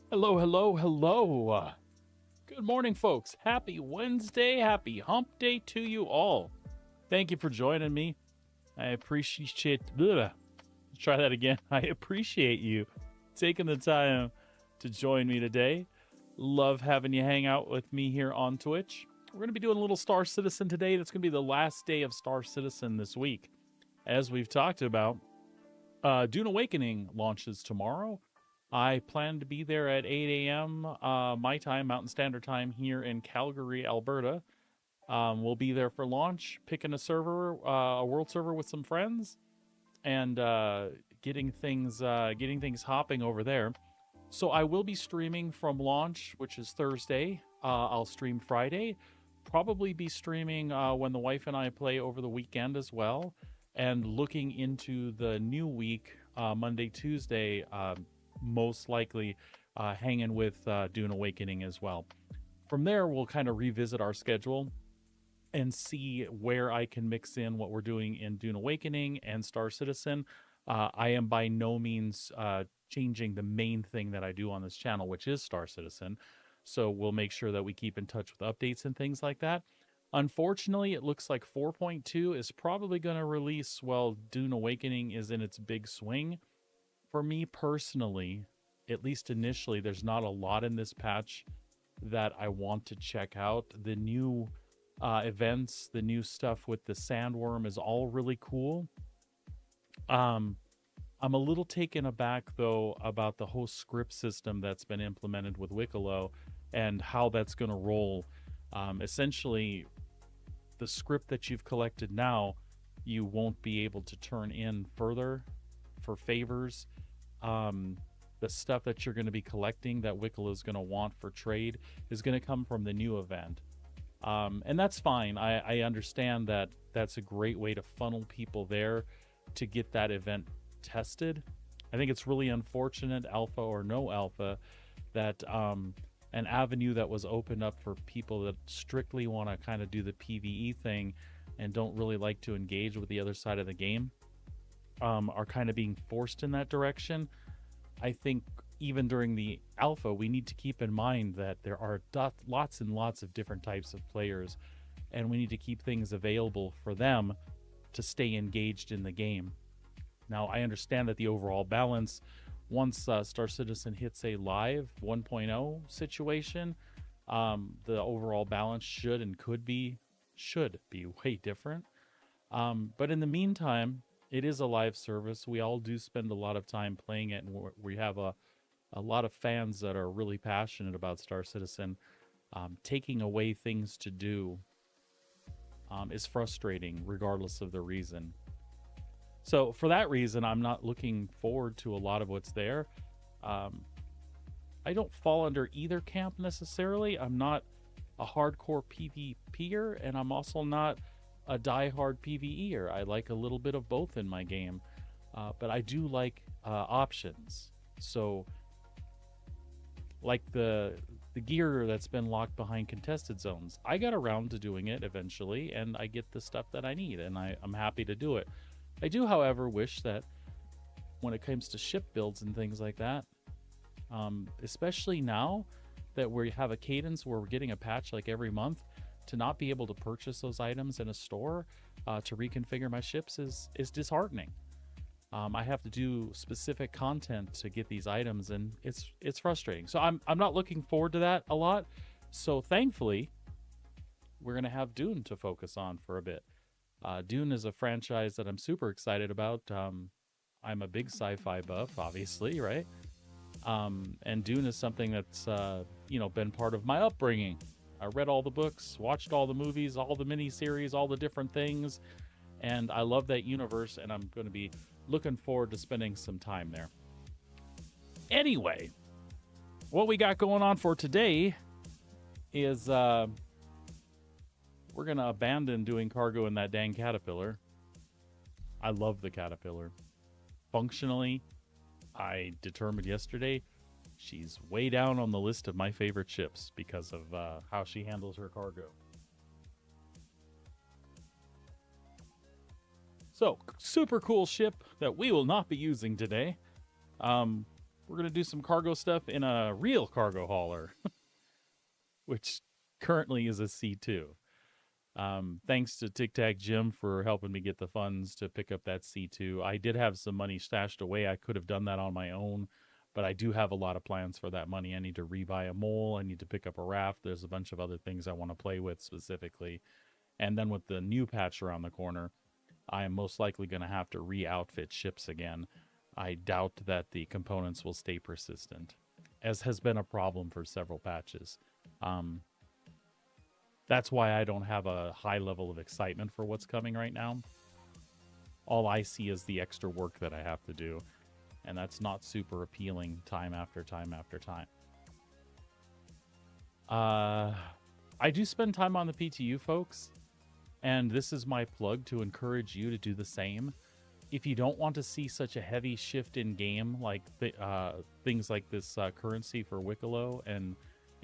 Hello, hello, hello. Good morning, folks. Happy Wednesday. Happy hump day to you all. Thank you for joining me. I appreciate. Let's try that again. I appreciate you taking the time to join me today. Love having you hang out with me here on Twitch. We're going to be doing a little Star Citizen today. That's going to be the last day of Star Citizen this week. As we've talked about, Dune Awakening launches tomorrow. I plan to be there at 8 a.m. My time, Mountain Standard Time, here in Calgary, Alberta. We'll be there for launch, picking a server, a world server with some friends, and getting things hopping over there. So I will be streaming from launch, which is Thursday. I'll stream Friday. Probably be streaming when the wife and I play over the weekend as well, and looking into the new week, Monday, Tuesday. Most likely hanging with Dune Awakening as well. From there, we'll kind of revisit our schedule and see where I can mix in what we're doing in Dune Awakening and Star Citizen. I am by no means changing the main thing that I do on this channel, which is Star Citizen. So we'll make sure that we keep in touch with updates and things like that. Unfortunately, it looks like 4.2 is probably going to release while Dune Awakening is in its big swing. For me personally, at least initially, there's not a lot in this patch that I want to check out. The new events, the new stuff with the sandworm is all really cool. I'm a little taken aback, though, about the whole script system that's been implemented with Wicklow and how that's going to roll. Essentially, the script that you've collected now, you won't be able to turn in further for favors. The stuff that you're going to be collecting that Wicklow is going to want for trade is going to come from the new event. And that's fine. I understand that that's a great way to funnel people there to get that event tested. I think it's really unfortunate, alpha or no alpha, that an avenue that was opened up for people that strictly want to kind of do the PvE thing and don't really like to engage with the other side of the game are kind of being forced in that direction. I think even during the alpha, we need to keep in mind that there are lots and lots of different types of players, and we need to keep things available for them to stay engaged in the game. Now, I understand that the overall balance, once Star Citizen hits a live 1.0 situation, the overall balance should be way different. But in the meantime, it is a live service. We all do spend a lot of time playing it, and we have a lot of fans that are really passionate about Star Citizen. Taking away things to do is frustrating, regardless of the reason. So for that reason, I'm not looking forward to a lot of what's there. I don't fall under either camp necessarily. I'm not a hardcore PvPer, and I'm also not a die-hard PvEer. I like a little bit of both in my game, but I do like options. So, like the gear that's been locked behind contested zones, I got around to doing it eventually, and I get the stuff that I need, and I'm happy to do it. I do, however, wish that when it comes to ship builds and things like that, especially now that we have a cadence where we're getting a patch like every month, to not be able to purchase those items in a store to reconfigure my ships is disheartening. I have to do specific content to get these items, and it's frustrating. So I'm not looking forward to that a lot. So thankfully, we're gonna have Dune to focus on for a bit. Dune is a franchise that I'm super excited about. I'm a big sci-fi buff, obviously, right? And Dune is something that's been part of my upbringing. I read all the books, watched all the movies, all the miniseries, all the different things, and I love that universe, and I'm going to be looking forward to spending some time there. Anyway, what we got going on for today is we're going to abandon doing cargo in that dang Caterpillar. I love the Caterpillar. Functionally, I determined yesterday she's way down on the list of my favorite ships because of how she handles her cargo. So, super cool ship that we will not be using today. we're going to do some cargo stuff in a real cargo hauler, which currently is a C2. Thanks to Tic Tac Jim for helping me get the funds to pick up that C2. I did have some money stashed away. I could have done that on my own, but I do have a lot of plans for that money. I need to rebuy a mole. I need to pick up a raft. There's a bunch of other things I want to play with specifically. And then with the new patch around the corner, I am most likely going to have to re-outfit ships again. I doubt that the components will stay persistent, as has been a problem for several patches. That's why I don't have a high level of excitement for what's coming right now. All I see is the extra work that I have to do, and that's not super appealing time after time after time. I do spend time on the PTU, folks, and this is my plug to encourage you to do the same. If you don't want to see such a heavy shift in game, like things like this currency for Wicklow and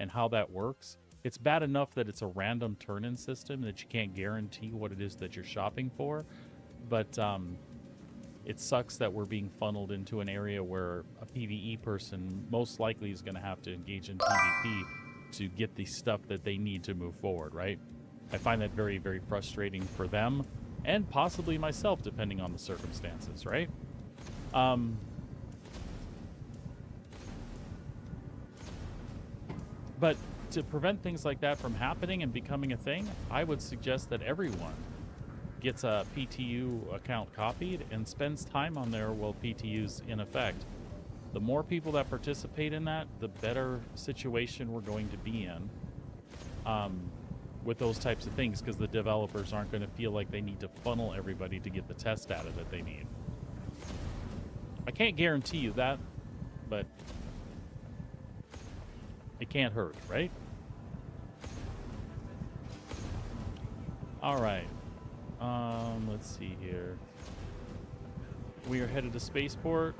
how that works, it's bad enough that it's a random turn-in system that you can't guarantee what it is that you're shopping for, but it sucks that we're being funneled into an area where a PvE person most likely is going to have to engage in PvP to get the stuff that they need to move forward, right? I find that very, very frustrating for them and possibly myself, depending on the circumstances, right? But to prevent things like that from happening and becoming a thing, I would suggest that everyone gets a PTU account copied and spends time on there while PTU's in effect. The more people that participate in that, the better situation we're going to be in with those types of things, because the developers aren't going to feel like they need to funnel everybody to get the test data that they need. I can't guarantee you that, but it can't hurt, right? All right. Let's see here. We are headed to Spaceport.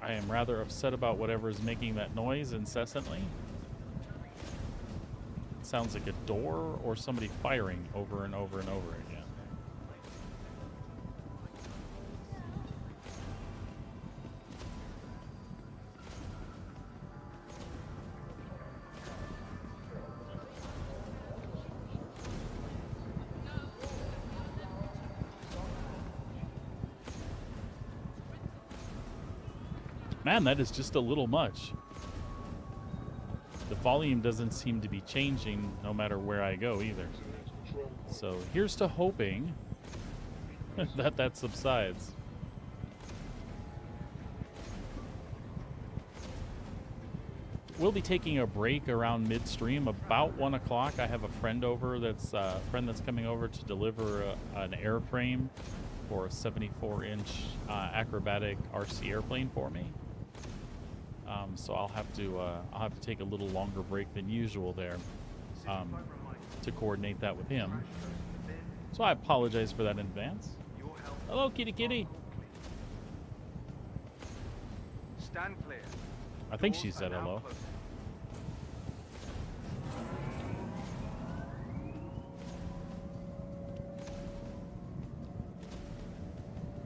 I am rather upset about whatever is making that noise incessantly. It sounds like a door or somebody firing over and over and over again. Man, that is just a little much. The volume doesn't seem to be changing no matter where I go either. So here's to hoping that that subsides. We'll be taking a break around midstream, about 1 o'clock. I have a friend over that's coming over to deliver an airframe for a 74-inch acrobatic RC airplane for me. So I'll have to take a little longer break than usual there to coordinate that with him. So I apologize for that in advance. Hello, kitty kitty. Stand clear. I think she said hello.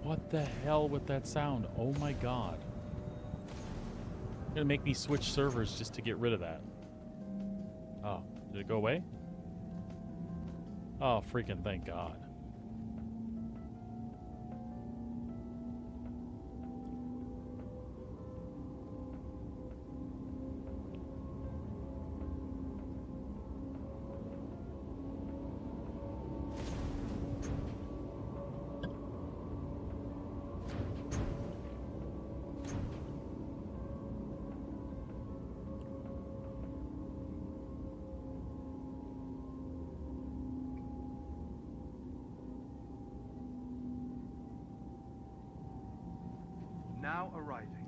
What the hell with that sound? Oh my god. Gonna make me switch servers just to get rid of that. Oh, did it go away? Oh, freaking thank God. Now arriving.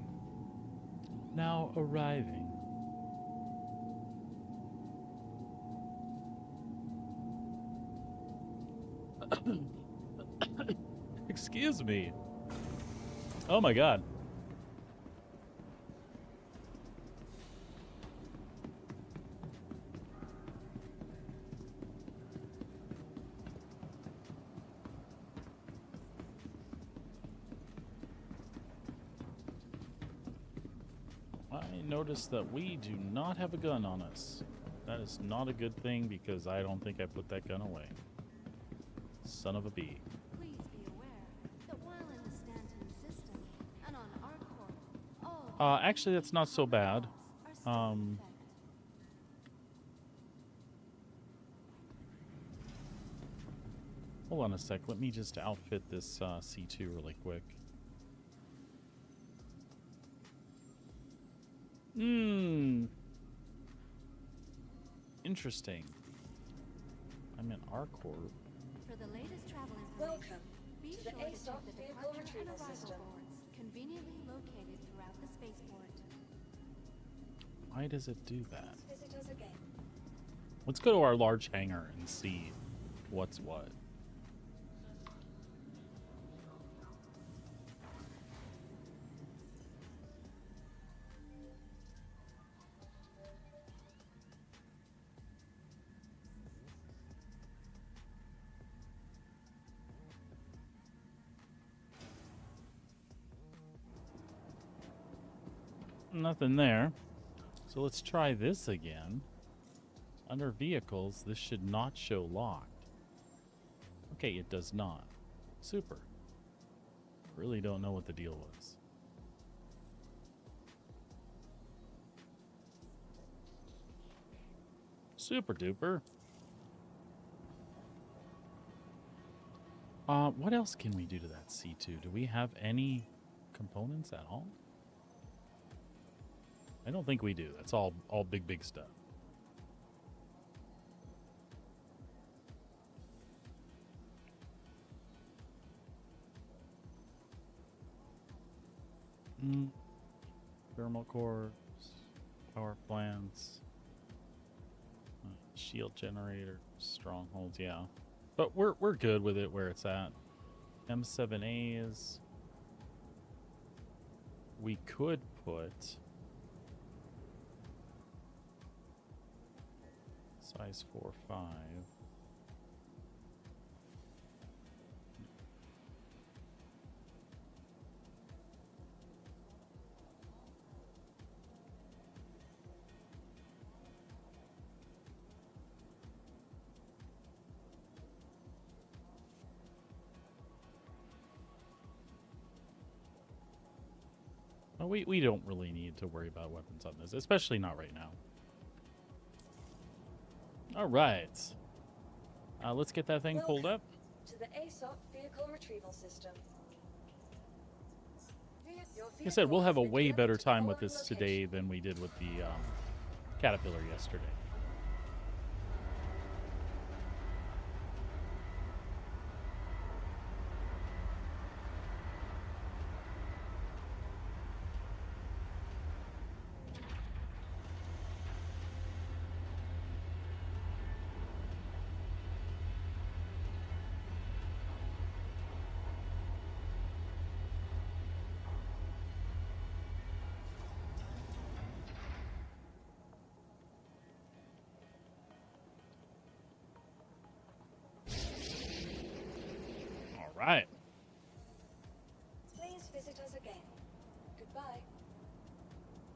Now arriving. Excuse me. Oh my god. I noticed that we do not have a gun on us. That is not a good thing because I don't think I put that gun away. Son of a bee. Please be aware that while in the Stanton system and on our court, all Actually, that's not so bad. are still in effect. Hold on a sec. Let me just outfit this C2 really quick. Interesting. I'm in our corp. For the latest travel information, Welcome be to sure the to ASOP check the vehicle departure and retrieval arrival system. boards conveniently located throughout the spaceport. Why does it do that? Visit us again. Let's go to our large hangar and see what's what. Nothing there. So let's try this again. Under vehicles, this should not show locked. Okay, it does not. Super. Really don't know what the deal was. Super duper. What else can we do to that C2? Do we have any components at all? I don't think we do. That's all big stuff. Thermal cores, power plants, shield generators, strongholds, yeah. But we're good with it where it's at. M7As. We could put size 4-5. Well, we don't really need to worry about weapons on this, especially not right now. All right. Let's get that thing pulled up. To the ASOP vehicle retrieval system. Like I said, we'll have a way better time with this today than we did with the Caterpillar yesterday. Right. Please visit us again. Goodbye.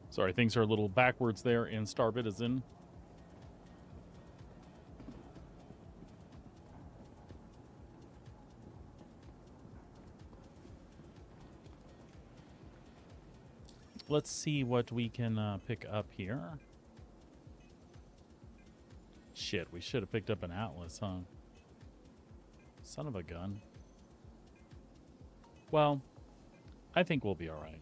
Sorry, things are a little backwards there in Starbit as in. Let's see what we can pick up here. Shit, we should have picked up an Atlas, huh? Son of a gun. Well, I think we'll be all right.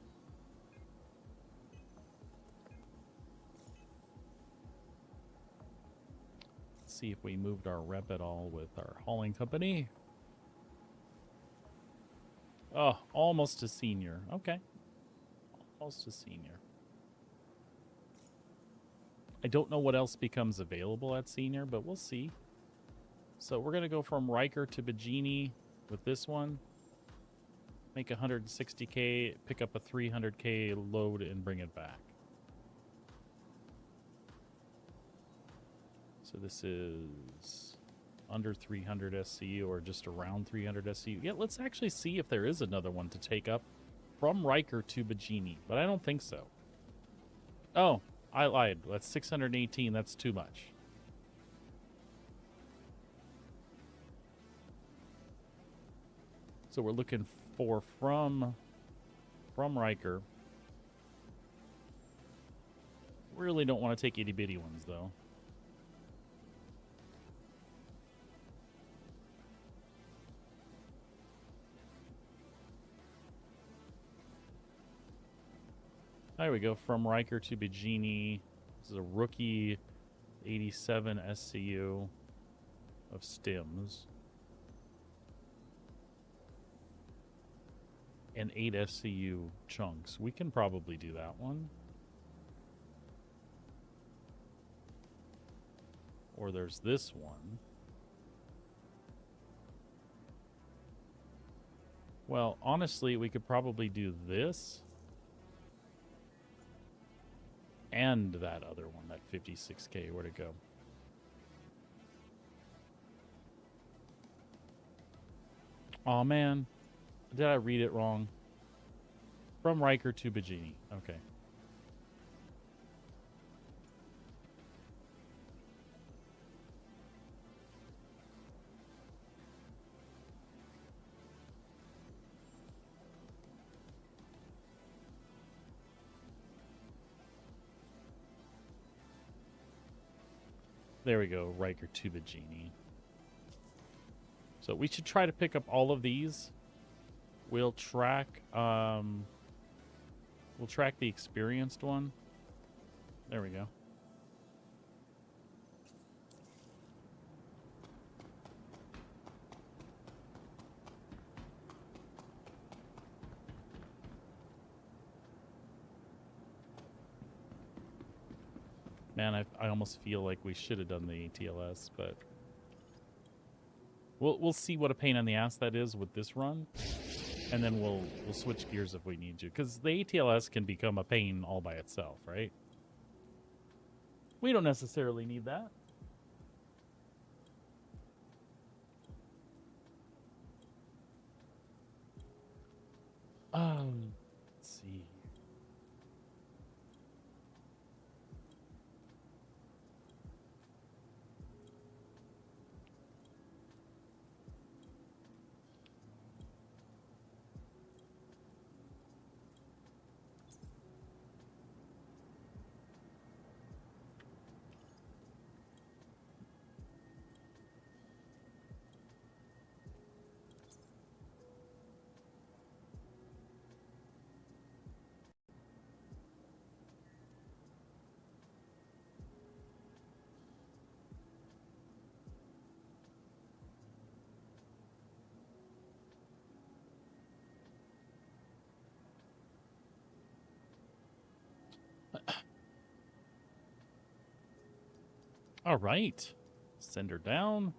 Let's see if we moved our rep at all with our hauling company. Oh, almost a senior. Okay. Almost a senior. I don't know what else becomes available at senior, but we'll see. So we're going to go from Riker to Bajini with this one. Make 160K, pick up a 300K load and bring it back. So this is under 300 SCU or just around 300 SCU. Yeah, let's actually see if there is another one to take up from Riker to Bajini, but I don't think so. Oh, I lied. That's 618. That's too much. So we're looking for from Riker. Really don't want to take itty bitty ones though. There we go. From Riker to Bajini. This is a rookie 87 SCU of stims. And 8 SCU chunks. We can probably do that one. Or there's this one. Well, honestly, we could probably do this. And that other one, that 56K. Where'd it go? Aw, man. Did I read it wrong? From Riker to Bajini. Okay. There we go, Riker to Bajini. So we should try to pick up all of these. We'll track the experienced one. There we go. Man, I almost feel like we should have done the ATLS, but we'll see what a pain in the ass that is with this run, and then we'll switch gears if we need to, because the ATLS can become a pain all by itself, right? We don't necessarily need that. Let's see. All right. Send her down.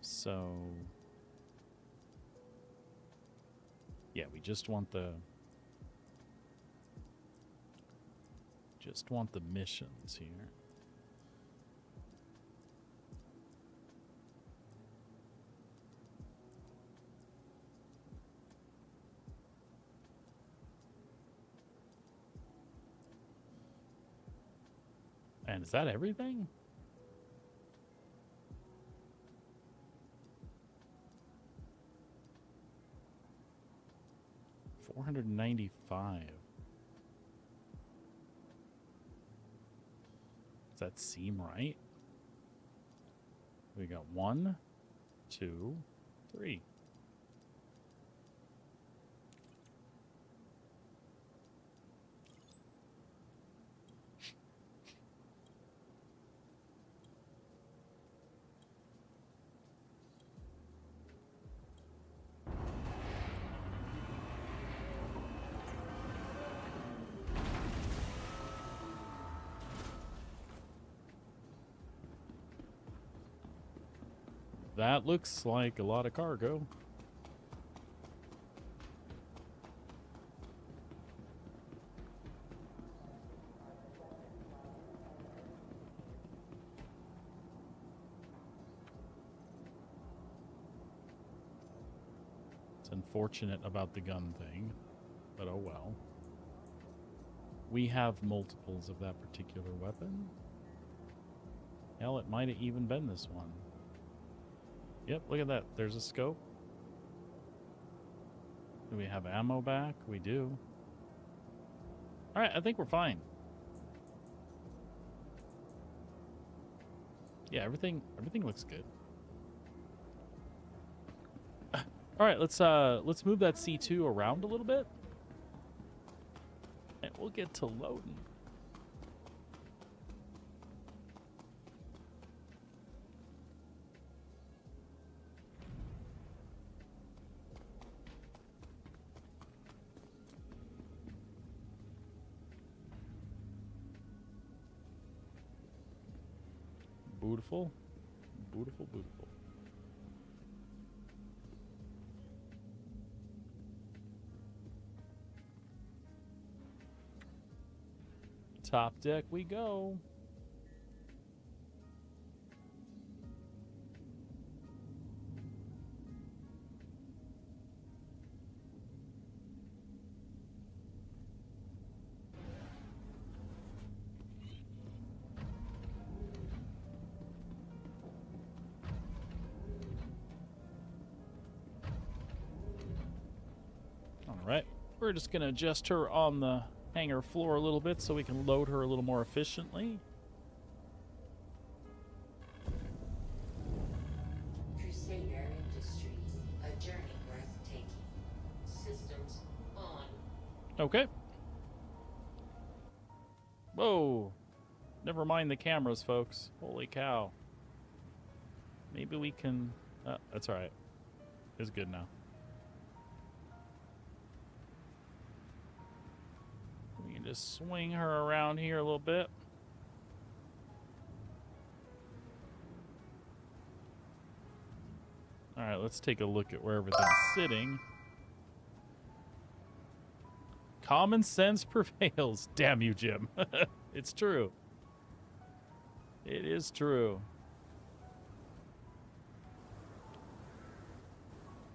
So, yeah, we just want the missions here. And is that everything? $495. Does that seem right? We got 1, 2, 3. That looks like a lot of cargo. unfortunate about the gun thing, but oh well. We have multiples of that particular weapon. Hell, it might have even been this one. Yep, look at that. There's a scope. Do we have ammo back? We do. Alright, I think we're fine. Yeah, everything looks good. Alright, let's move that C2 around a little bit. And we'll get to loading. Beautiful. Beautiful, beautiful. Top deck we go. Alright, we're just going to adjust her on the hangar floor a little bit so we can load her a little more efficiently. Crusader Industries, a journey worth taking. Systems on. Okay. Whoa. Never mind the cameras, folks. Holy cow. Maybe we can... that's alright. It's good now. We can just swing her around here a little bit. Alright, let's take a look at where everything's sitting. Common sense prevails. Damn you, Jim. It's true. It is true.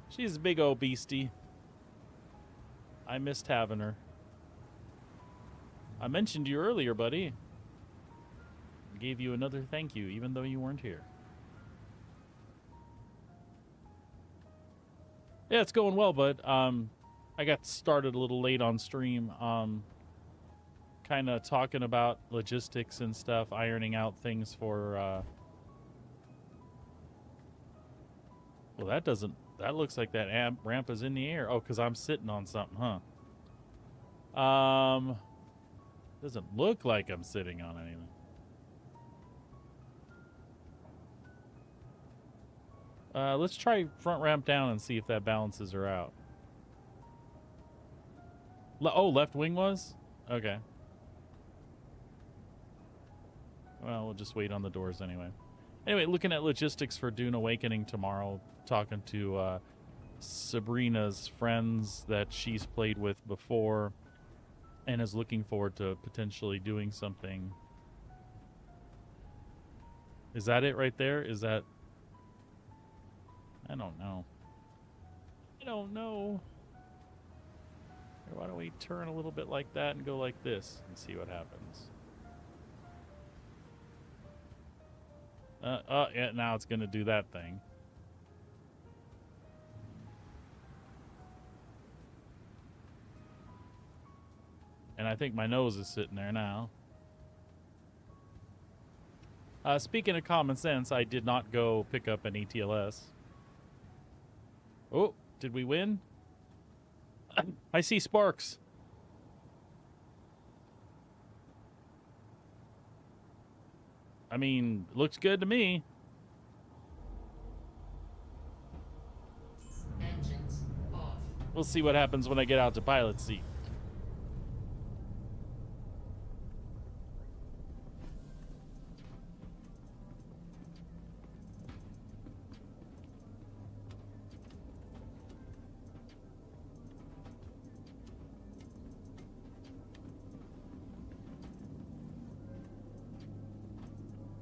She's a big old beastie. I missed having her. I mentioned you earlier, buddy. Gave you another thank you, even though you weren't here. Yeah, it's going well, bud. I got started a little late on stream. Kind of talking about logistics and stuff, ironing out things for... Well, that doesn't... That looks like that ramp is in the air. Oh, because I'm sitting on something, huh? Doesn't look like I'm sitting on anything. Let's try front ramp down and see if that balances her out. Oh, left wing was? Okay. Well, we'll just wait on the doors anyway. Anyway, looking at logistics for Dune Awakening tomorrow, talking to Sabrina's friends that she's played with before and is looking forward to potentially doing something. Is that it right there? Is that... I don't know. I don't know. Why don't we turn a little bit like that and go like this and see what happens. Yeah, now it's going to do that thing. And I think my nose is sitting there now. Speaking of common sense, I did not go pick up an ETLS. Oh, did we win? I see sparks. I mean, looks good to me. Engines off. We'll see what happens when I get out to pilot seat.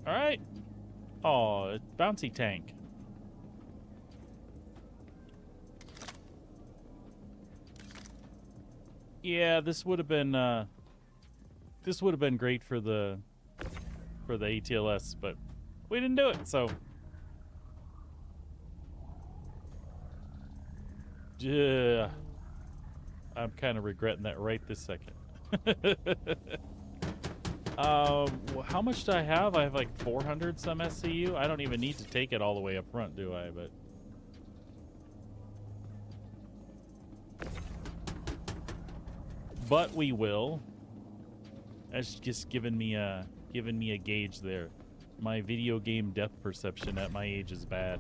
All right. Oh, bouncy tank. Yeah, this would have been great for the ATLS, but we didn't do it, so yeah, I'm kind of regretting that right this second. How much do I have? I have like 400 some SCU. I don't even need to take it all the way up front, do I? But we will. That's just giving me a gauge there. My video game depth perception at my age is bad.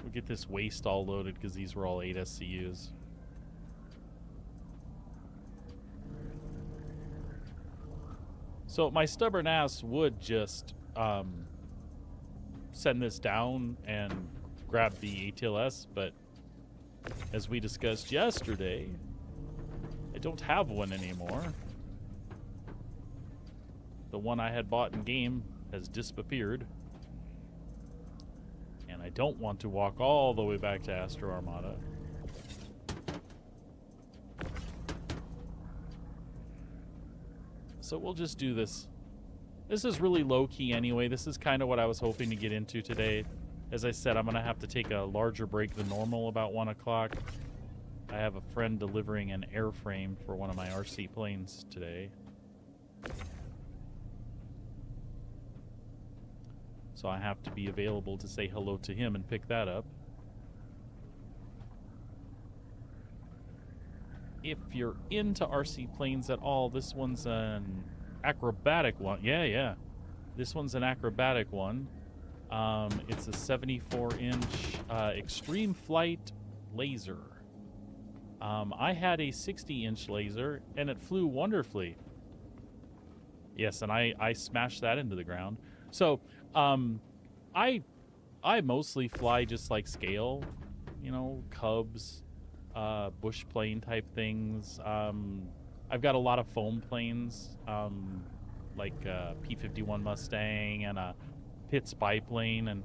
We'll get this waste all loaded because these were all 8 SCUs. So my stubborn ass would just send this down and grab the ATLS, but as we discussed yesterday, I don't have one anymore. The one I had bought in game has disappeared. And I don't want to walk all the way back to Astro Armada. So we'll just do this. This is really low-key anyway. This is kind of what I was hoping to get into today. As I said, I'm going to have to take a larger break than normal about 1 o'clock. I have a friend delivering an airframe for one of my RC planes today. So I have to be available to say hello to him and pick that up. If you're into RC planes at all, this one's an acrobatic one. Yeah. This one's an acrobatic one. It's a 74-inch extreme flight laser. I had a 60-inch laser, and it flew wonderfully. Yes, and I smashed that into the ground. So, I mostly fly just like scale, you know, Cubs, bush plane type things. I've got a lot of foam planes, like P-51 Mustang and a Pitts biplane, and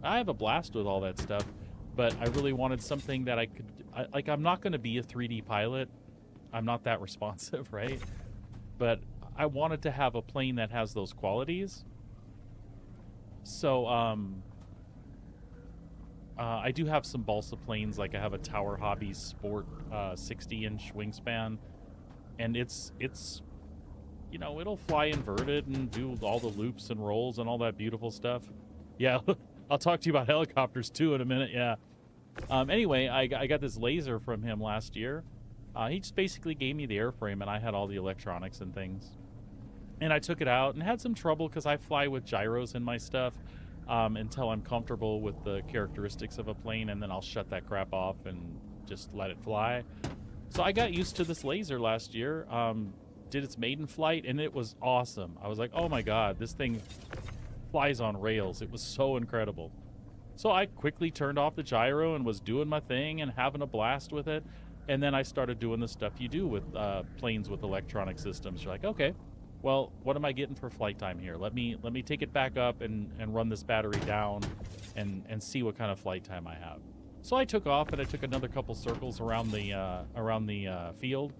I have a blast with all that stuff. But I really wanted something that I could, I'm not going to be a 3D pilot. I'm not that responsive, right? But I wanted to have a plane that has those qualities. So, I do have some balsa planes, like I have a Tower Hobbies Sport 60-inch wingspan, and it's you know, it'll fly inverted and do all the loops and rolls and all that beautiful stuff. Yeah, I'll talk to you about helicopters too in a minute, yeah. Anyway, I got this laser from him last year. He just basically gave me the airframe, and I had all the electronics and things. And I took it out and had some trouble because I fly with gyros in my stuff until I'm comfortable with the characteristics of a plane, and then I'll shut that crap off and just let it fly. So I got used to this laser last year, did its maiden flight, and it was awesome. I was like, oh my god, this thing flies on rails. It was so incredible. So I quickly turned off the gyro and was doing my thing and having a blast with it. And then I started doing the stuff you do with planes with electronic systems. You're like, okay, well, what am I getting for flight time here? Let me take it back up and run this battery down and see what kind of flight time I have. So I took off, and I took another couple circles around the field,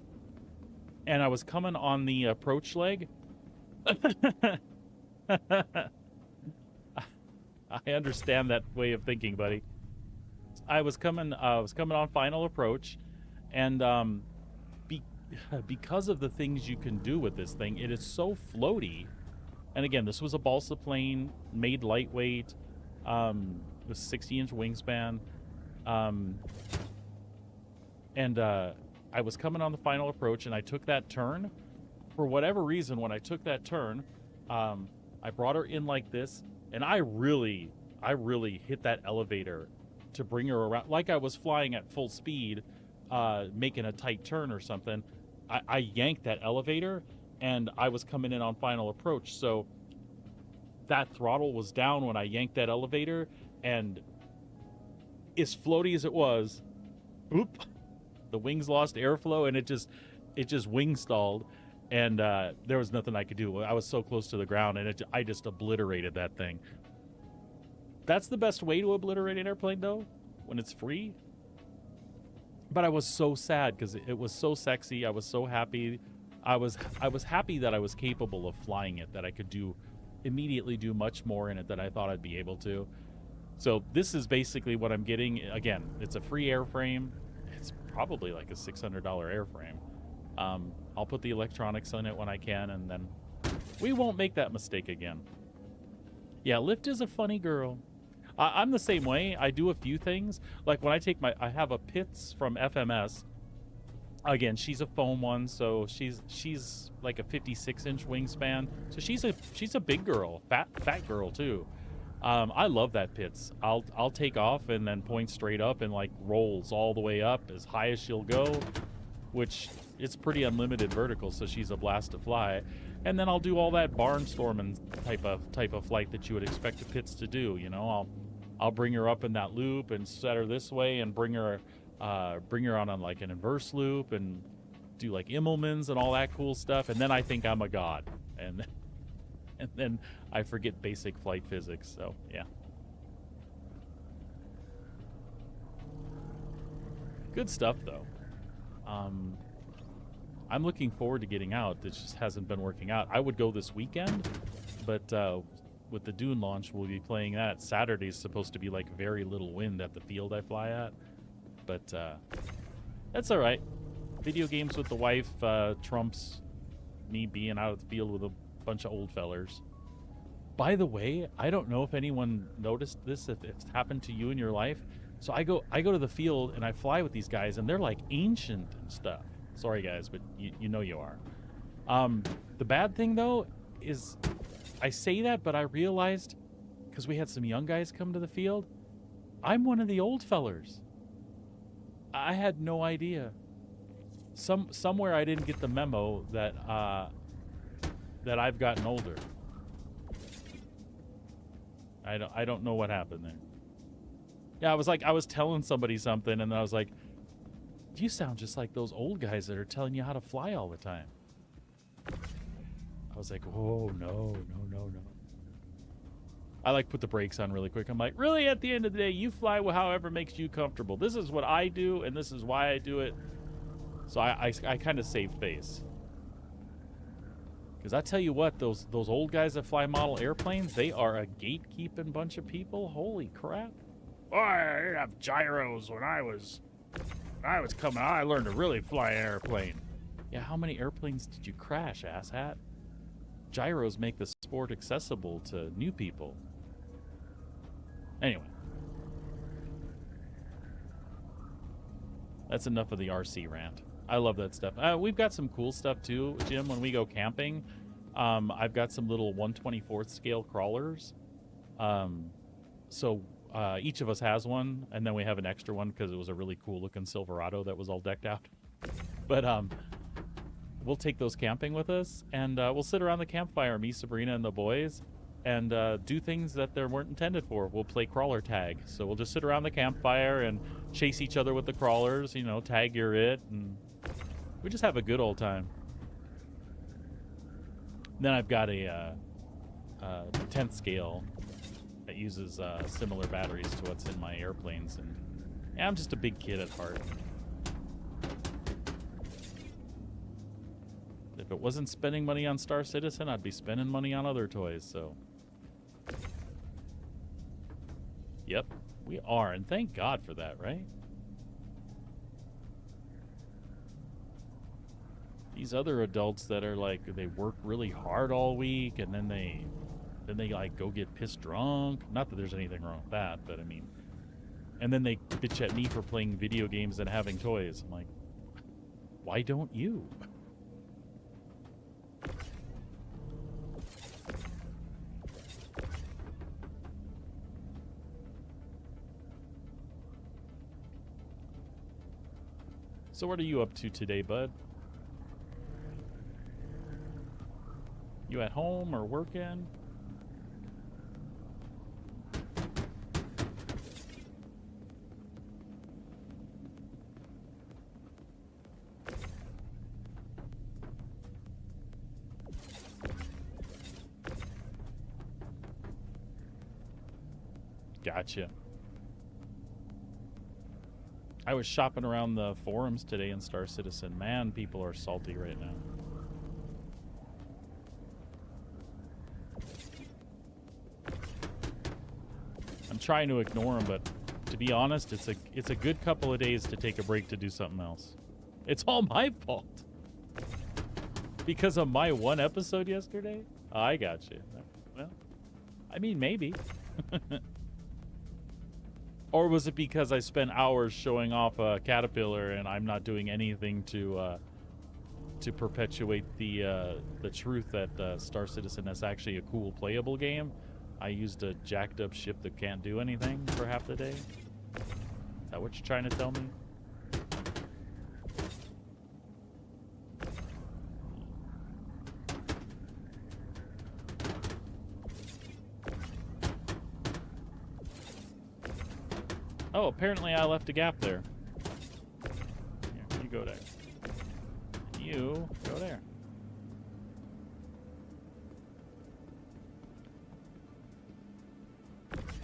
and I was coming on the approach leg. I understand that way of thinking, buddy. I was coming on final approach, and because of the things you can do with this thing, it is so floaty. And again, this was a balsa plane, made lightweight, with 60-inch wingspan. I was coming on the final approach, and I took that turn. For whatever reason, when I took that turn, I brought her in like this, and I really hit that elevator to bring her around, like I was flying at full speed, making a tight turn or something. I yanked that elevator, and I was coming in on final approach. So that throttle was down when I yanked that elevator, and as floaty as it was, boop, the wings lost airflow, and it just wing stalled, and there was nothing I could do. I was so close to the ground, and I just obliterated that thing. That's the best way to obliterate an airplane, though, when it's free. But I was so sad because it was so sexy. I was so happy. I was happy that I was capable of flying it, that I could immediately do much more in it than I thought I'd be able to. So this is basically what I'm getting. Again, it's a free airframe. It's probably like a $600 airframe. I'll put the electronics on it when I can, and then we won't make that mistake again. Yeah, Lyft is a funny girl. I'm the same way. I do a few things. Like when I have a Pitts from FMS. Again, she's a foam one, so she's like a 56-inch wingspan. So she's a big girl, fat girl too. I love that Pitts. I'll take off and then point straight up and like rolls all the way up as high as she'll go, which it's pretty unlimited vertical, so she's a blast to fly. And then I'll do all that barnstorming type of flight that you would expect a Pitts to do. You know, I'll bring her up in that loop and set her this way and bring her on like an inverse loop and do like Immelmans and all that cool stuff. And then I think I'm a god, and then I forget basic flight physics. So yeah, good stuff though. I'm looking forward to getting out. It just hasn't been working out. I would go this weekend, but with the Dune launch, we'll be playing that. Saturday's supposed to be like very little wind at the field I fly at, but that's all right. Video games with the wife trumps me being out at the field with a bunch of old fellers. By the way, I don't know if anyone noticed this, if it's happened to you in your life. So I go to the field and I fly with these guys, and they're like ancient and stuff. Sorry guys, but you know you are. The bad thing though is I say that, but I realized, because we had some young guys come to the field, I'm one of the old fellers. I had no idea. Somewhere I didn't get the memo that I've gotten older. I don't know what happened there. Yeah, I was telling somebody something, and I was like, you sound just like those old guys that are telling you how to fly all the time. I was like, oh, no. I like put the brakes on really quick. I'm like, really, at the end of the day, you fly however makes you comfortable. This is what I do, and this is why I do it. So I kind of saved face. Because I tell you what, those old guys that fly model airplanes, they are a gatekeeping bunch of people. Holy crap. Oh, I didn't have gyros when I was coming out. I learned to really fly an airplane. Yeah, how many airplanes did you crash, asshat? Gyros make the sport accessible to new people. Anyway. That's enough of the RC rant. I love that stuff. We've got some cool stuff too, Jim, when we go camping. I've got some little 1/24th scale crawlers. So each of us has one, and then we have an extra one because it was a really cool looking Silverado that was all decked out. But we'll take those camping with us, and we'll sit around the campfire, me, Sabrina, and the boys, and do things that they weren't intended for. We'll play crawler tag. So we'll just sit around the campfire and chase each other with the crawlers, you know, tag you're it, and we just have a good old time. Then I've got a 10th scale that uses similar batteries to what's in my airplanes, and yeah, I'm just a big kid at heart. If it wasn't spending money on Star Citizen, I'd be spending money on other toys, so. Yep, we are, and thank God for that, right? These other adults that are like, they work really hard all week, and then they like go get pissed drunk. Not that there's anything wrong with that, but I mean, and then they bitch at me for playing video games and having toys. I'm like, why don't you? So what are you up to today, bud? You at home or working? Gotcha. I was shopping around the forums today in Star Citizen. Man, people are salty right now. I'm trying to ignore them, but to be honest, it's a good couple of days to take a break to do something else. It's all my fault. Because of my one episode yesterday? Oh, I got you. Well, I mean, maybe. Or was it because I spent hours showing off a caterpillar and I'm not doing anything to perpetuate the truth that Star Citizen is actually a cool playable game? I used a jacked up ship that can't do anything for half the day. Is that what you're trying to tell me? Oh, apparently I left a gap there. Here, you go there. You go there.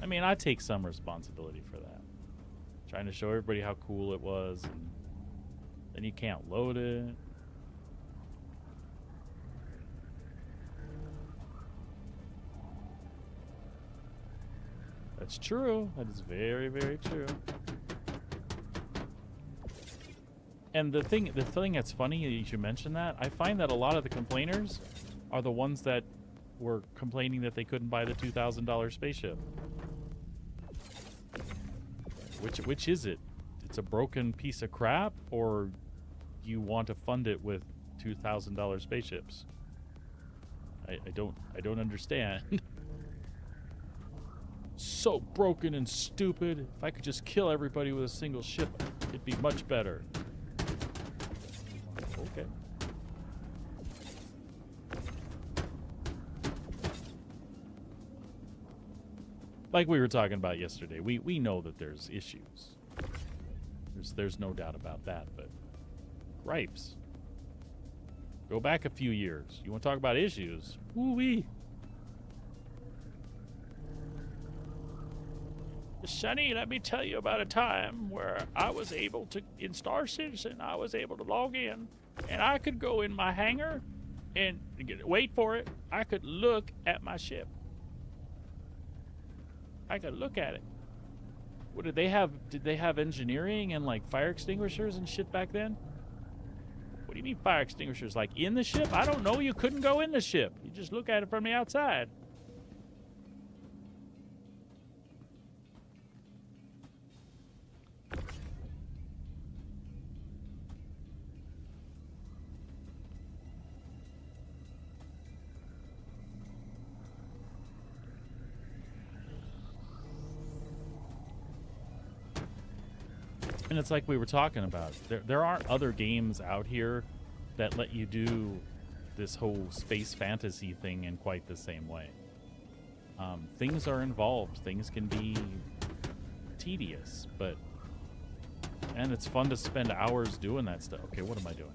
I mean, I take some responsibility for that. Trying to show everybody how cool it was, and then you can't load it. That's true. That is very, very true. And the thing that's funny, you should mention that, I find that a lot of the complainers are the ones that were complaining that they couldn't buy the $2,000 spaceship. Which is it? It's a broken piece of crap, or you want to fund it with $2,000 spaceships? I don't understand. So broken and stupid. If I could just kill everybody with a single ship, it'd be much better. Okay. Like we were talking about yesterday, we know that there's issues. There's no doubt about that, but gripes. Go back a few years. You want to talk about issues? Woo-wee. Sonny, let me tell you about a time where I was able to, in Star Citizen, I was able to log in, and I could go in my hangar and, wait for it, I could look at my ship. I could look at it. What did they have engineering and like fire extinguishers and shit back then? What do you mean fire extinguishers? Like in the ship? I don't know. You couldn't go in the ship. You just look at it from the outside. And it's like we were talking about. There aren't other games out here that let you do this whole space fantasy thing in quite the same way. Things are involved. Things can be tedious, but... And it's fun to spend hours doing that stuff. Okay, what am I doing?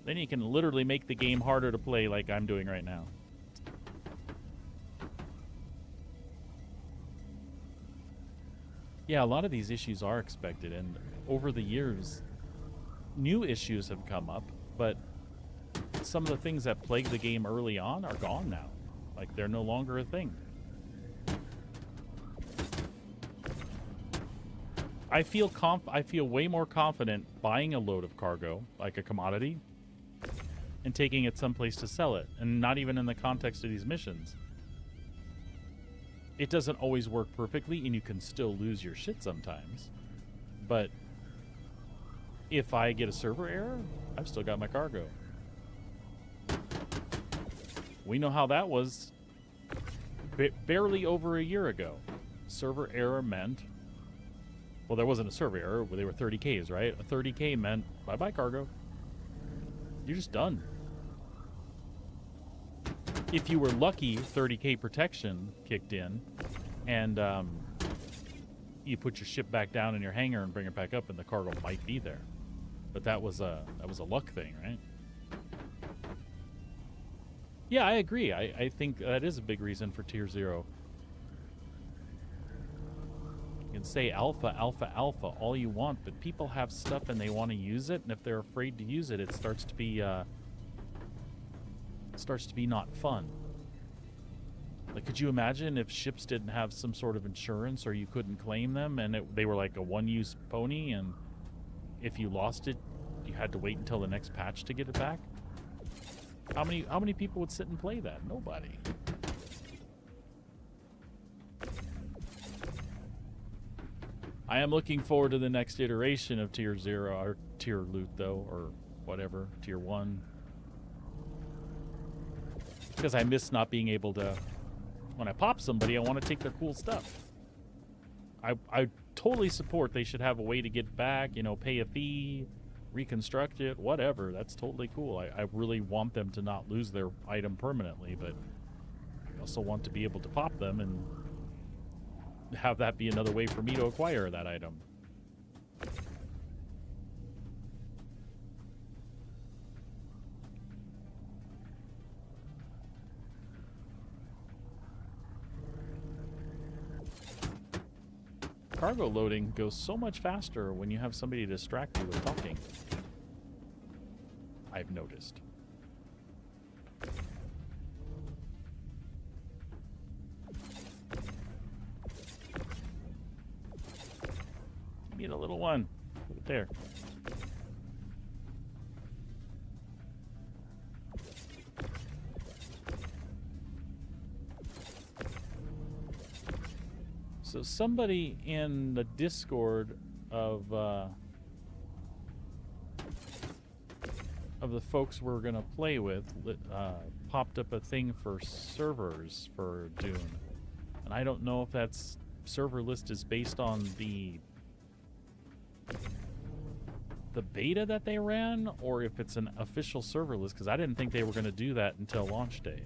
Then you can literally make the game harder to play like I'm doing right now. Yeah, a lot of these issues are expected, and over the years, new issues have come up, but some of the things that plagued the game early on are gone now. Like, they're no longer a thing. I feel way more confident buying a load of cargo, like a commodity, and taking it someplace to sell it, and not even in the context of these missions. It doesn't always work perfectly, and you can still lose your shit sometimes. But if I get a server error, I've still got my cargo. We know how that was barely over a year ago. Server error meant... Well, there wasn't a server error. They were 30Ks, right? A 30K meant bye-bye cargo. You're just done. If you were lucky, 30K protection kicked in, and you put your ship back down in your hangar and bring it back up, and the cargo might be there. But that was a luck thing, right? Yeah, I agree. I think that is a big reason for Tier 0. You can say alpha, alpha, alpha all you want, but people have stuff and they want to use it, and if they're afraid to use it, it starts to be not fun. Like, could you imagine if ships didn't have some sort of insurance or you couldn't claim them and they were like a one-use pony, and if you lost it, you had to wait until the next patch to get it back? How many people would sit and play that? Nobody. I am looking forward to the next iteration of Tier 0, or Tier Loot, though, or whatever, Tier 1. Because I miss not being able to, when I pop somebody, I want to take their cool stuff. I totally support they should have a way to get it back, you know, pay a fee, reconstruct it, whatever. That's totally cool. I really want them to not lose their item permanently, but I also want to be able to pop them and have that be another way for me to acquire that item. Cargo loading goes so much faster when you have somebody to distract you with talking. I've noticed. Give me the little one. Put it there. So somebody in the Discord of the folks we're gonna play with popped up a thing for servers for Dune, and I don't know if that's server list is based on the beta that they ran, or if it's an official server list, because I didn't think they were gonna do that until launch day.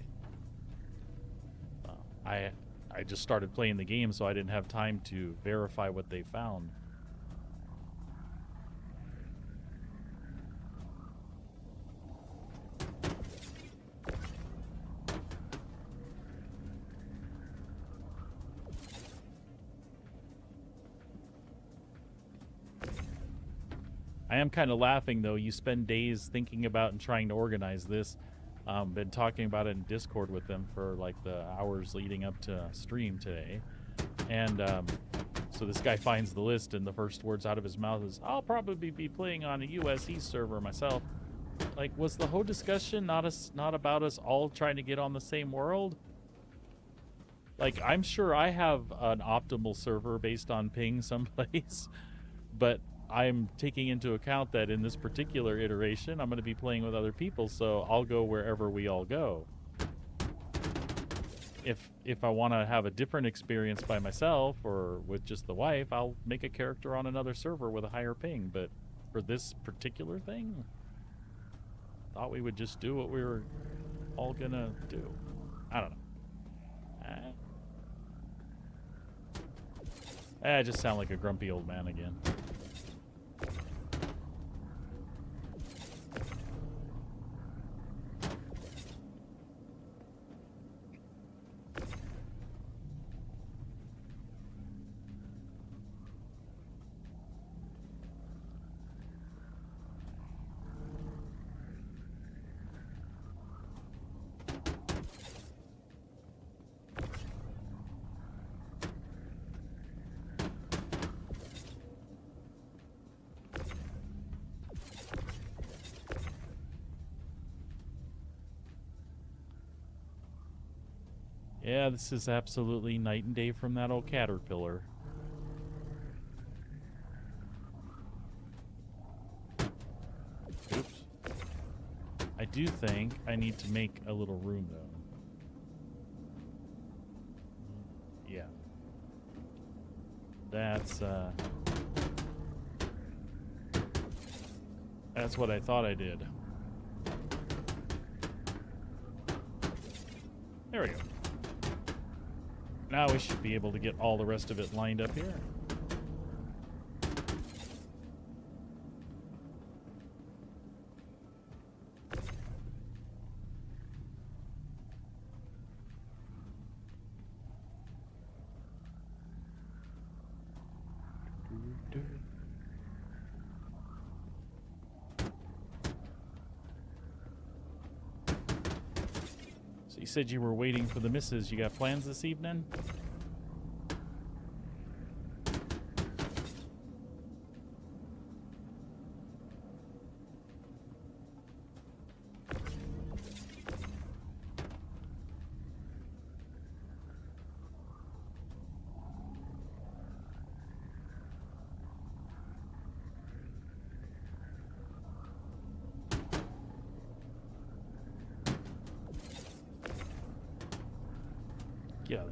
I just started playing the game, so I didn't have time to verify what they found. I am kind of laughing, though. You spend days thinking about and trying to organize this. Been talking about it in Discord with them for like the hours leading up to stream today. And so this guy finds the list, and the first words out of his mouth is, I'll probably be playing on a US East server myself. Like, was the whole discussion not about us all trying to get on the same world? Like, I'm sure I have an optimal server based on ping someplace, but I'm taking into account that in this particular iteration, I'm going to be playing with other people, so I'll go wherever we all go. If I want to have a different experience by myself or with just the wife, I'll make a character on another server with a higher ping. But for this particular thing, thought we would just do what we were all going to do. I don't know. I just sound like a grumpy old man again. Yeah, this is absolutely night and day from that old caterpillar. Oops. I do think I need to make a little room, though. Yeah. That's what I thought I did. There we go. Now we should be able to get all the rest of it lined up here. So you said you were waiting for the missus. You got plans this evening? Yeah.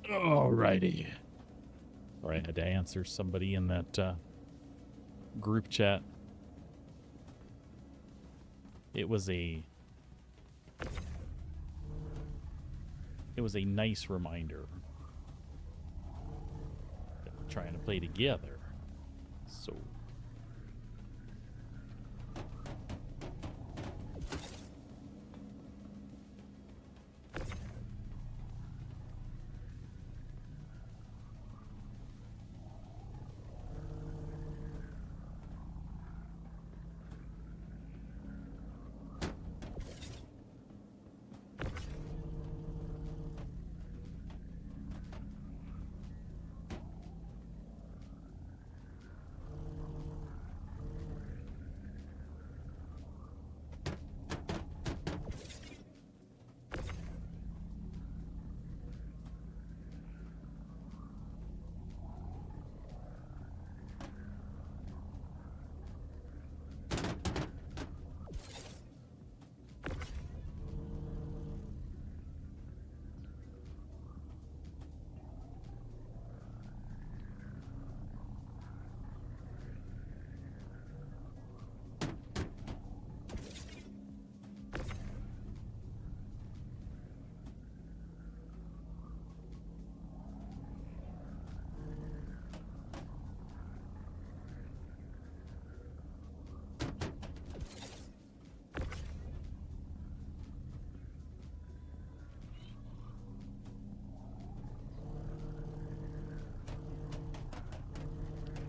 Alrighty. Sorry, I had to answer somebody in that group chat. It was a nice reminder that we're trying to play together. So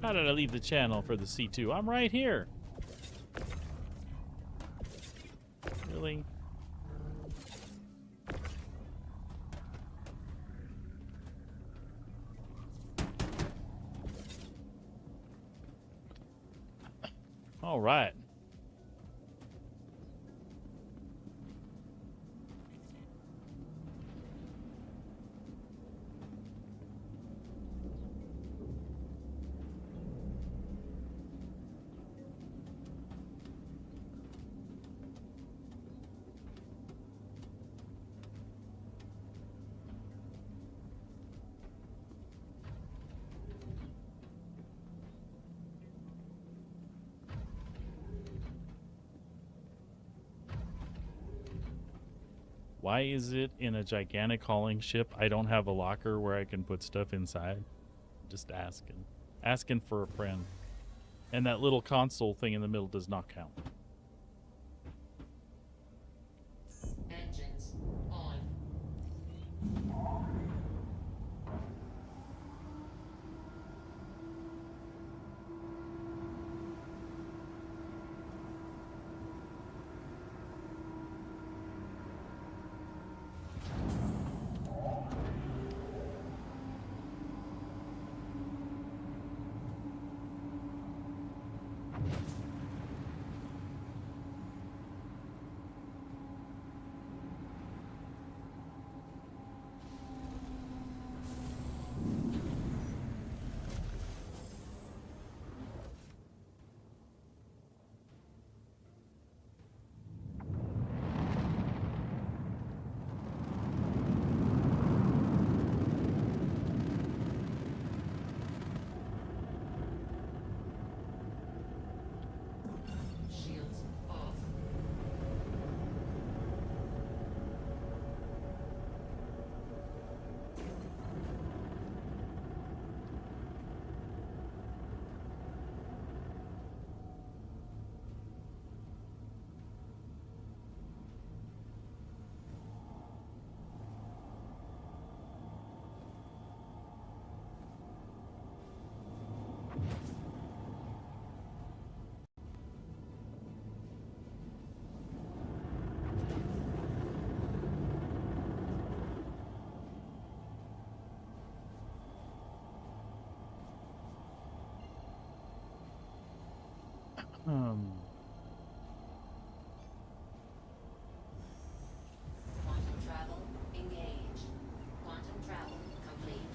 how did I leave the channel for the C2? I'm right here. Really? All right. Why is it in a gigantic hauling ship I don't have a locker where I can put stuff inside? Just asking. Asking for a friend. And that little console thing in the middle does not count. Engines on. Shields off. Quantum travel engaged. Quantum travel complete.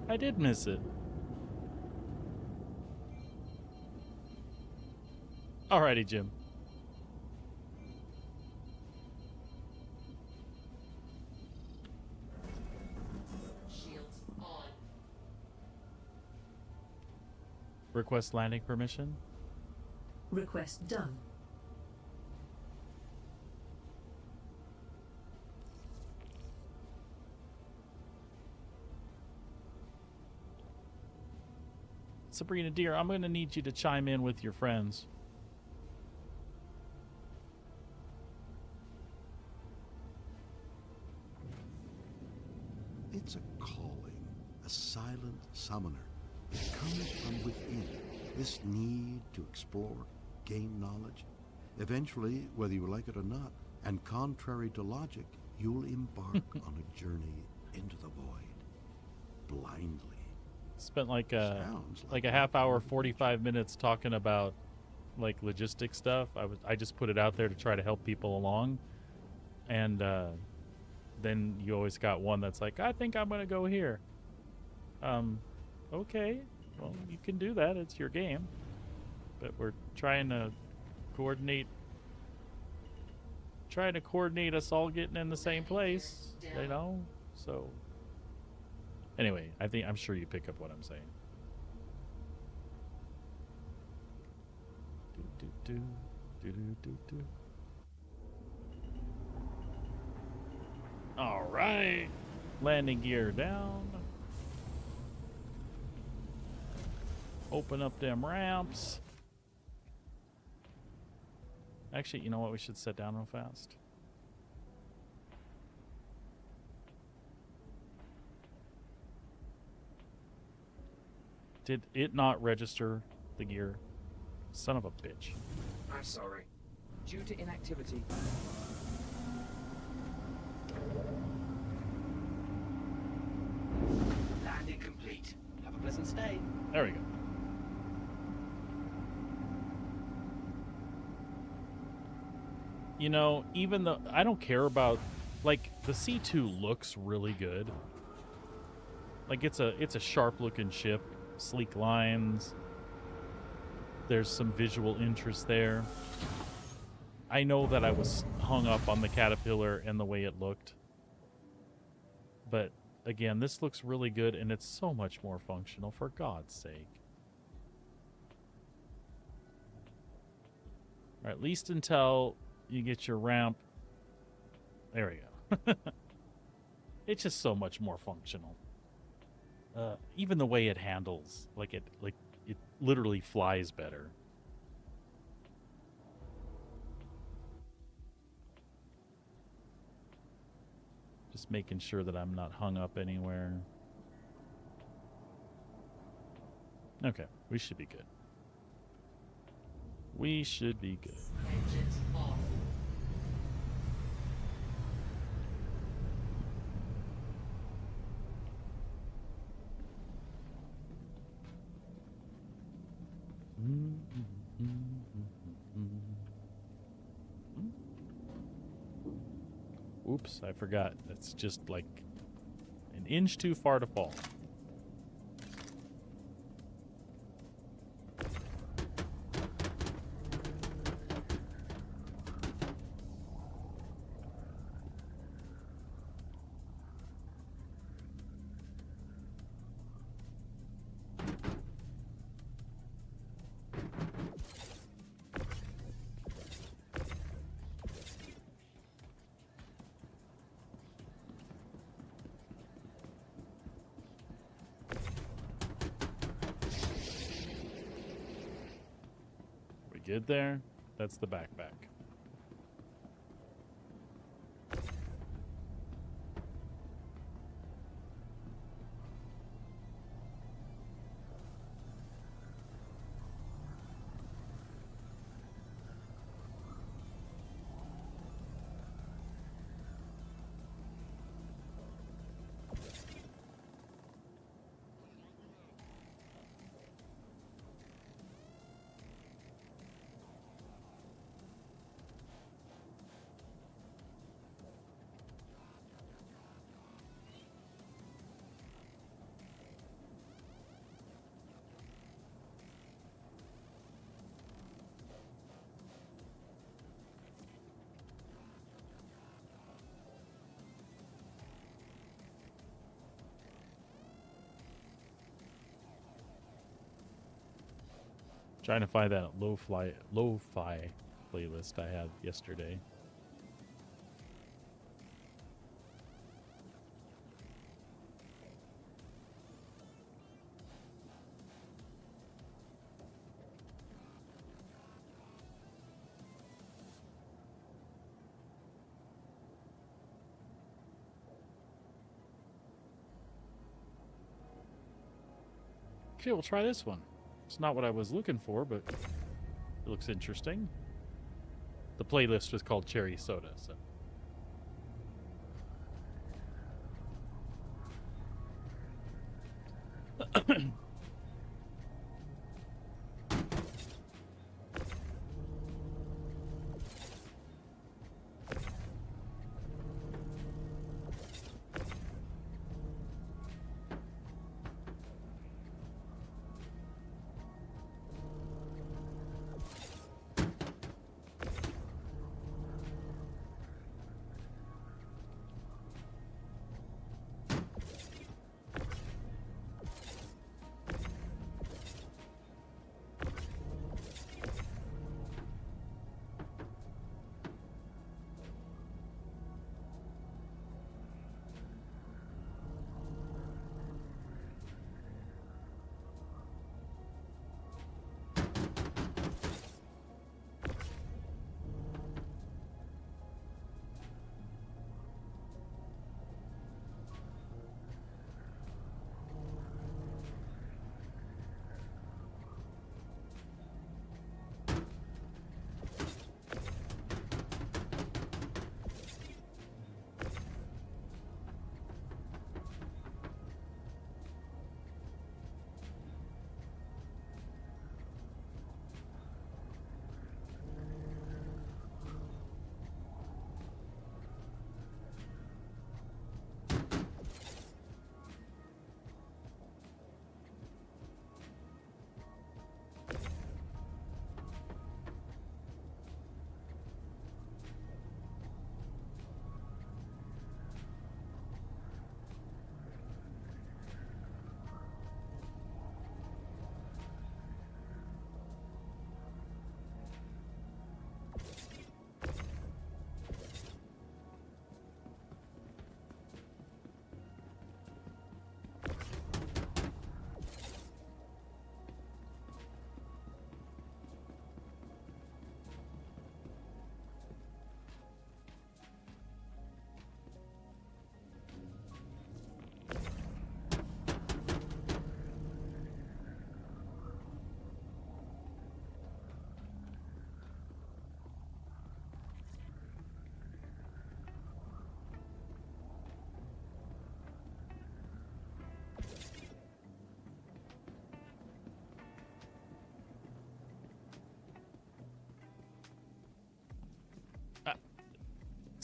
I did miss it. Alrighty, Jim. Shields on. Request landing permission. Request done. Sabrina, dear, I'm going to need you to chime in with your friends. It's a calling, a silent summoner. It comes from within, this need to explore, gain knowledge. Eventually, whether you like it or not, and contrary to logic, you'll embark on a journey into the void, blindly. Spent like a Sounds like a half hour, 45 minutes talking about like logistic stuff. I just put it out there to try to help people along, and then you always got one that's like, I think I'm gonna go here. Okay, well, you can do that. It's your game, but we're trying to coordinate us all getting in the same place, you know. So anyway, I'm sure you pick up what I'm saying. All right, landing gear down. Open up them ramps. Actually, you know what? We should sit down real fast. Did it not register the gear? Son of a bitch. I'm sorry. Due to inactivity. Landing complete. Have a pleasant stay. There we go. You know, even though I don't care about, like, the C2 looks really good. Like, it's a sharp looking ship, sleek lines. There's some visual interest there. I know that I was hung up on the Caterpillar and the way it looked. But again, this looks really good, and it's so much more functional, for God's sake. Or at least until you get your ramp. There we go. It's just so much more functional. Even the way it handles, it literally flies better. Just making sure that I'm not hung up anywhere. Okay, we should be good. We should be good. Engines off. Oops, I forgot. That's just like an inch too far to fall. Good there. That's the backpack. Trying to find that lo-fi playlist I had yesterday. Okay, we'll try this one. It's not what I was looking for, but it looks interesting. The playlist was called Cherry Soda, so.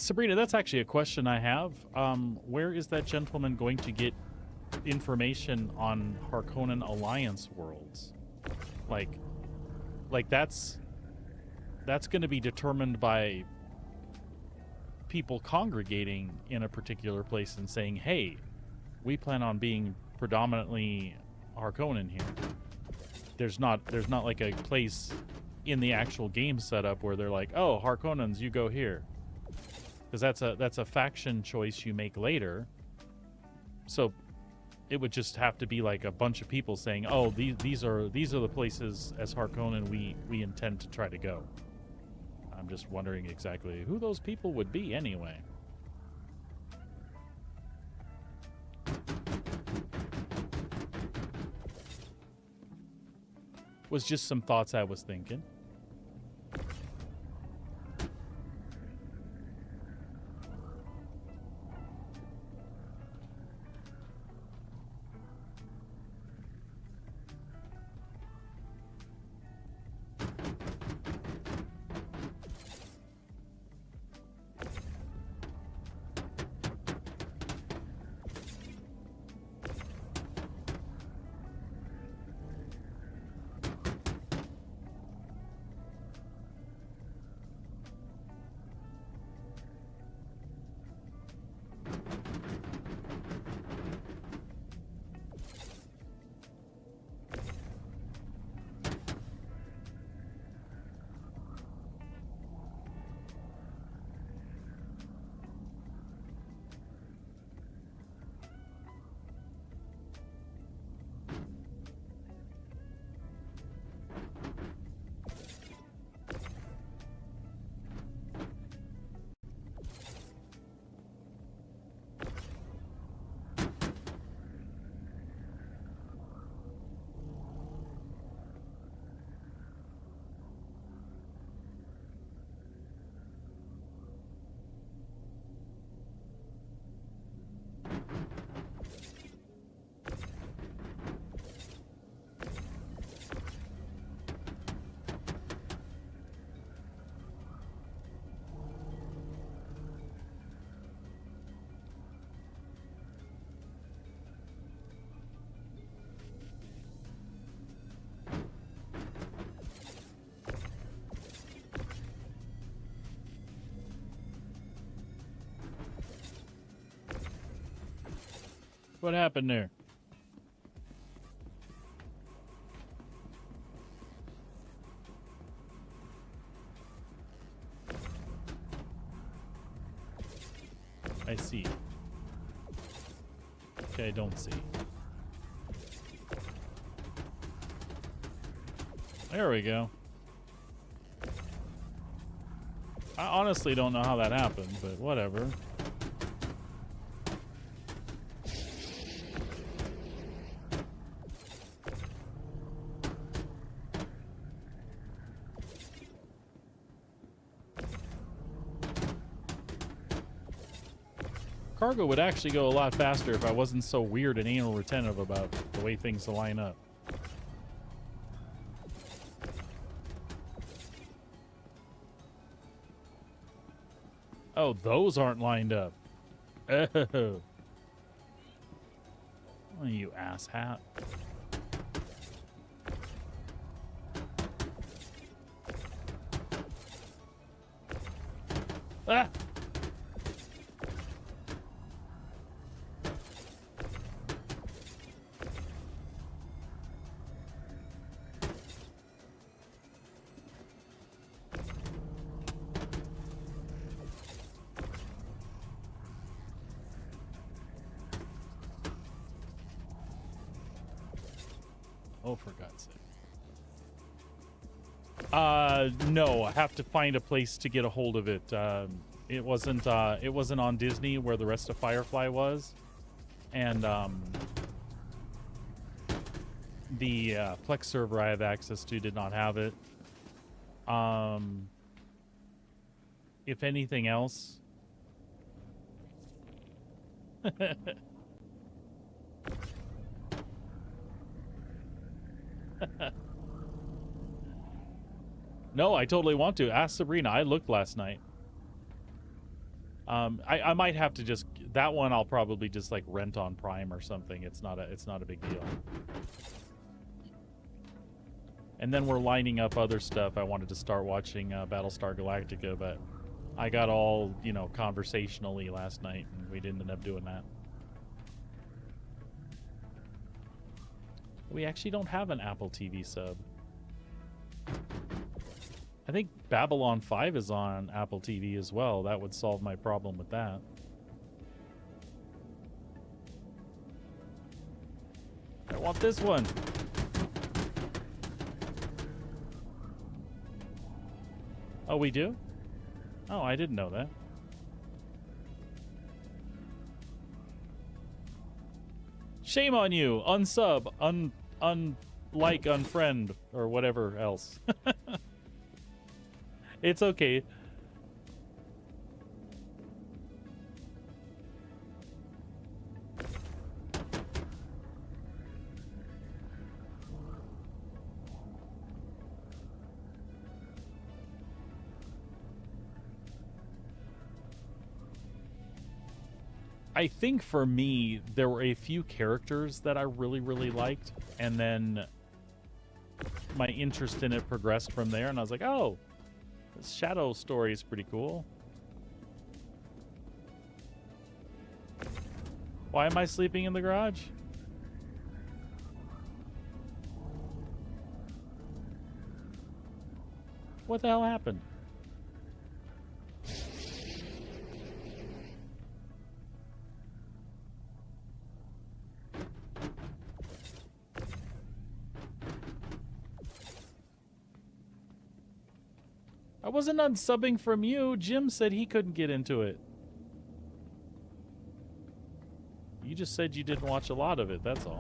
Sabrina, that's actually a question I have. Where is that gentleman going to get information on Harkonnen Alliance worlds? Like that's going to be determined by people congregating in a particular place and saying, "Hey, we plan on being predominantly Harkonnen here." There's not like a place in the actual game setup where they're like, "Oh, Harkonnens, you go here," because that's a faction choice you make later. So it would just have to be like a bunch of people saying, "Oh, these are the places as Harkonnen we intend to try to go." I'm just wondering exactly who those people would be anyway. Was just some thoughts I was thinking. What happened there? I see. Okay, I don't see. There we go. I honestly don't know how that happened, but whatever. Cargo would actually go a lot faster if I wasn't so weird and anal retentive about the way things line up. Oh, those aren't lined up. Oh. Oh, you asshat. Ah! Oh, for God's sake. No, I have to find a place to get a hold of it. It wasn't on Disney where the rest of Firefly was. And, the, Plex server I have access to did not have it. If anything else... No, I totally want to. Ask Sabrina. I looked last night. I might have to just that one. I'll probably just like rent on Prime or something. It's not a big deal. And then we're lining up other stuff. I wanted to start watching Battlestar Galactica, but I got all, you know, conversationally last night, and we didn't end up doing that. We actually don't have an Apple TV sub. I think Babylon 5 is on Apple TV as well. That would solve my problem with that. I want this one. Oh, we do? Oh, I didn't know that. Shame on you. Unsub, unlike, unfriend, or whatever else. It's okay. I think for me, there were a few characters that I really, really liked, and then my interest in it progressed from there, and I was like, oh, this Shadow story is pretty cool. Why am I sleeping in the garage? What the hell happened? I wasn't unsubbing from you. Jim said he couldn't get into it. You just said you didn't watch a lot of it, that's all.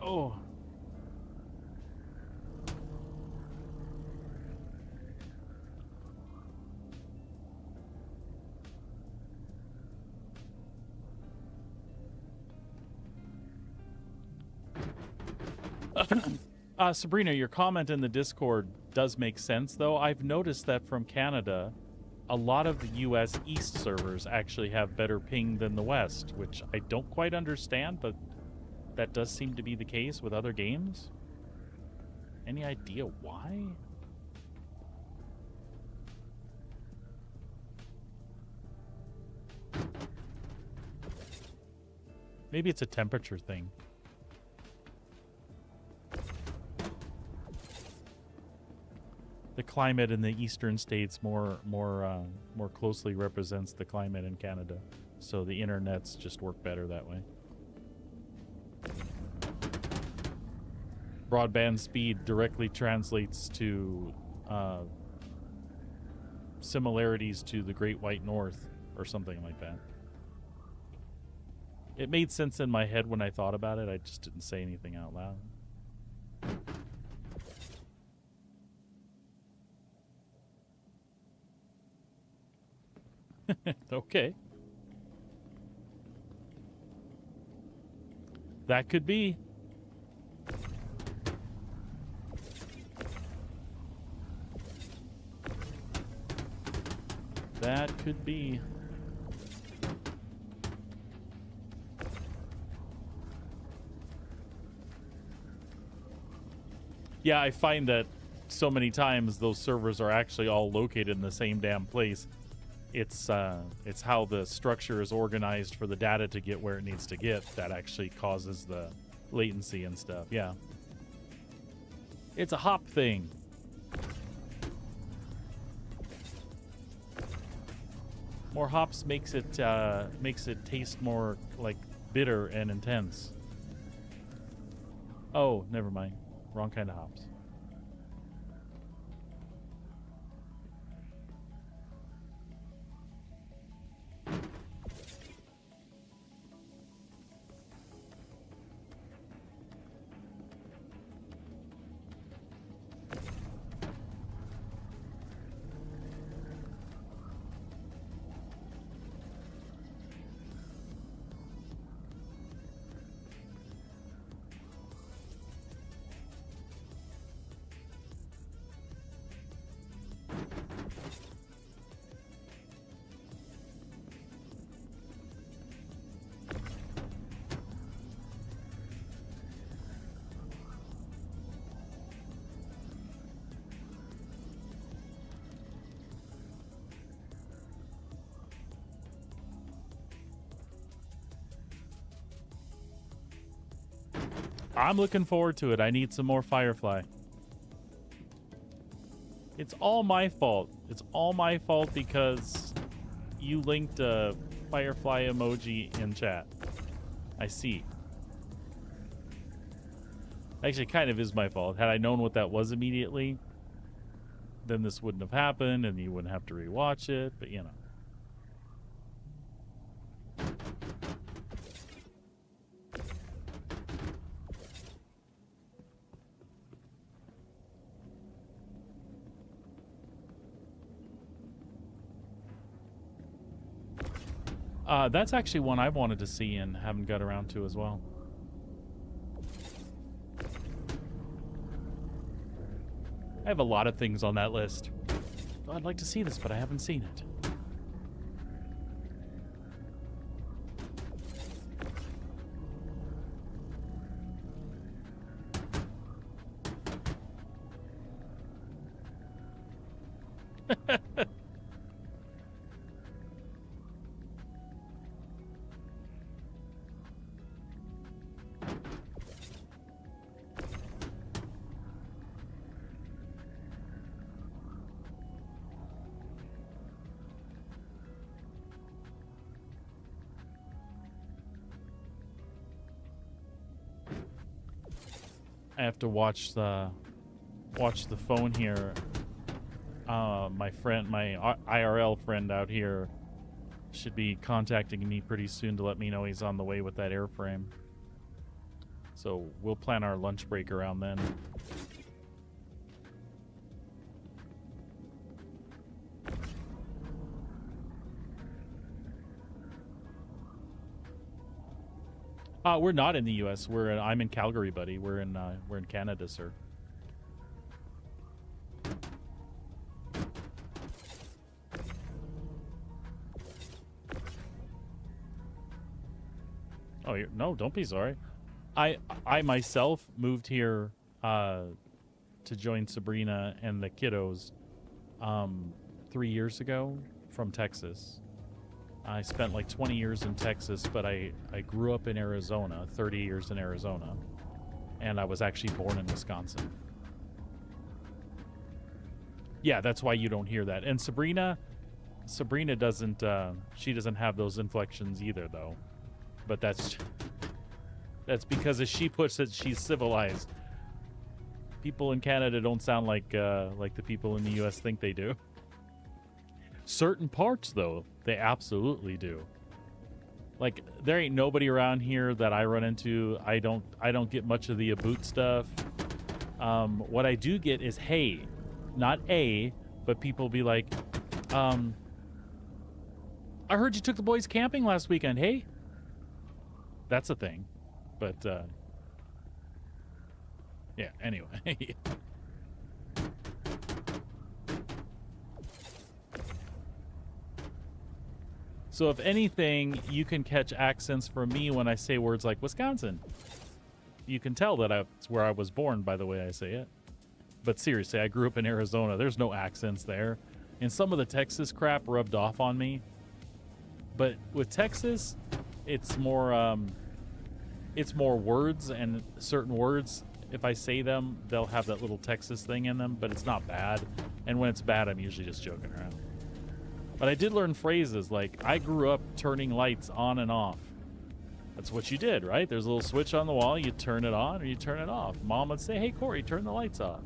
Oh. Sabrina, your comment in the Discord does make sense, though. I've noticed that from Canada, a lot of the US East servers actually have better ping than the West, which I don't quite understand, but that does seem to be the case with other games. Any idea why? Maybe it's a temperature thing. The climate in the eastern states more closely represents the climate in Canada, so the internets just work better that way. Broadband speed directly translates to similarities to the Great White North or something like that. It made sense in my head when I thought about it. I just didn't say anything out loud. Okay. That could be. That could be. Yeah, I find that so many times those servers are actually all located in the same damn place. It's how the structure is organized for the data to get where it needs to get that actually causes the latency and stuff. Yeah. It's a hop thing. More hops makes it taste more like bitter and intense. Oh, never mind. Wrong kind of hops. I'm looking forward to it. I need some more Firefly. It's all my fault. It's all my fault because you linked a Firefly emoji in chat. I see. Actually, it kind of is my fault. Had I known what that was immediately, then this wouldn't have happened and you wouldn't have to rewatch it, but you know. That's actually one I've wanted to see and haven't got around to as well. I have a lot of things on that list. Oh, I'd like to see this, but I haven't seen it. I have to watch the phone here. My friend, my IRL friend out here, should be contacting me pretty soon to let me know he's on the way with that airframe. So we'll plan our lunch break around then. We're not in the U.S. I'm in Calgary, buddy. We're in Canada, sir. Oh, no, don't be sorry. I myself moved here to join Sabrina and the kiddos 3 years ago from Texas. I spent like 20 years in Texas, but I grew up in Arizona, 30 years in Arizona, and I was actually born in Wisconsin. Yeah, that's why you don't hear that. And Sabrina doesn't, she doesn't have those inflections either, though. But that's because, as she puts it, she's civilized. People in Canada don't sound like the people in the U.S. think they do. Certain parts, though, they absolutely do. Like, there ain't nobody around here that I run into. I don't get much of the aboot stuff. What I do get is hey, not a, but people be like, I heard you took the boys camping last weekend. Hey, that's a thing. But yeah. Anyway. So if anything, you can catch accents from me when I say words like Wisconsin. You can tell that it's where I was born by the way I say it. But seriously, I grew up in Arizona. There's no accents there. And some of the Texas crap rubbed off on me. But with Texas, it's more words, and certain words, if I say them, they'll have that little Texas thing in them, but it's not bad. And when it's bad, I'm usually just joking around. But I did learn phrases like, I grew up turning lights on and off. That's what you did, right? There's a little switch on the wall. You turn it on or you turn it off. Mom would say, hey, Corey, turn the lights off.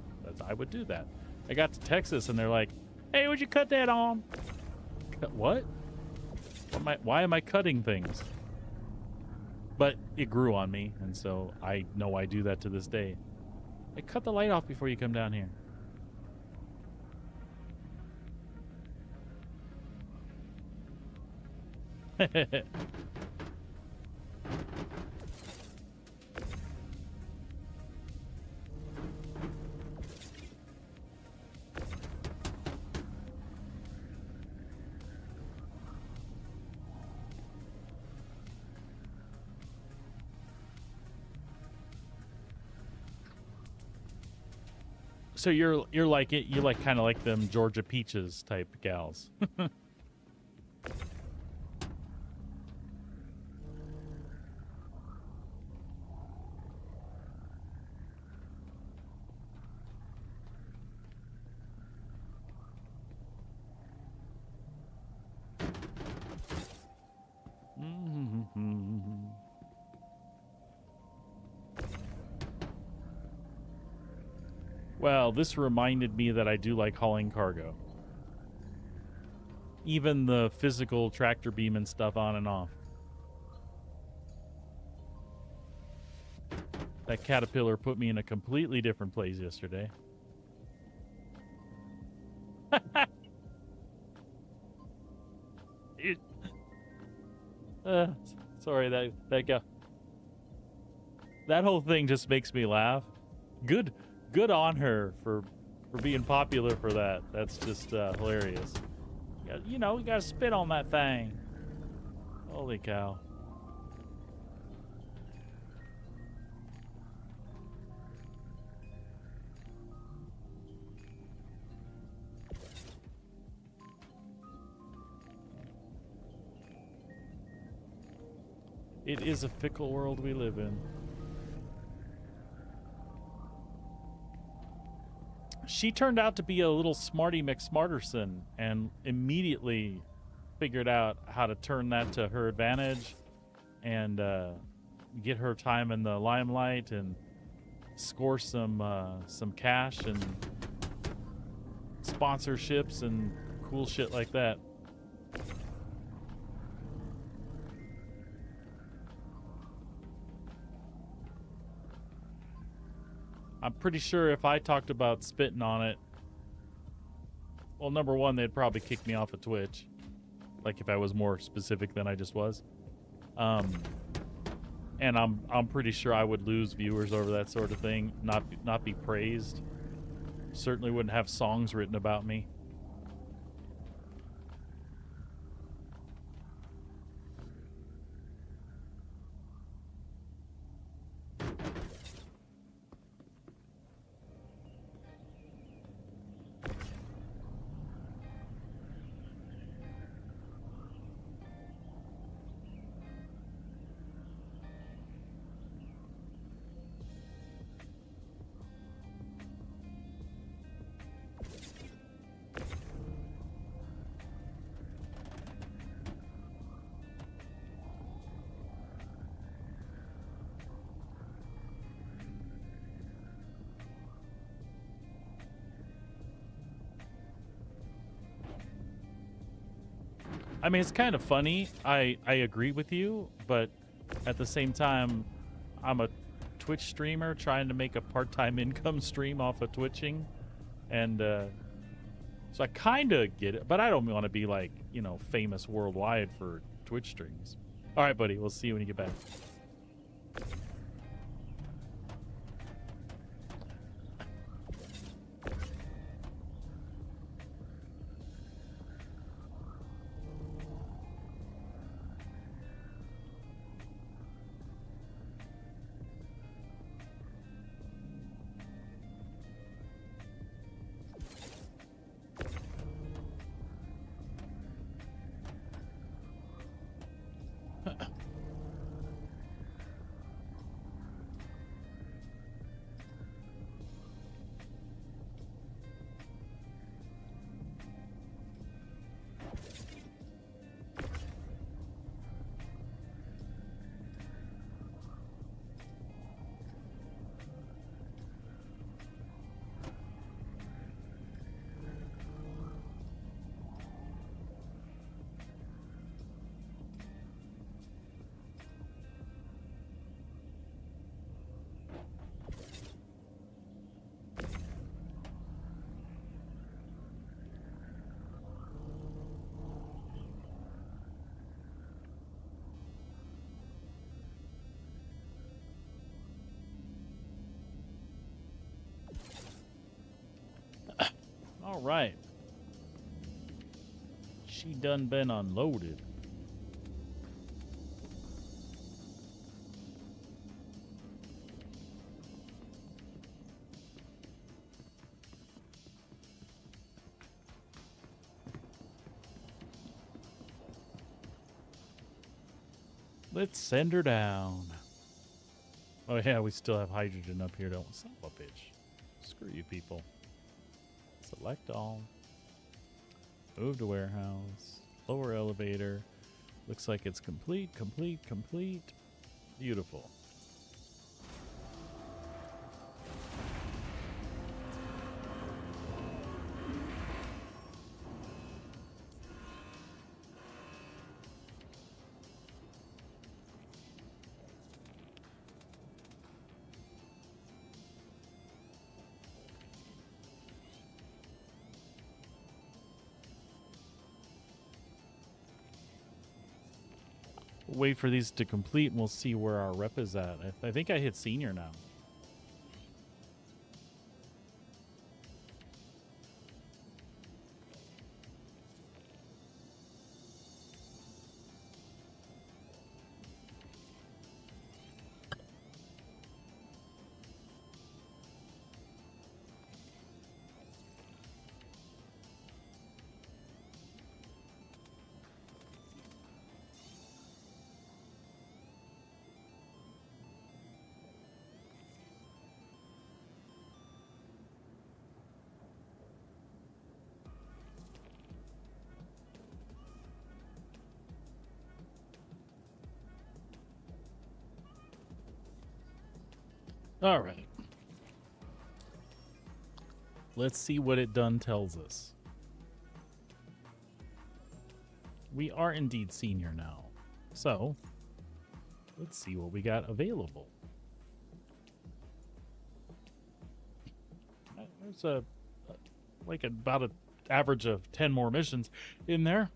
I would do that. I got to Texas and they're like, hey, would you cut that on? What? Why am I cutting things? But it grew on me, and so I know I do that to this day. Hey, cut the light off before you come down here. So you're like it. You like kind of like them Georgia peaches type gals. Well, this reminded me that I do like hauling cargo. Even the physical tractor beam and stuff on and off. That caterpillar put me in a completely different place yesterday. Sorry, that guy. That whole thing just makes me laugh. Good on her for being popular for that. That's just hilarious. You know, you gotta spit on that thing. Holy cow. It is a fickle world we live in. She turned out to be a little smarty McSmarterson and immediately figured out how to turn that to her advantage and get her time in the limelight and score some cash and sponsorships and cool shit like that. I'm pretty sure if I talked about spitting on it, well, number one, they'd probably kick me off of Twitch. Like if I was more specific than I just was. And I'm pretty sure I would lose viewers over that sort of thing, not be praised. Certainly wouldn't have songs written about me. I mean, it's kind of funny. I agree with you, but at the same time, I'm a Twitch streamer trying to make a part-time income stream off of twitching. And so I kind of get it, but I don't want to be like, you know, famous worldwide for Twitch streams. All right, buddy. We'll see you when you get back. All right. She done been unloaded. Let's send her down. Oh yeah, we still have hydrogen up here, don't we? Son of a bitch. Screw you people. Select all. Move to warehouse. Lower elevator. Looks like it's complete. Beautiful. wait for these to complete and we'll see where our rep is at. I think I hit senior now. All right. Let's see what it done tells us. We are indeed senior now. So, let's see what we got available. There's like about an average of 10 more missions in there.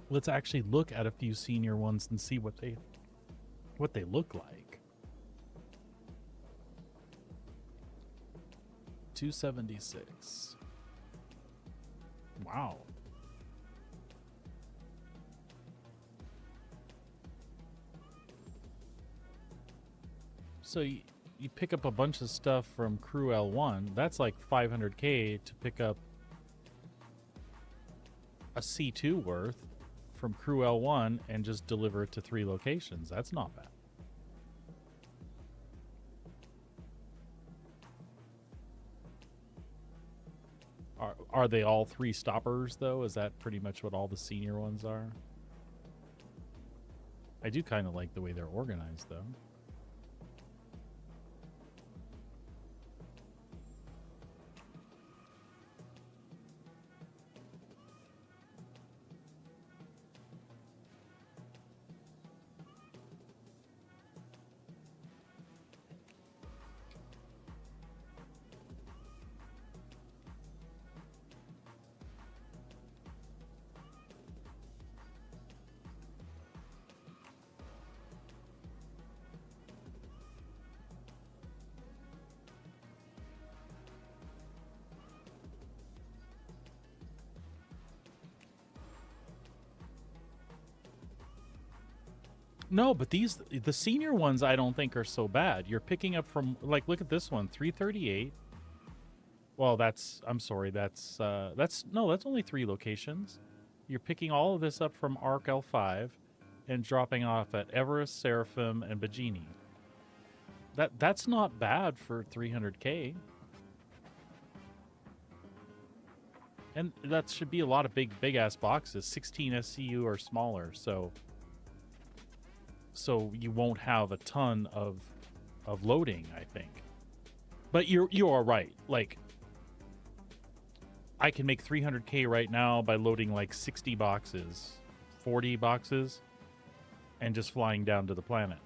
Let's actually look at a few senior ones and see what they look like. 276. Wow. So you pick up a bunch of stuff from Crew L1. That's like 500k to pick up a C2 worth from Crew L1 and just deliver it to 3 locations. That's not bad. Are they all 3 stoppers, though? Is that pretty much what all the senior ones are? I do kind of like the way they're organized, though. No, but the senior ones I don't think are so bad. You're picking up from, like, look at this one, 338. Well, I'm sorry, that's only 3 locations. You're picking all of this up from Arc L5 and dropping off at Everest, Seraphim, and Bajini. That's not bad for 300k. And that should be a lot of big ass boxes, 16 SCU or smaller, so you won't have a ton of loading, I think. But you are right. Like, I can make 300k right now by loading like 60 boxes, 40 boxes, and just flying down to the planet.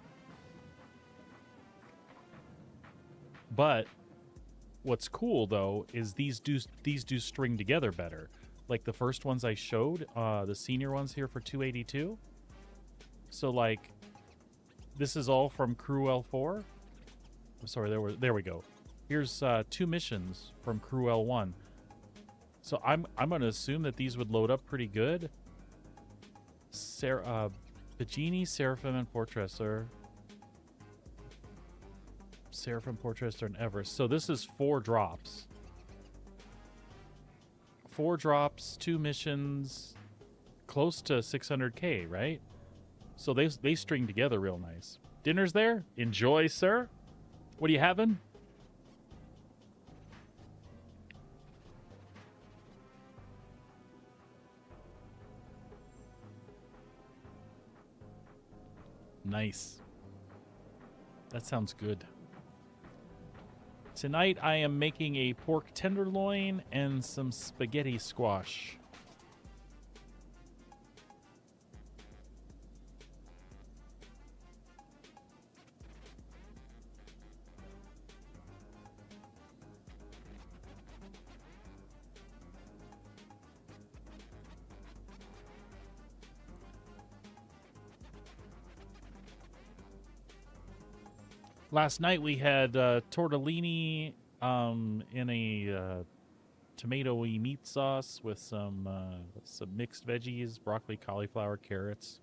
But what's cool though is these do string together better. Like the first ones I showed, the senior ones here for 282. So like, this is all from Crew L4. I'm sorry, there we go. Here's 2 missions from Crew L1. So I'm going to assume that these would load up pretty good. Bajini, Seraphim, and Portresser. Seraphim, Portresser, and Everest. So this is 4 drops. 4 drops, 2 missions, close to 600k, right? So they string together real nice. Dinner's there? Enjoy, sir. What are you having? Nice. That sounds good. Tonight I am making a pork tenderloin and some spaghetti squash. Last night we had tortellini in a tomatoey meat sauce with some mixed veggies, broccoli, cauliflower, carrots.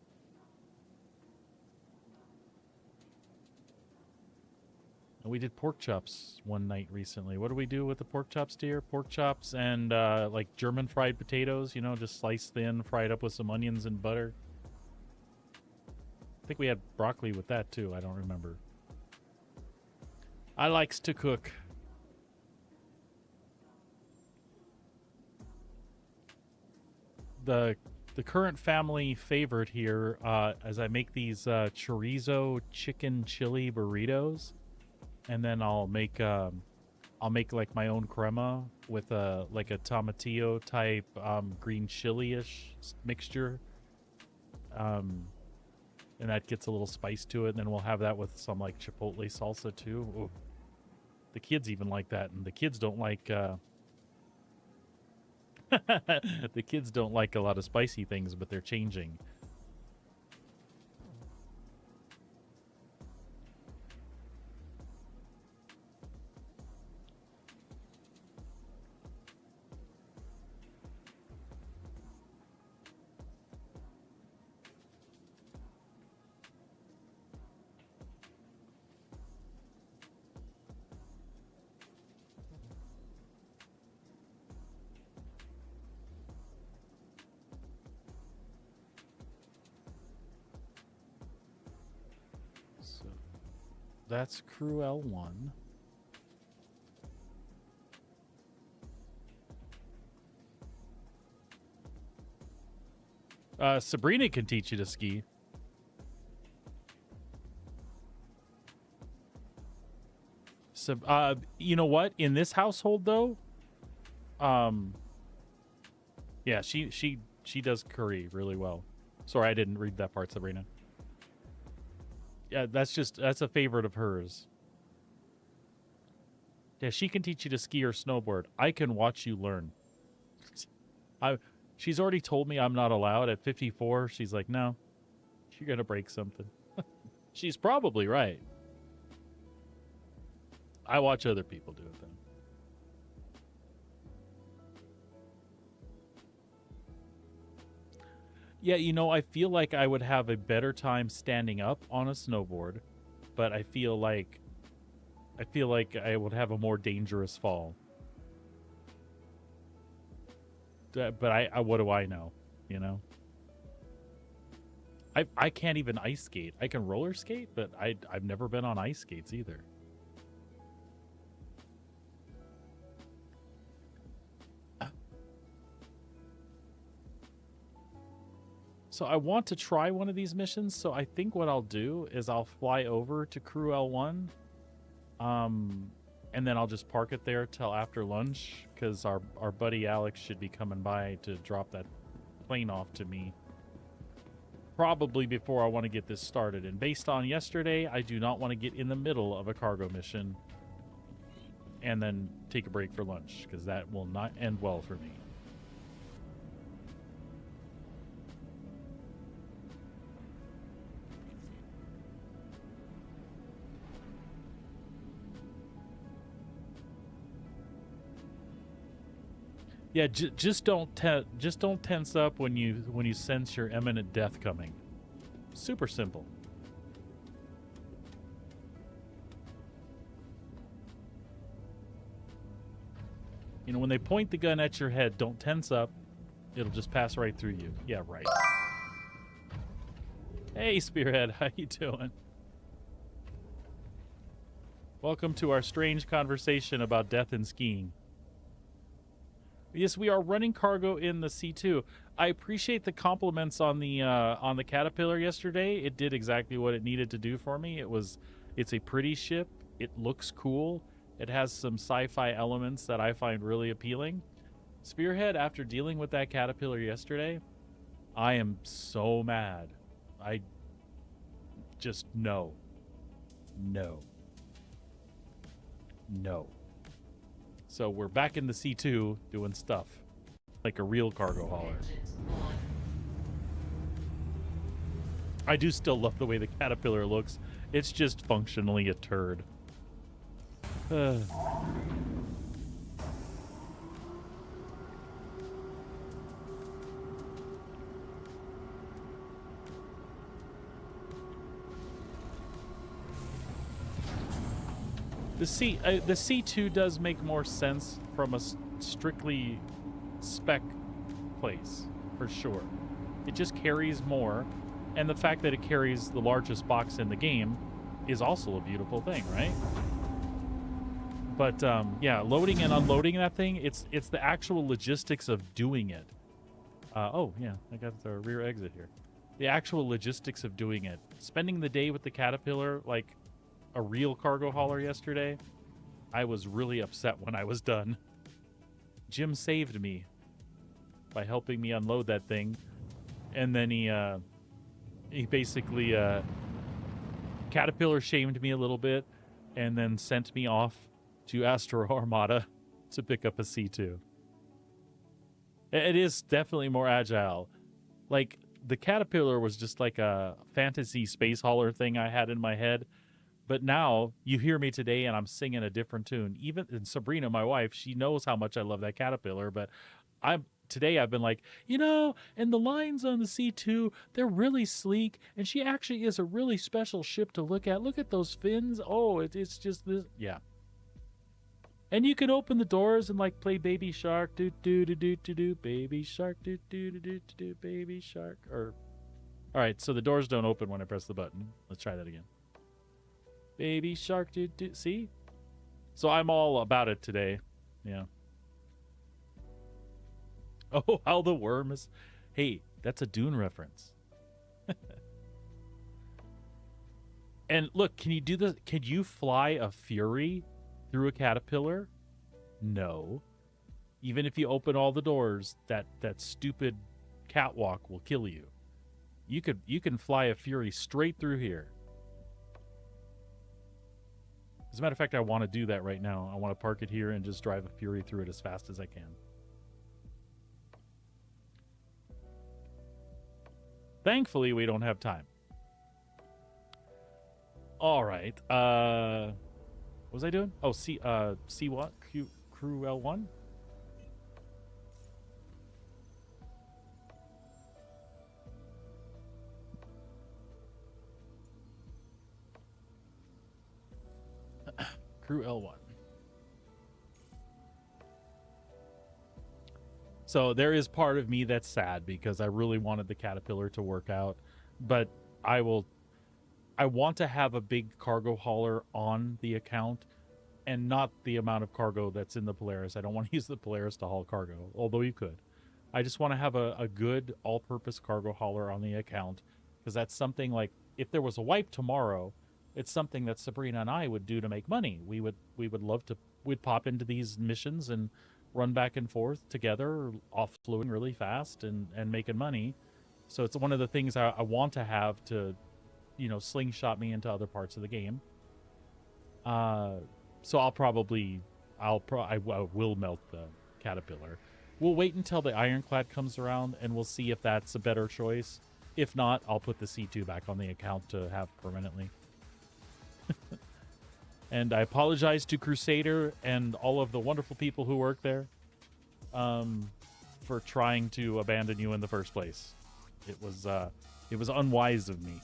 And we did pork chops one night recently. What do we do with the pork chops, dear? Pork chops and like German fried potatoes, you know, just sliced thin, fried up with some onions and butter. I think we had broccoli with that too. I don't remember. I likes to cook. The current family favorite here, as I make these chorizo chicken chili burritos, and then I'll make like my own crema with like a tomatillo type green chili-ish mixture, and that gets a little spice to it. And then we'll have that with some like chipotle salsa too. Ooh. The kids even like that, and the kids don't like the kids don't like a lot of spicy things, but they're changing. That's crew L1. Sabrina can teach you to ski. You know what? In this household, though, yeah, she does curry really well. Sorry, I didn't read that part, Sabrina. Yeah, that's a favorite of hers. Yeah, she can teach you to ski or snowboard. I can watch you learn. She's already told me I'm not allowed. At 54, she's like, no, you're going to break something. She's probably right. I watch other people do it, though. Yeah, you know, I feel like I would have a better time standing up on a snowboard, but I feel like I would have a more dangerous fall. But I what do I know, you know? I can't even ice skate. I can roller skate, but I've never been on ice skates either. So I want to try one of these missions, so I think what I'll do is I'll fly over to Crew L1, and then I'll just park it there till after lunch, because our buddy Alex should be coming by to drop that plane off to me. Probably before I want to get this started. And based on yesterday, I do not want to get in the middle of a cargo mission and then take a break for lunch, because that will not end well for me. Yeah, just don't tense up when you sense your imminent death coming. Super simple. You know, when they point the gun at your head, don't tense up. It'll just pass right through you. Yeah, right. Hey, Spearhead, how you doing? Welcome to our strange conversation about death and skiing. Yes, we are running cargo in the C2. I appreciate the compliments on the Caterpillar yesterday. It did exactly what it needed to do for me. It's a pretty ship. It looks cool. It has some sci-fi elements that I find really appealing. Spearhead, after dealing with that Caterpillar yesterday, I am so mad. I just no. So we're back in the C2 doing stuff like a real cargo hauler. I do still love the way the caterpillar looks. It's just functionally a turd. The C2 does make more sense from a strictly spec place, for sure. It just carries more, and the fact that it carries the largest box in the game is also a beautiful thing, right? But yeah, loading and unloading that thing, it's the actual logistics of doing it. Oh yeah, I got the rear exit here. The actual logistics of doing it. Spending the day with the caterpillar, like a real cargo hauler yesterday, I was really upset when I was done. Jim saved me by helping me unload that thing, and then he basically caterpillar shamed me a little bit, and then sent me off to Astro Armada to pick up a C2. It is definitely more agile. Like, the caterpillar was just like a fantasy space hauler thing I had in my head. But now you hear me today and I'm singing a different tune. Even and Sabrina, my wife, she knows how much I love that caterpillar. But today I've been like, you know, and the lines on the C2, they're really sleek. And she actually is a really special ship to look at. Look at those fins. Oh, it's just this. Yeah. And you can open the doors and like play Baby Shark, do do do do do do, Baby Shark, do do do do do, Baby Shark. Or, all right, so the doors don't open when I press the button. Let's try that again. Baby Shark, do do. See? So I'm all about it today. Yeah. Oh, how the worm is. Hey, that's a Dune reference. And look, can you do this? Can you fly a Fury through a caterpillar? No. Even if you open all the doors, that stupid catwalk will kill you. You can fly a Fury straight through here. As a matter of fact, I want to do that right now. I want to park it here and just drive a Fury through it as fast as I can. Thankfully, we don't have time. All right. What was I doing? Oh, C what? Crew L1? Crew L1. So there is part of me that's sad because I really wanted the caterpillar to work out, but I want to have a big cargo hauler on the account and not the amount of cargo that's in the Polaris. I don't want to use the Polaris to haul cargo, although you could. I just want to have a good all-purpose cargo hauler on the account, because that's something like, if there was a wipe tomorrow, it's something that Sabrina and I would do to make money. We would love to. We'd pop into these missions and run back and forth together, offloading really fast and making money. So it's one of the things I want to have to, you know, slingshot me into other parts of the game. So I will melt the caterpillar. We'll wait until the ironclad comes around and we'll see if that's a better choice. If not, I'll put the C2 back on the account to have permanently. And I apologize to Crusader and all of the wonderful people who work there for trying to abandon you in the first place. It was unwise of me.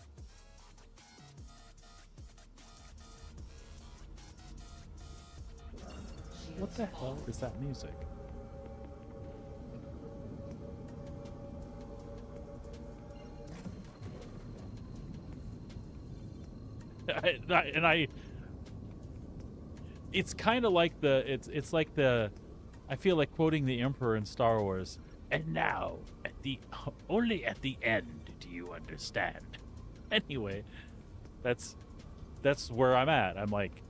What the hell is that music? It's kind of like it's like I feel like quoting the Emperor in Star Wars. And now, only at the end do you understand. Anyway, that's where I'm at. I'm like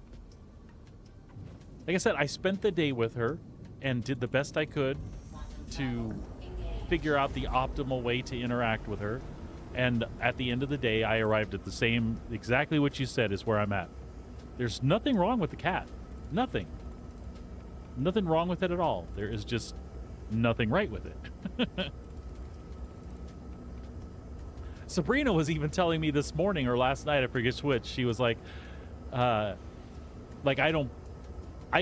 I said, I spent the day with her and did the best I could to figure out the optimal way to interact with her. And at the end of the day, I arrived at the same, exactly what you said is where I'm at. There's nothing wrong with the cat. Nothing. Nothing wrong with it at all. There is just nothing right with it. Sabrina was even telling me this morning or last night, I forget which. She was like, I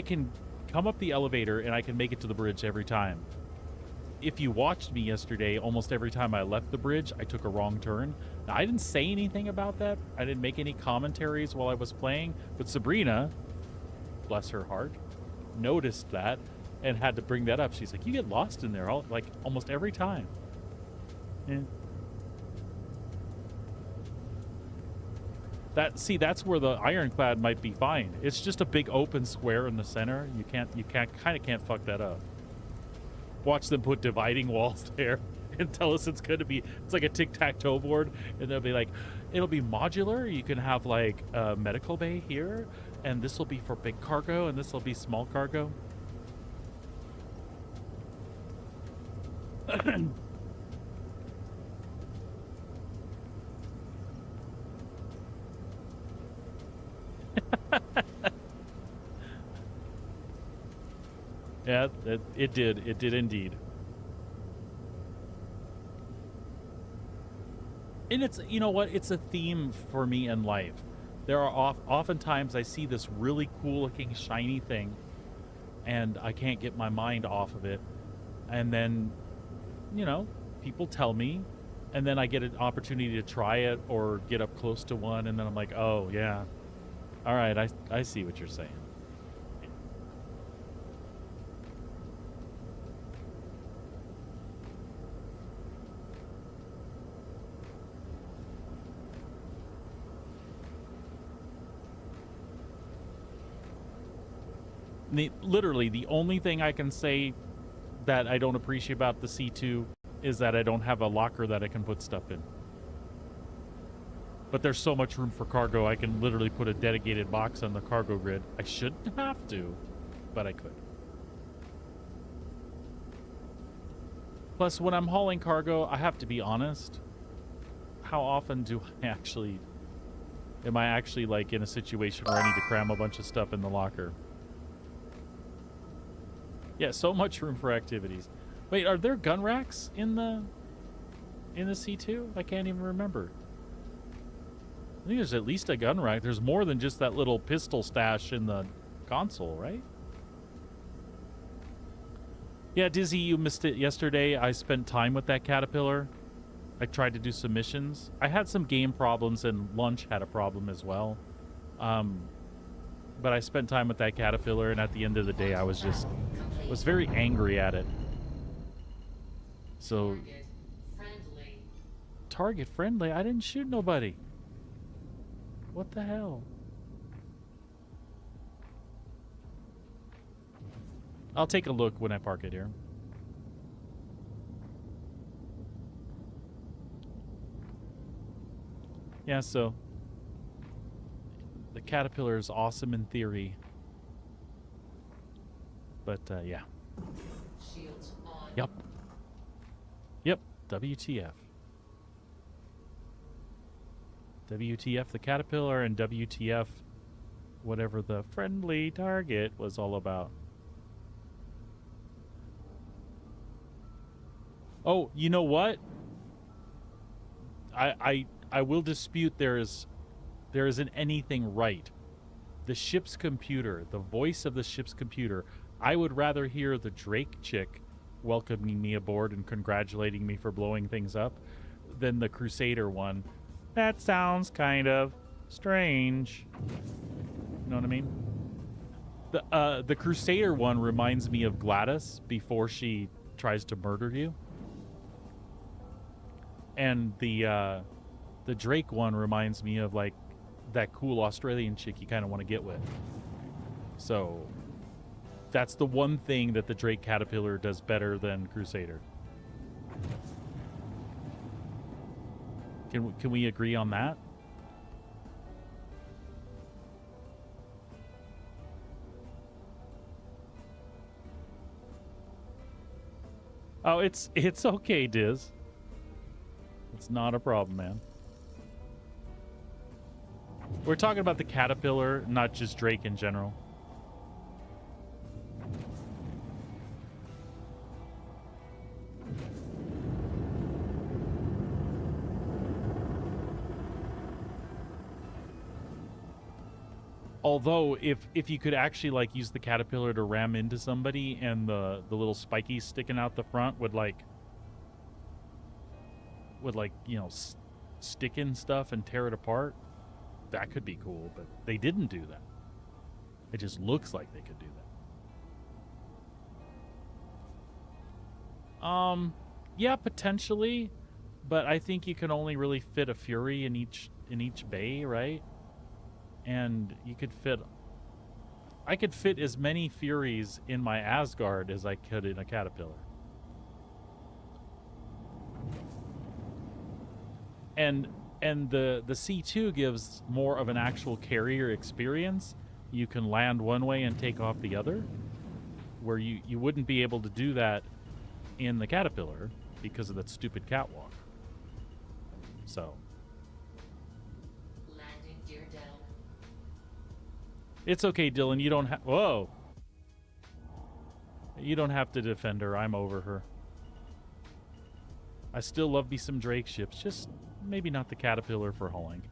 can come up the elevator and I can make it to the bridge every time. If you watched me yesterday, almost every time I left the bridge, I took a wrong turn. Now, I didn't say anything about that. I didn't make any commentaries while I was playing, but Sabrina, bless her heart, noticed that and had to bring that up. She's like, you get lost in there almost every time. Yeah. That's where the ironclad might be fine. It's just a big open square in the center. You kind of can't fuck that up. Watch them put dividing walls there and tell us it's like a tic-tac-toe board, and they'll be like, it'll be modular. You can have like a medical bay here, and this will be for big cargo, and this will be small cargo. Yeah, it did. It did indeed. And it's, you know what? It's a theme for me in life. There are oftentimes I see this really cool looking shiny thing and I can't get my mind off of it. And then, you know, people tell me, and then I get an opportunity to try it or get up close to one, and then I'm like, oh, yeah. All right, I see what you're saying. Literally, the only thing I can say that I don't appreciate about the C2 is that I don't have a locker that I can put stuff in. But there's so much room for cargo, I can literally put a dedicated box on the cargo grid. I shouldn't have to, but I could. Plus, when I'm hauling cargo, I have to be honest. How often am I actually like in a situation where I need to cram a bunch of stuff in the locker? Yeah, so much room for activities. Wait, are there gun racks in the C2? I can't even remember. I think there's at least a gun rack. There's more than just that little pistol stash in the console, right? Yeah, Dizzy, you missed it yesterday. I spent time with that caterpillar. I tried to do some missions. I had some game problems, and lunch had a problem as well. But I spent time with that caterpillar, and at the end of the day, I was very angry at it. So, target friendly? I didn't shoot nobody. What the hell? I'll take a look when I park it here. Yeah, so the caterpillar is awesome in theory, but yeah. Shields on. Yep. WTF. WTF the caterpillar, and WTF whatever the friendly target was all about. Oh, you know what? I will dispute there isn't anything right. The ship's computer, the voice of the ship's computer, I would rather hear the Drake chick welcoming me aboard and congratulating me for blowing things up than the Crusader one. That sounds kind of strange. You know what I mean? The Crusader one reminds me of Gladys before she tries to murder you. And the Drake one reminds me of like that cool Australian chick you kind of want to get with. So that's the one thing that the Drake Caterpillar does better than Crusader. Can we agree on that? Oh, it's okay, Diz. It's not a problem, man. We're talking about the Caterpillar, not just Drake in general. Although, if you could actually like use the caterpillar to ram into somebody, and the little spikies sticking out the front would like you know stick in stuff and tear it apart, that could be cool. But they didn't do that. It just looks like they could do that. Yeah, potentially, but I think you can only really fit a Fury in each bay, right? And you could fit... I could fit as many Furies in my Asgard as I could in a Caterpillar. And the C2 gives more of an actual carrier experience. You can land one way and take off the other, where you wouldn't be able to do that in the Caterpillar because of that stupid catwalk. So... It's okay, Dylan. You don't have... Whoa. You don't have to defend her. I'm over her. I still love me some Drake ships. Just maybe not the Caterpillar for hauling.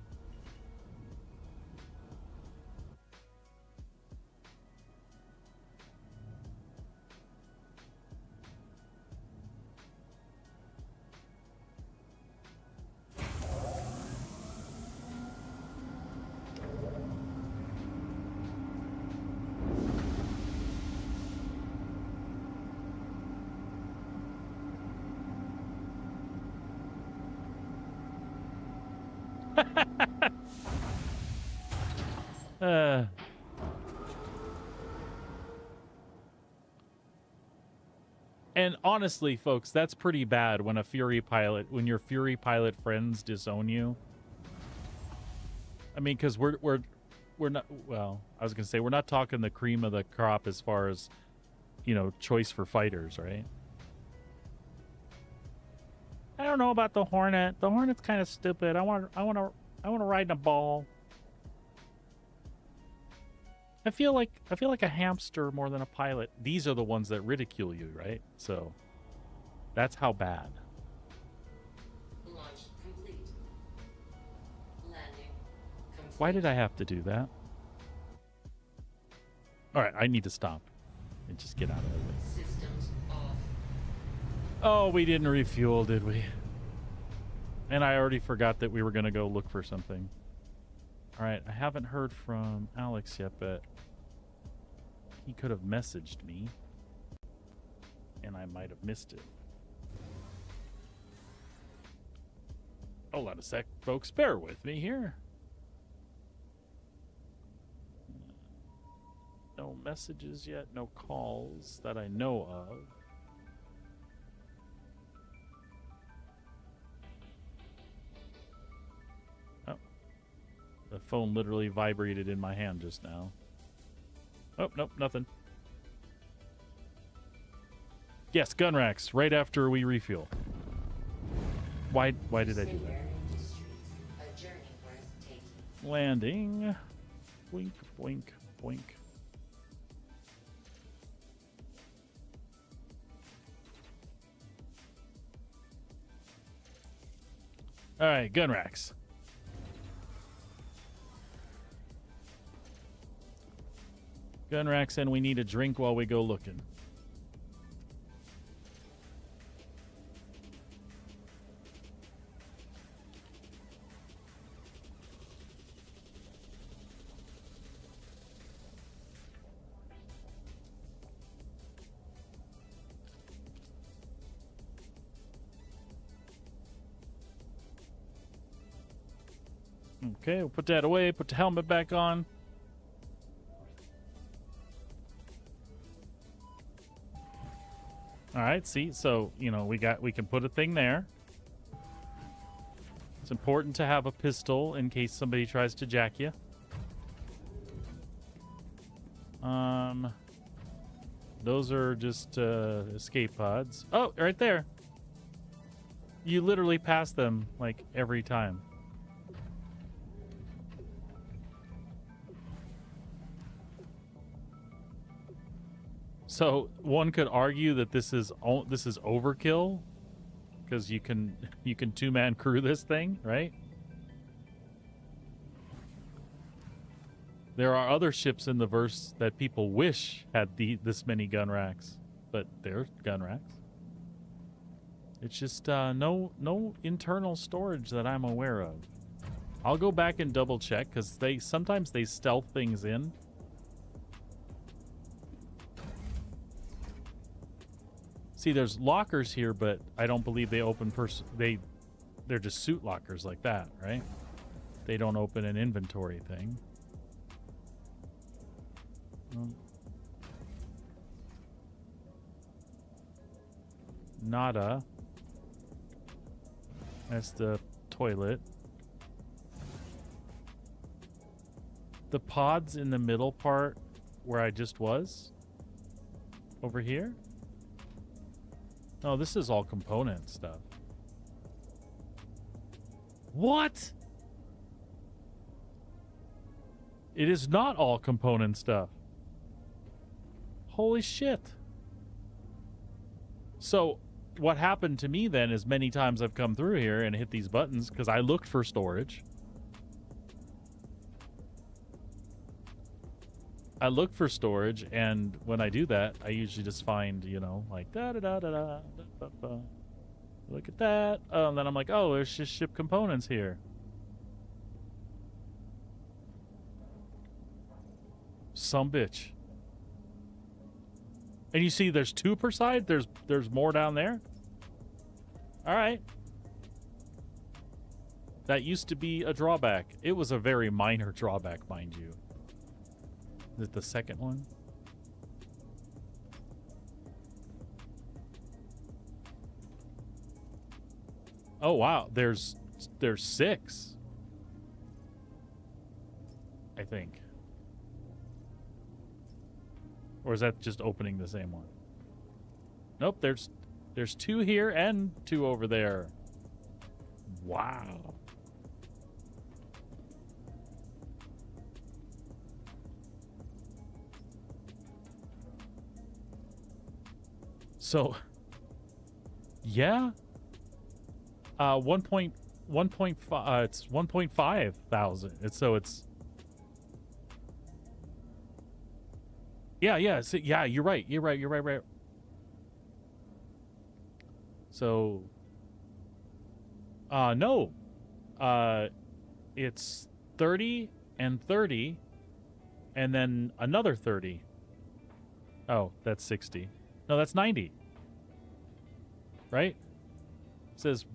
And honestly, folks, that's pretty bad when when your Fury pilot friends disown you. I mean, because we're not, well, I was gonna say we're not talking the cream of the crop as far as, you know, choice for fighters, right? I don't know about the Hornet. The Hornet's kind of stupid. I want to ride in a ball. I feel like a hamster more than a pilot. These are the ones that ridicule you, right? So that's how bad. Launch complete. Landing complete. Why did I have to do that? All right, I need to stop and just get out of the way. Systems off. Oh, we didn't refuel, did we? And I already forgot that we were going to go look for something. All right, I haven't heard from Alex yet, but he could have messaged me, and I might have missed it. Hold on a sec, folks. Bear with me here. No messages yet, no calls that I know of. The phone literally vibrated in my hand just now. Oh, nope, nothing. Yes, gun racks, right after we refuel. Why did I do that? A journey worth taking. Landing. Boink, boink, boink. All right, gun racks. Gun racks, and we need a drink while we go looking. Okay, we'll put that away, put the helmet back on. All right, see, so, you know, we can put a thing there. It's important to have a pistol in case somebody tries to jack you. Those are just escape pods. Oh, right there. You literally pass them like every time. So one could argue that this is overkill, because you can two-man crew this thing, right? There are other ships in the verse that people wish had this many gun racks, but they're gun racks. It's just no internal storage that I'm aware of. I'll go back and double check because sometimes they stealth things in. See, there's lockers here, but I don't believe they open they're just suit lockers like that, right? They don't open an inventory thing. Nada. That's the toilet. The pod's in the middle part where I just was. Over here? No, this is all component stuff. What? It is not all component stuff. Holy shit. So, what happened to me then is many times I've come through here and hit these buttons because I looked for storage. I look for storage, and when I do that, I usually just find, you know, like da-da-da-da-da, da-da-da. Look at that. And then I'm like, oh, there's just ship components here. Some bitch. And you see there's 2 per side? There's more down there? Alright. That used to be a drawback. It was a very minor drawback, mind you. Is it the second one? Oh wow, there's 6. I think. Or is that just opening the same one? Nope, there's 2 here and 2 over there. Wow. So, yeah. 1.5. It's 1.5 thousand. It's. Yeah. So, yeah, you're right. You're right. So, no. It's 30 and 30, and then another 30. Oh, that's 60. No, that's 90. Right? It says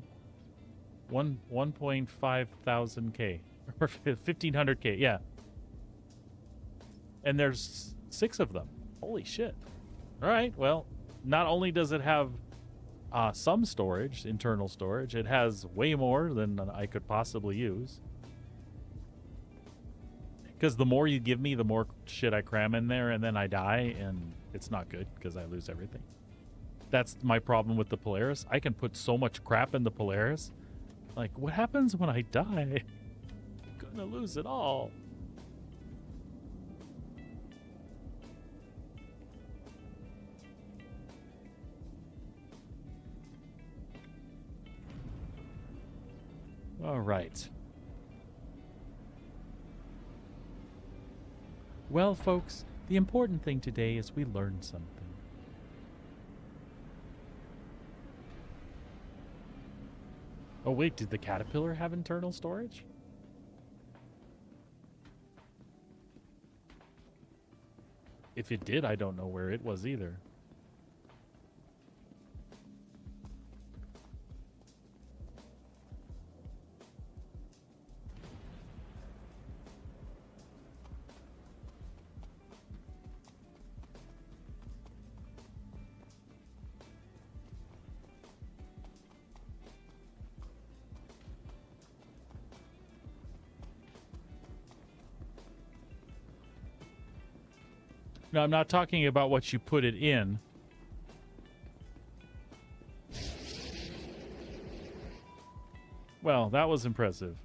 1.5 thousand K. Or 1,500 K, yeah. And there's 6 of them. Holy shit. Alright, well, not only does it have some storage, internal storage, it has way more than I could possibly use. Because the more you give me, the more shit I cram in there, and then I die, and it's not good, because I lose everything. That's my problem with the Polaris. I can put so much crap in the Polaris. Like, what happens when I die? I'm gonna lose it all. All right. Well, folks, the important thing today is we learned something. Oh, wait, did the Caterpillar have internal storage? If it did, I don't know where it was either. No, I'm not talking about what you put it in. Well, that was impressive.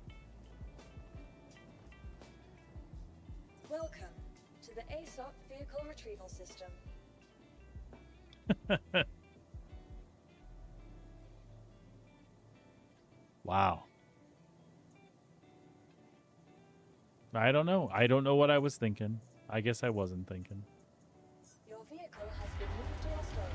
Welcome to the ASOP Vehicle Retrieval System. Wow. I don't know. I don't know what I was thinking. I guess I wasn't thinking. Your vehicle has been moved to our storage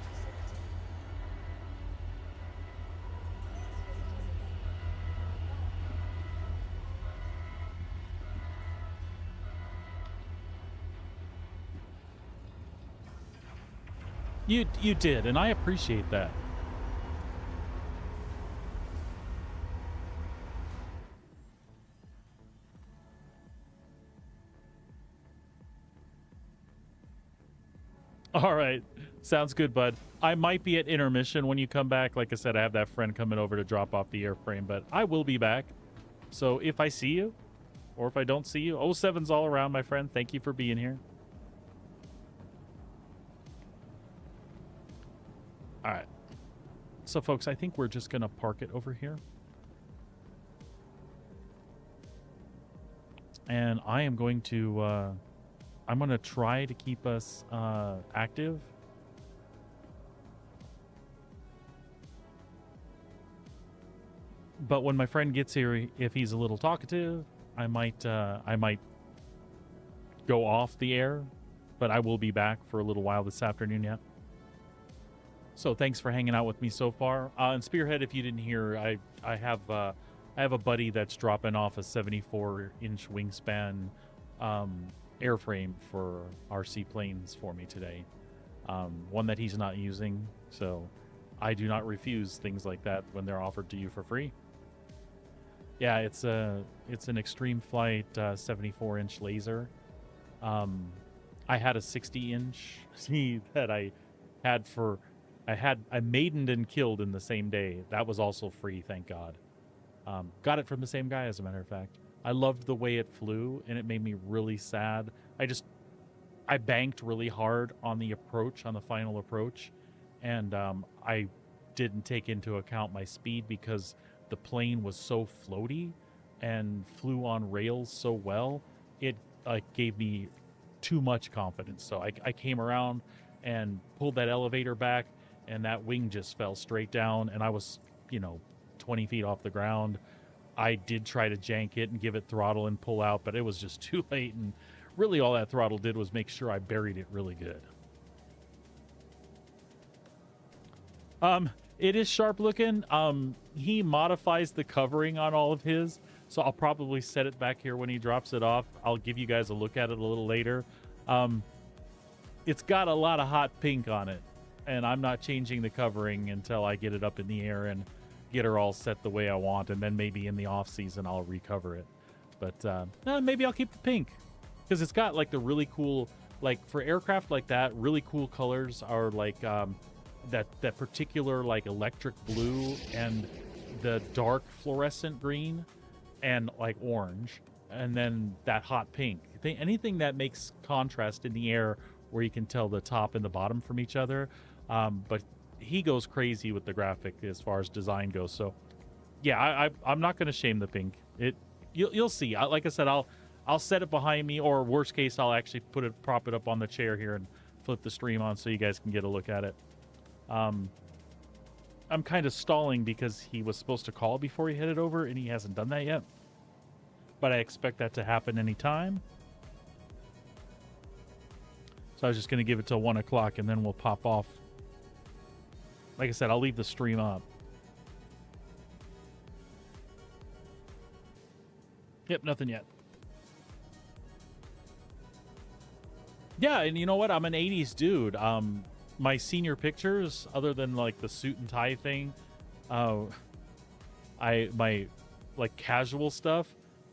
facility. You did, and I appreciate that. All right. Sounds good, bud. I might be at intermission when you come back. Like I said, I have that friend coming over to drop off the airframe, but I will be back. So if I see you, or if I don't see you, 07's all around, my friend. Thank you for being here. All right. So, folks, I think we're just going to park it over here. And I am going to... I'm going to try to keep us active. But when my friend gets here, if he's a little talkative, I might go off the air. But I will be back for a little while this afternoon yet. So thanks for hanging out with me so far. And Spearhead, if you didn't hear, I have a buddy that's dropping off a 74-inch wingspan airframe for RC planes for me today. One that he's not using, so I do not refuse things like that when they're offered to you for free. Yeah, it's an Extreme Flight 74-inch laser. I had a 60-inch that I maidened and killed in the same day. That was also free, thank God. Got it from the same guy, as a matter of fact. I loved the way it flew, and it made me really sad. I banked really hard on the approach, on the final approach, and I didn't take into account my speed because the plane was so floaty and flew on rails so well. It gave me too much confidence. So I came around and pulled that elevator back, and that wing just fell straight down, and I was, 20 feet off the ground. I did try to jank it and give it throttle and pull out, but it was just too late, and really all that throttle did was make sure I buried it really good. It is sharp looking. He modifies the covering on all of his, so I'll probably set it back here when he drops it off. I'll give you guys a look at it a little later. It's got a lot of hot pink on it, and I'm not changing the covering until I get it up in the air and get her all set the way I want, and then maybe in the off season I'll recover it. But maybe I'll keep the pink, because it's got like the really cool, like for aircraft like that, really cool colors are like that particular like electric blue and the dark fluorescent green and like orange, and then that hot pink. Anything that makes contrast in the air where you can tell the top and the bottom from each other. But he goes crazy with the graphic as far as design goes. So yeah, I'm not going to shame the pink. You'll see. Like I said, I'll set it behind me, or worst case, I'll actually prop it up on the chair here and flip the stream on so you guys can get a look at it. I'm kind of stalling because he was supposed to call before he headed over, and he hasn't done that yet. But I expect that to happen anytime. So I was just going to give it till 1 o'clock, and then we'll pop off. Like I said, I'll leave the stream up. Yep, nothing yet. Yeah, and you know what? I'm an 80s dude. My senior pictures, other than like the suit and tie thing, my like casual stuff,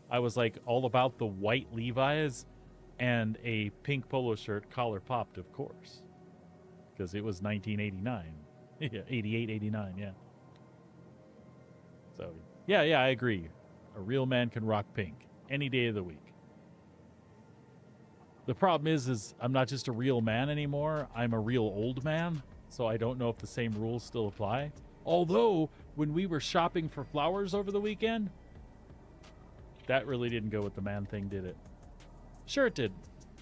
I was like all about the white Levi's and a pink polo shirt, collar popped, of course, because it was 1989. Yeah, 88, 89, yeah. So, yeah, I agree. A real man can rock pink any day of the week. The problem is I'm not just a real man anymore. I'm a real old man, so I don't know if the same rules still apply. Although, when we were shopping for flowers over the weekend, that really didn't go with the man thing, did it? Sure it did.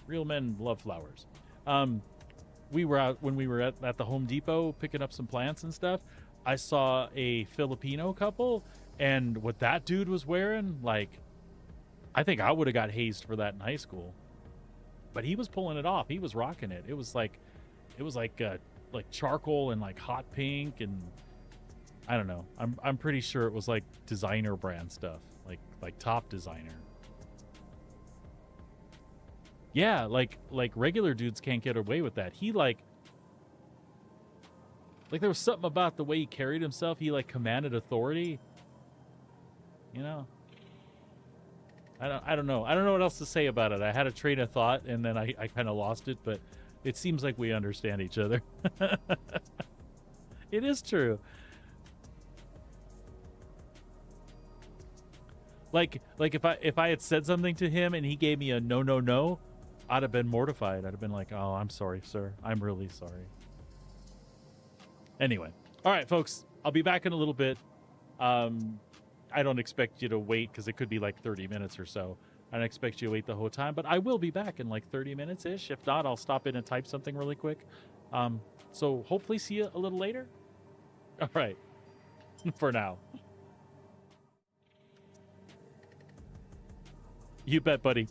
Real men love flowers. We were out when we were at the Home Depot picking up some plants and stuff. I saw a Filipino couple, and what that dude was wearing, like, I think I would have got hazed for that in high school. But he was pulling it off. He was rocking it. It was like charcoal and like hot pink, and I don't know. I'm pretty sure it was like designer brand stuff, like top designer. Yeah, like regular dudes can't get away with that. He like there was something about the way he carried himself. He like commanded authority. You know? I don't know. I don't know what else to say about it. I had a train of thought and then I kind of lost it, but it seems like we understand each other. It is true. Like if I had said something to him and he gave me a no, I'd have been mortified. I'd have been like, "Oh, I'm sorry, sir. I'm really sorry." Anyway, all right, folks. I'll be back in a little bit. I don't expect you to wait because it could be like 30 minutes or so. I don't expect you to wait the whole time, but I will be back in like 30 minutes ish. If not, I'll stop in and type something really quick. So hopefully see you a little later. All right, for now. You bet, buddy.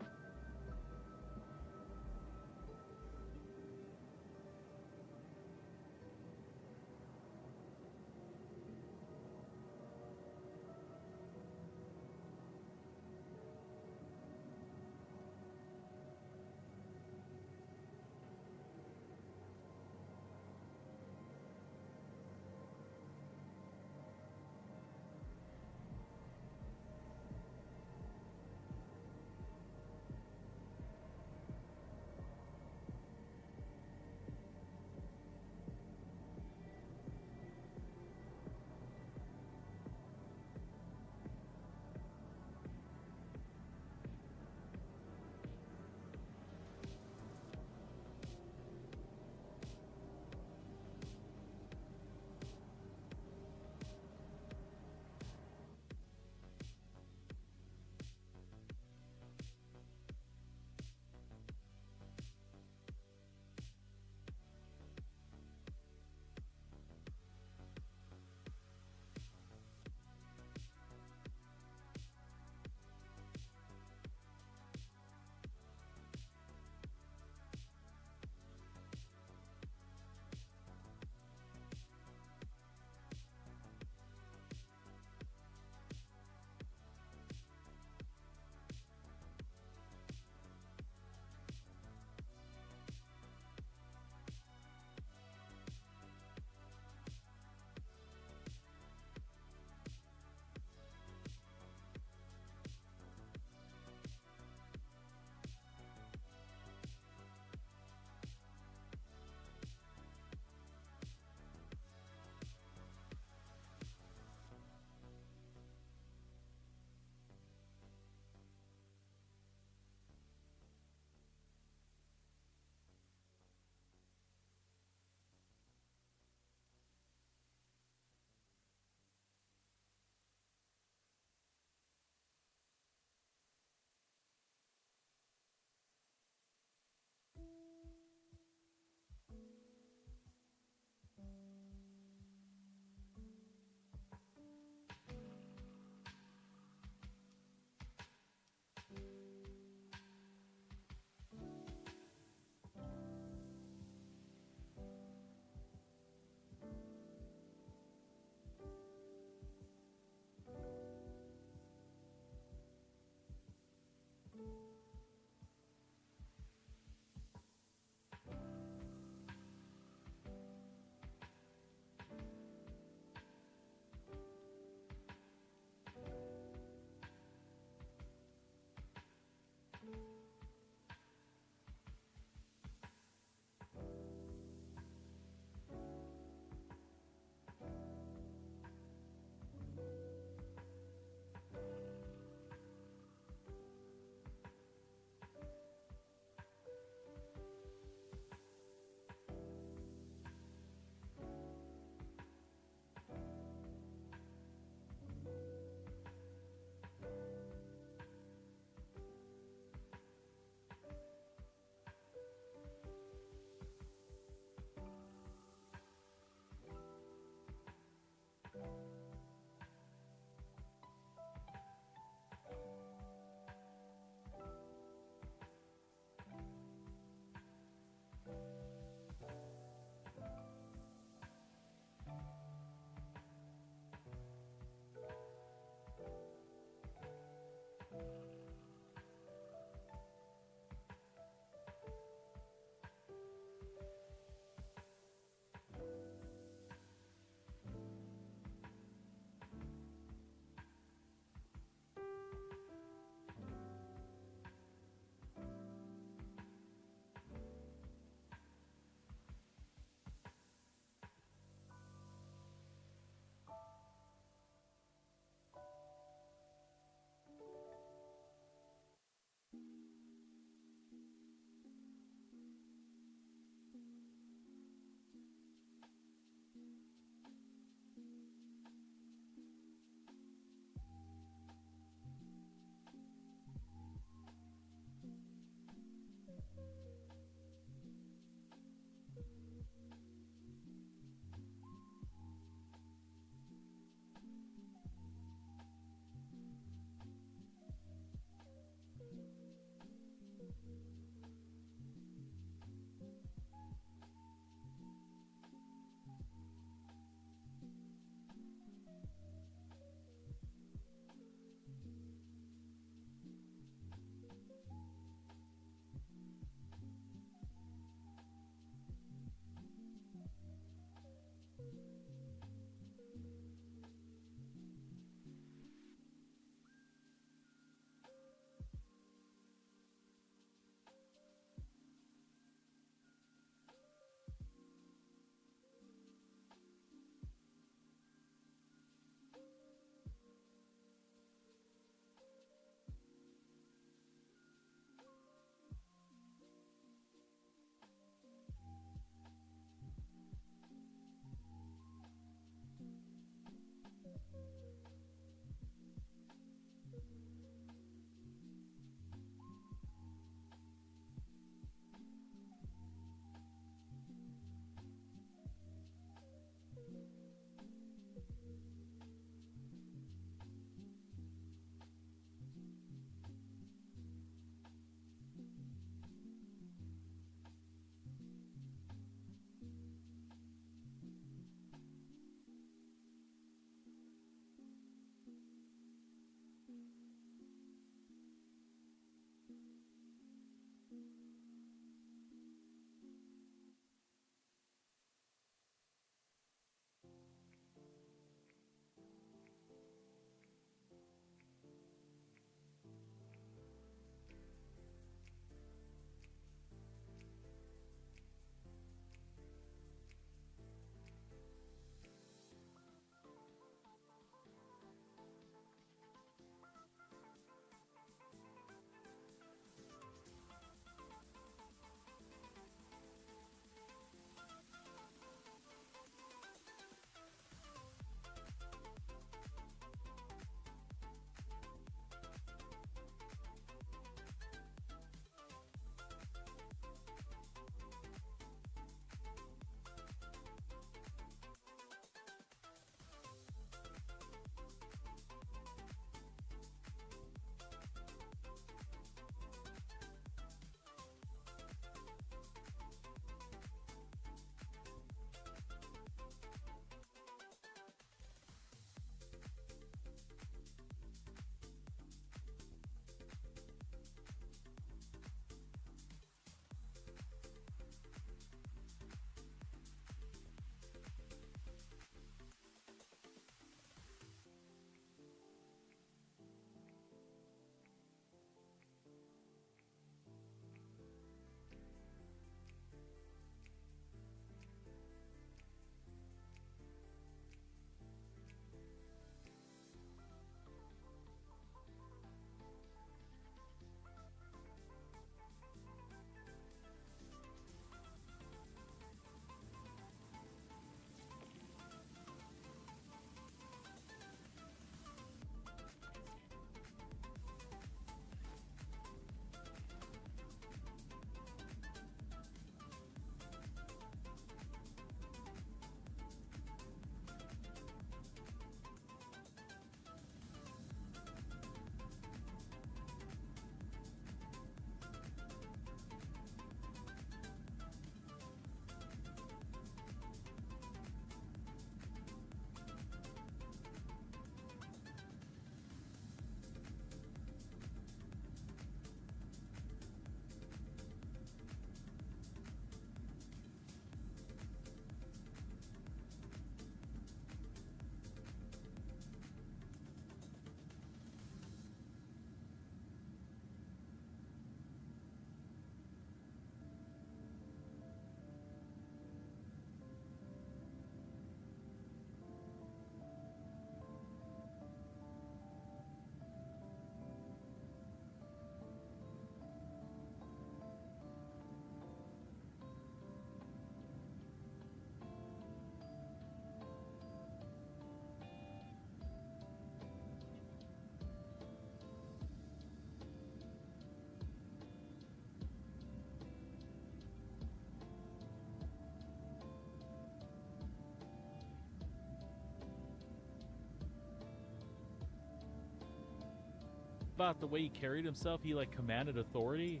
about the way he carried himself. He like commanded authority.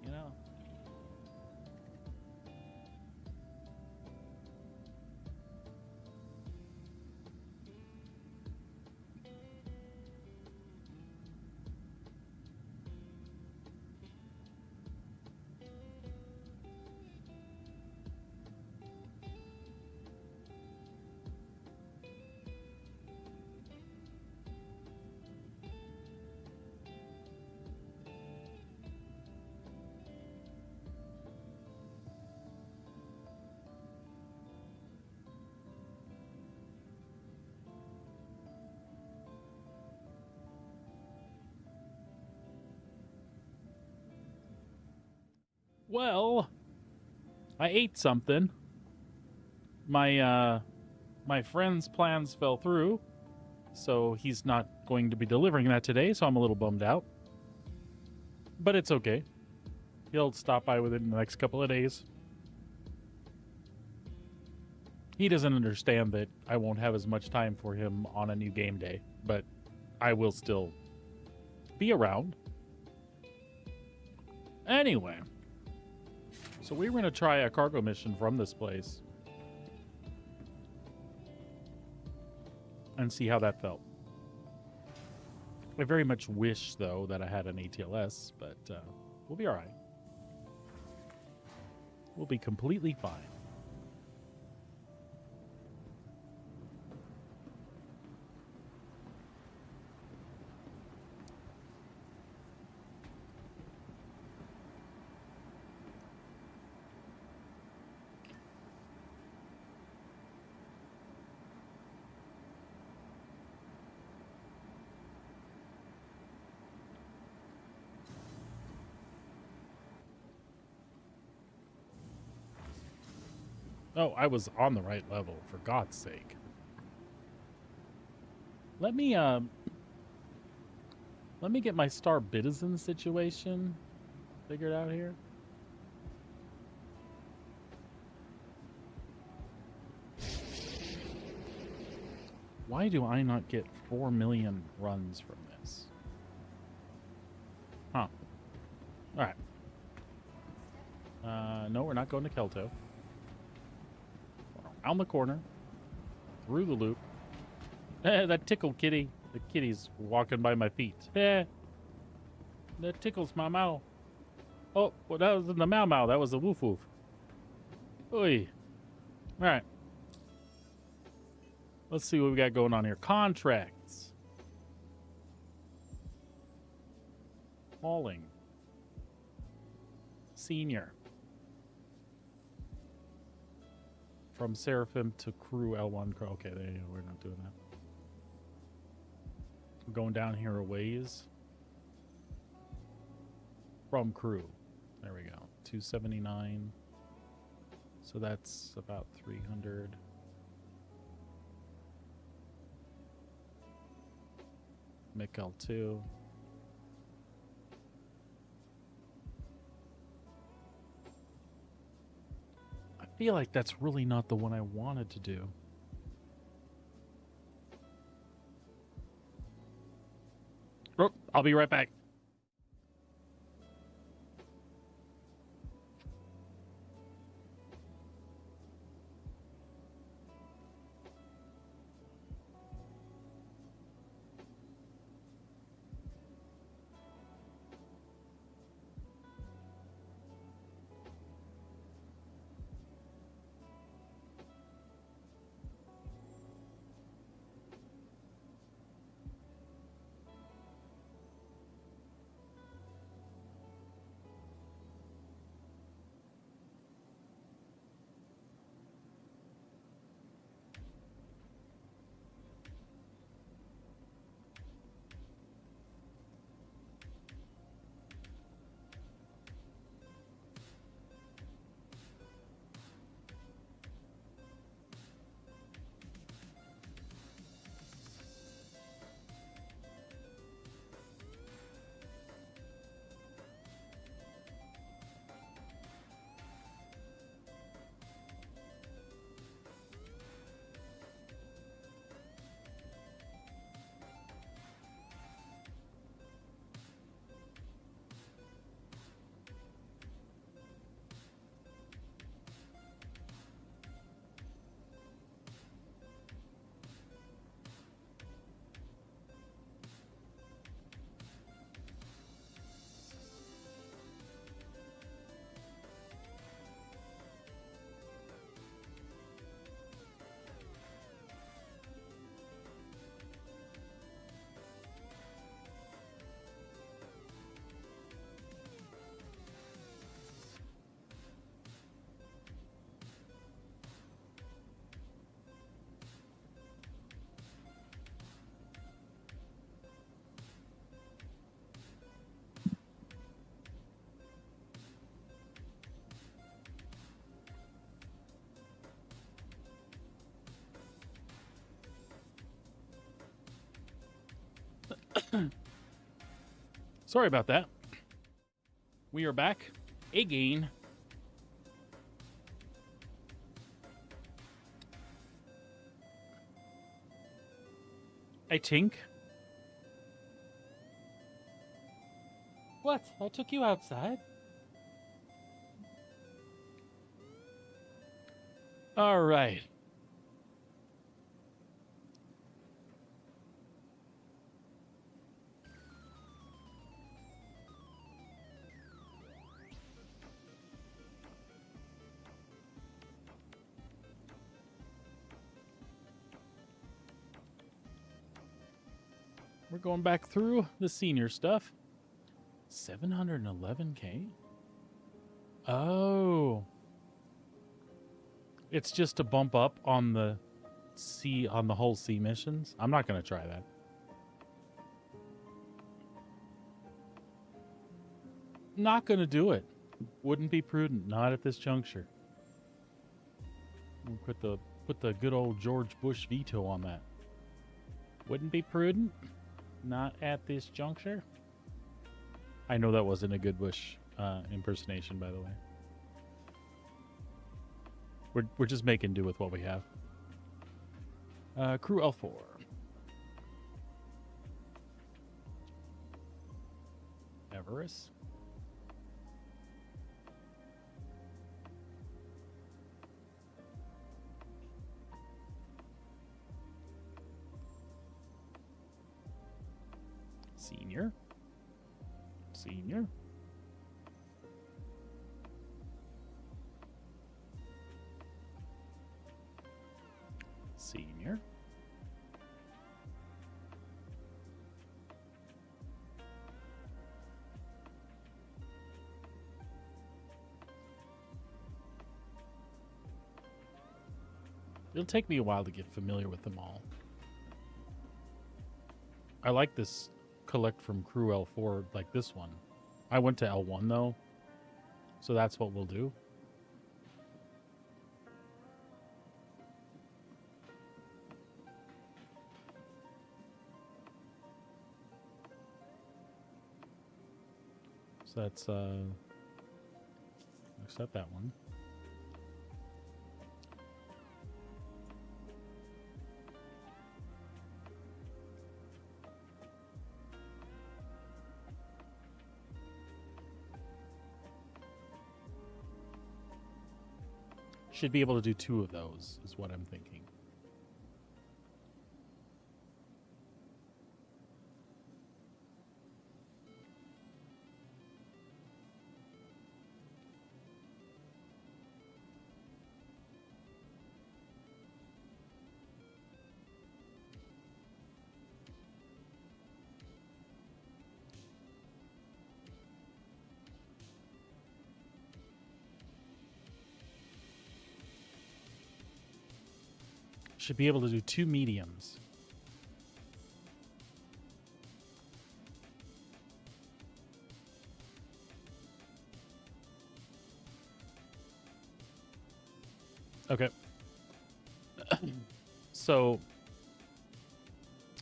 You know? Well, I ate something. My friend's plans fell through, so he's not going to be delivering that today, so I'm a little bummed out. But it's okay. He'll stop by within the next couple of days. He doesn't understand that I won't have as much time for him on a new game day, but I will still be around. Anyway, so we were going to try a cargo mission from this place and see how that felt. I very much wish, though, that I had an ATLS, but we'll be all right. We'll be completely fine. Oh, I was on the right level, for God's sake. Let me get my Star Citizen situation figured out here. Why do I not get 4 million runs from this? Huh. Alright. No, we're not going to Kelto. Around the corner. Through the loop. That tickle kitty. The kitty's walking by my feet. That tickles my mouth. Oh, well, that wasn't the Mau Mau. That was the Woof Woof. Oy. Alright. Let's see what we got going on here. Contracts. Hauling. Senior. From Seraphim to Crew L1. Okay, we're not doing that. We're going down here a ways. From Crew. There we go. 279. So that's about 300. Mick L2. I feel like that's really not the one I wanted to do. Oh, I'll be right back. Sorry about that. We are back again. I think. What? I took you outside? All right. We're going back through the senior stuff. 711K? Oh. It's just to bump up on the whole C missions. I'm not going to try that. Not going to do it. Wouldn't be prudent. Not at this juncture. We'll put the good old George Bush veto on that. Wouldn't be prudent. Not at this juncture. I know that wasn't a good Bush impersonation, by the way. We're just making do with what we have. Crew L4. Everest. Senior. Senior. Senior. It'll take me a while to get familiar with them all. I like this collect from Crew L4, like this one. I went to L1 though, so that's what we'll do. So that's accept that one. Should be able to do 2 of those, is what I'm thinking. Should be able to do 2 mediums. Okay. So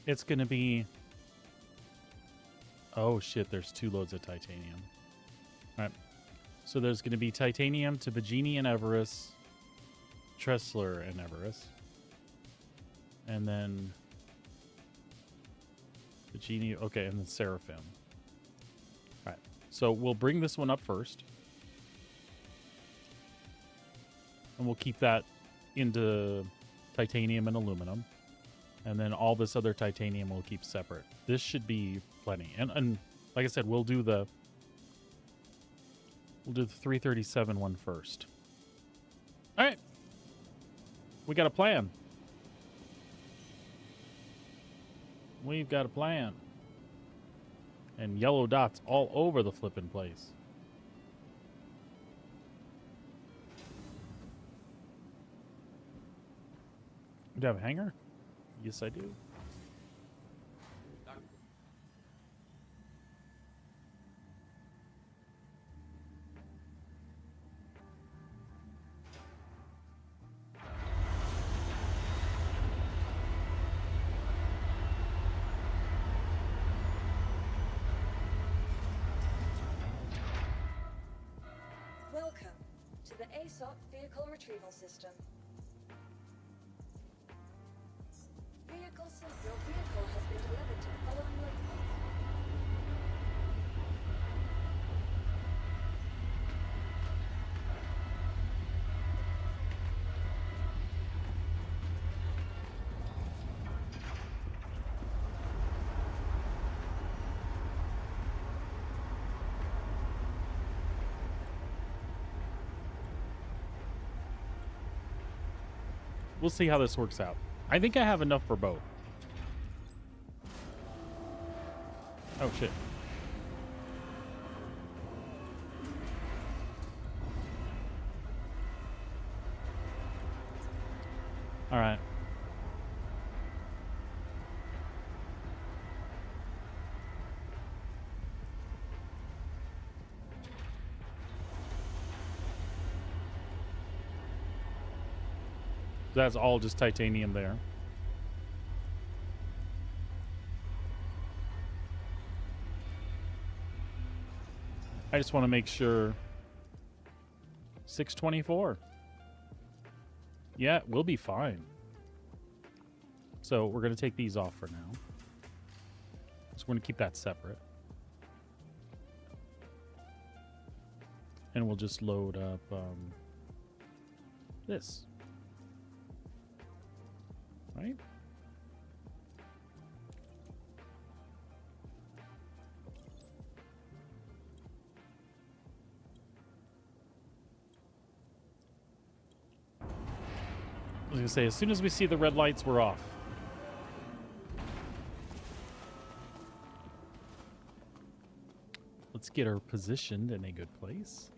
it's going to be... Oh shit, there's 2 loads of titanium. Alright. So there's going to be titanium to Bagini and Everest, Tressler and Everest. And then the Genie, okay, and then Seraphim. All right, so we'll bring this one up first. And we'll keep that into titanium and aluminum. And then all this other titanium we'll keep separate. This should be plenty. And like I said, we'll do the 337 one first. All right. We got a plan. We've got a plan. And yellow dots all over the flippin' place. Do you have a hangar? Yes, I do. Face up vehicle retrieval system. Your vehicle has been delivered to the following location. We'll see how this works out. I think I have enough for both. Oh, shit. All right. That's all just titanium there. I just want to make sure. 624. Yeah, we'll be fine. So we're going to take these off for now. So we're going to keep that separate. And we'll just load up this. Right? I was gonna say, as soon as we see the red lights, we're off. Let's get her positioned in a good place.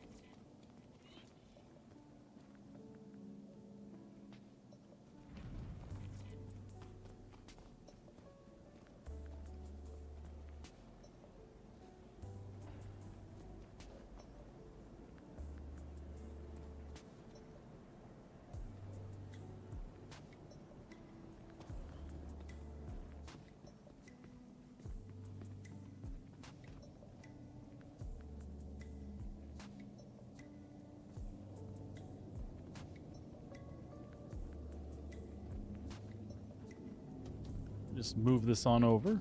Just move this on over.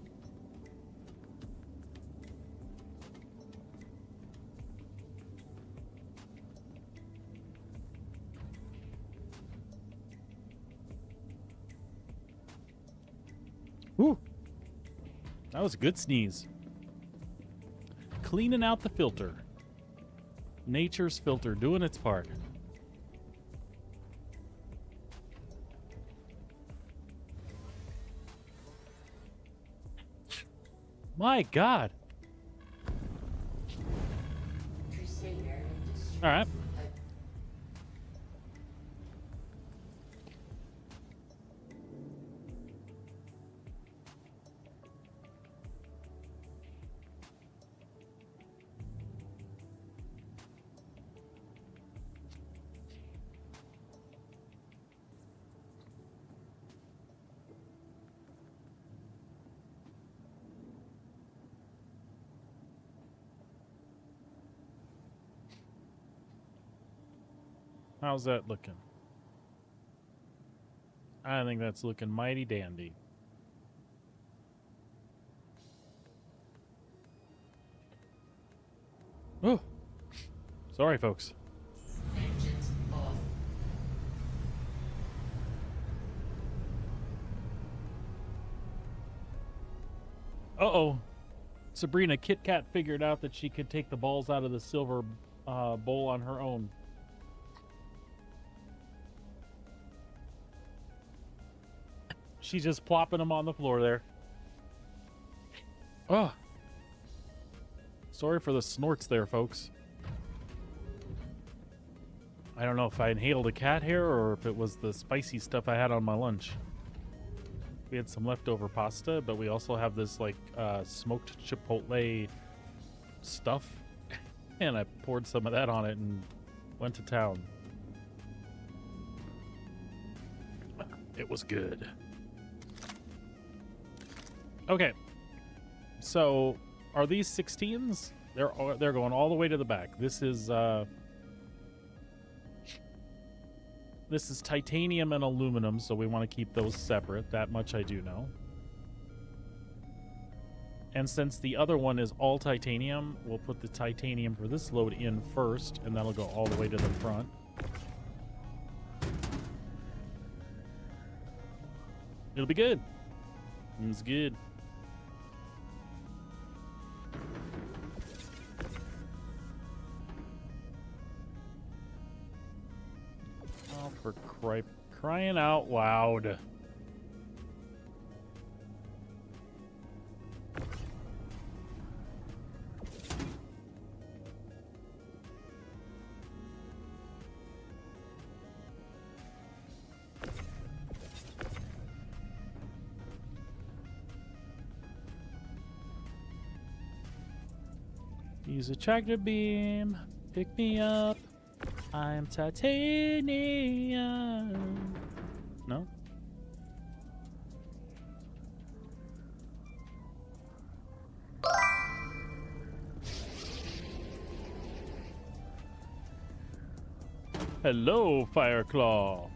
Whew. That was a good sneeze. Cleaning out the filter. Nature's filter doing its part. My God. All right. How's that looking? I think that's looking mighty dandy. Oh, sorry, folks. Engines off. Uh-oh. Sabrina, Kit Kat figured out that she could take the balls out of the silver bowl on her own. She's just plopping them on the floor there. Oh. Sorry for the snorts there, folks. I don't know if I inhaled a cat hair or if it was the spicy stuff I had on my lunch. We had some leftover pasta, but we also have this like smoked chipotle stuff. And I poured some of that on it and went to town. It was good. Okay, so are these 16s? They're going all the way to the back. This is This is titanium and aluminum, so we want to keep those separate. That much I do know. And since the other one is all titanium, we'll put the titanium for this load in first, and that'll go all the way to the front. It'll be good. It's good. Oh, for crying out loud. Use a tractor beam, pick me up. I'm titanium. No? Hello, Fireclaw.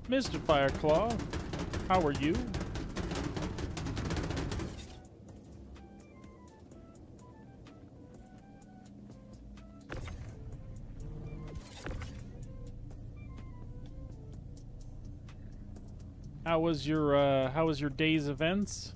Mr. Fireclaw, how are you? How was your day's events?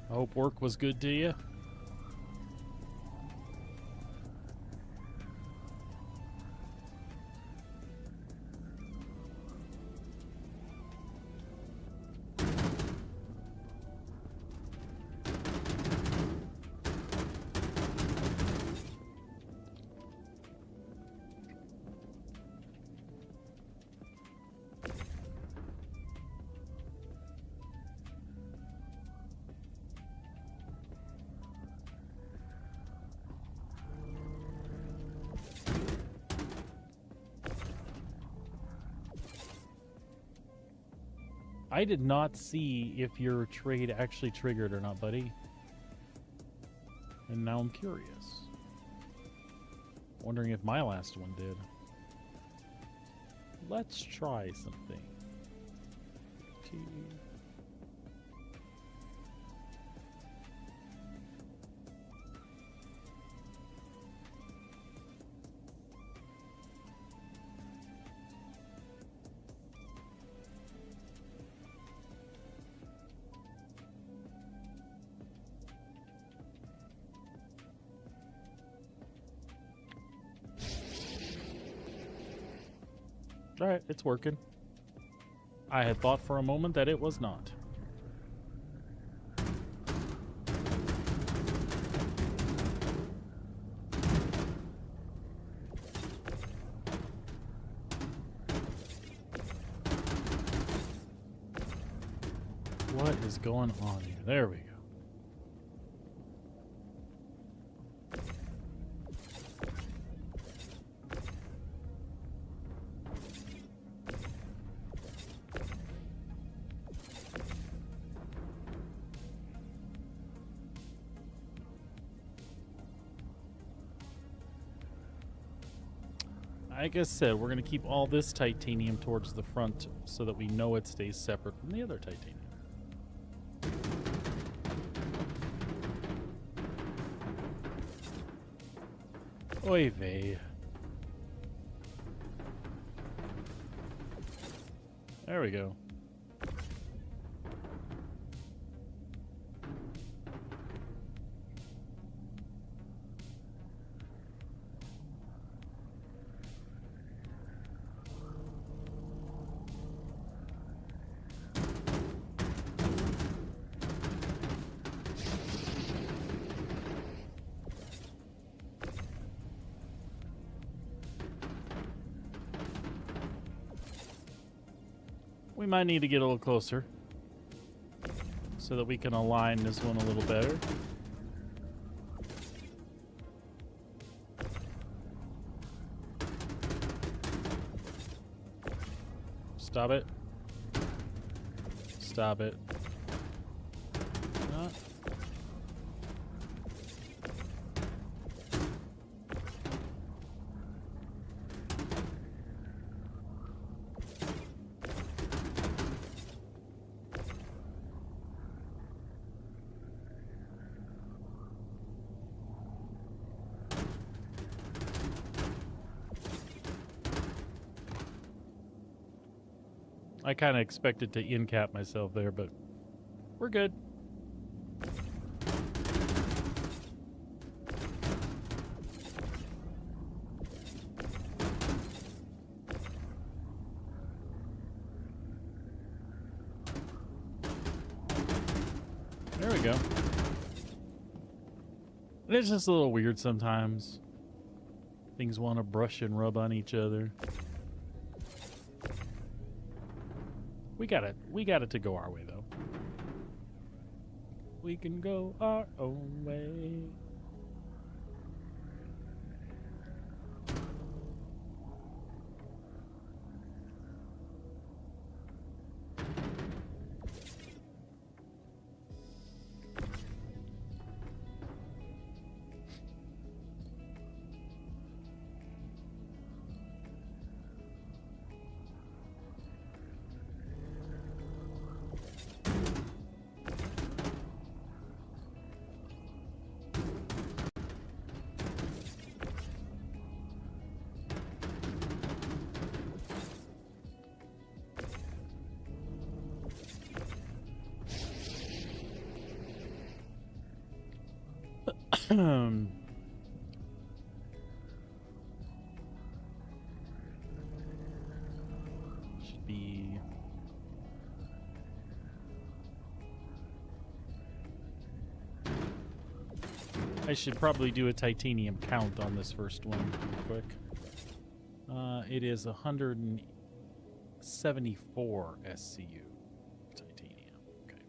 I hope work was good to you. I did not see if your trade actually triggered or not, buddy. And now I'm curious. Wondering if my last one did. Let's try something. Alright, it's working. I had thought for a moment that it was not. What is going on here? There we go. Like I said, we're going to keep all this titanium towards the front so that we know it stays separate from the other titanium. Oy vey. There we go. We might need to get a little closer so that we can align this one a little better. Stop it. Stop it. I kind of expected to in-cap myself there, but we're good. There we go. It's just a little weird sometimes. Things want to brush and rub on each other. We got it to go our way, though. We can go our own way. Should be I should probably do a titanium count on this first one real quick. It is 174 SCU titanium. Okay.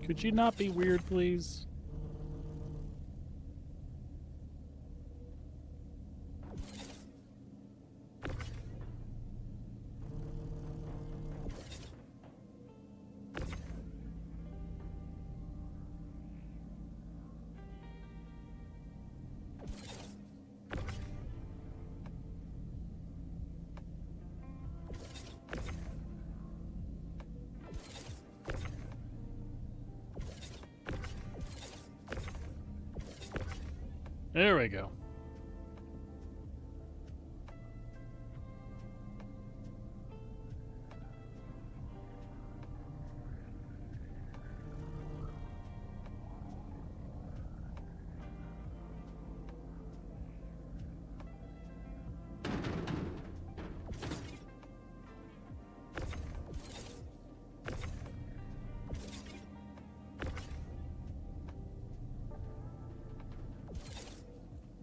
Could you not be weird, please? There we go.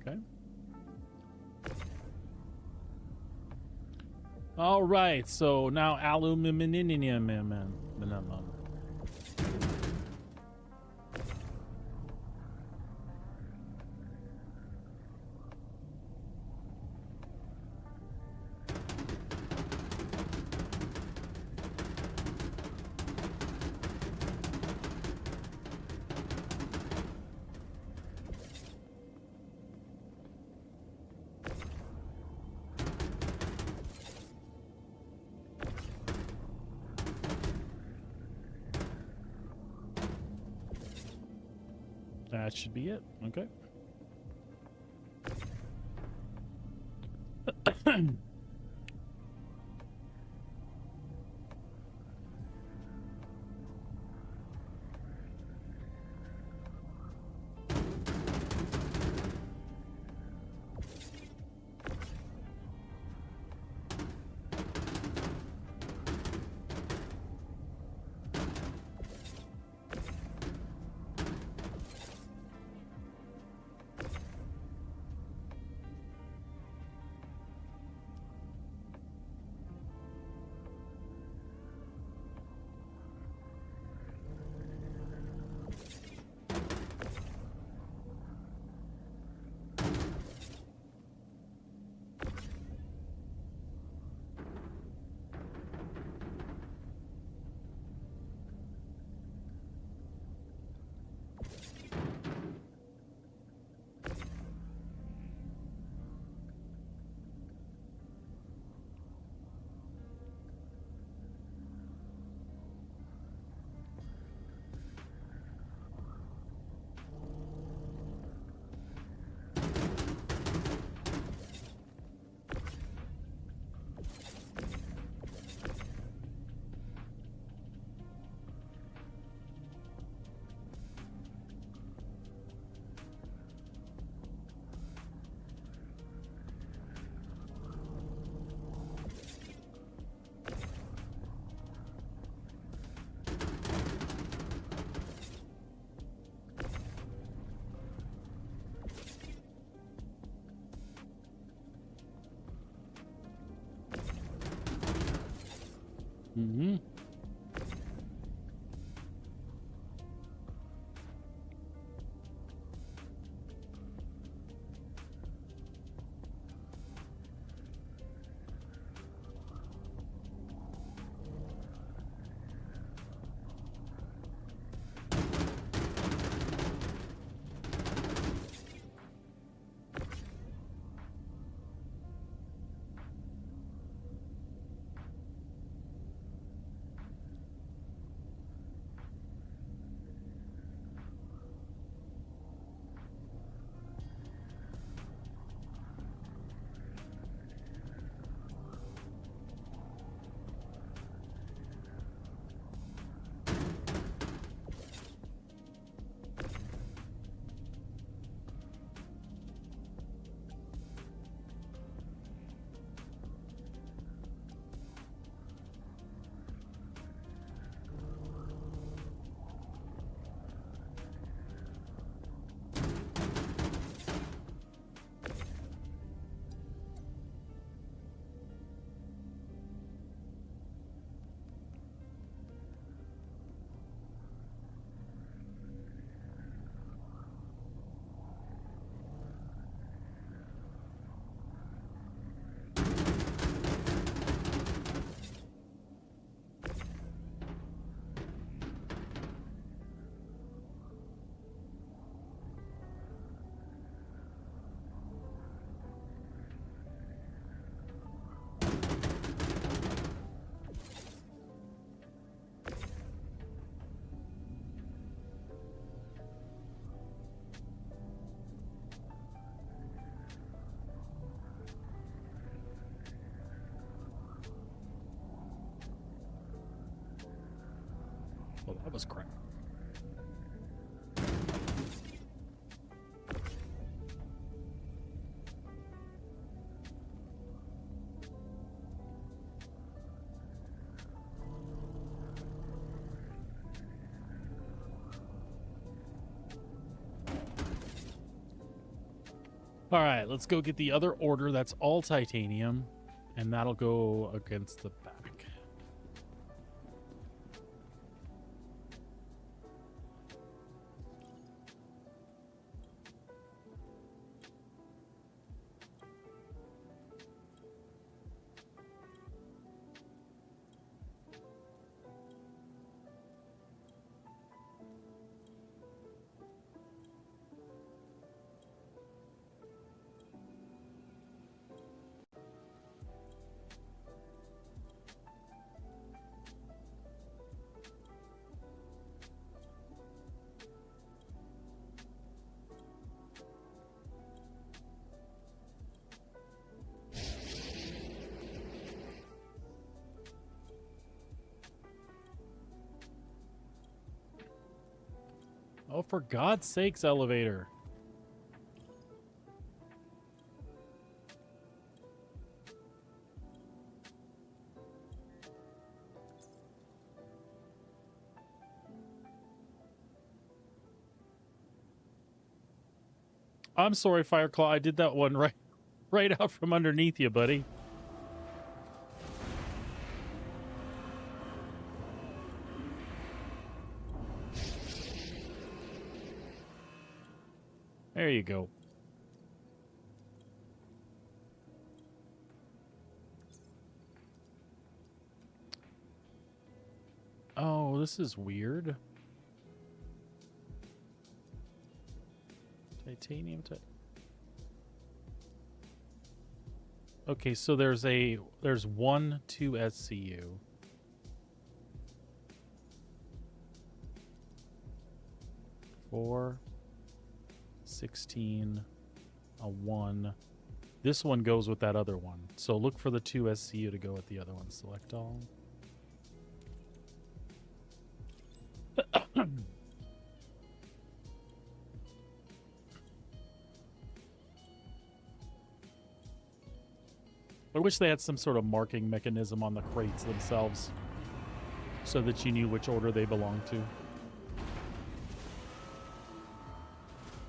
Okay. All right, so now aluminum. That should be it. Okay. Mm-hmm. Well, that was crap. All right, let's go get the other order. That's all titanium, and that'll go against the back. Oh, for God's sakes, elevator. I'm sorry, Fireclaw. I did that one right out from underneath you, buddy. There you go. Oh, this is weird. Titanium. Okay, so there's 1, 2 SCU. 4, 16, a 1. This one goes with that other one. So look for the 2 SCU to go with the other one. Select all. I wish they had some sort of marking mechanism on the crates themselves so that you knew which order they belonged to.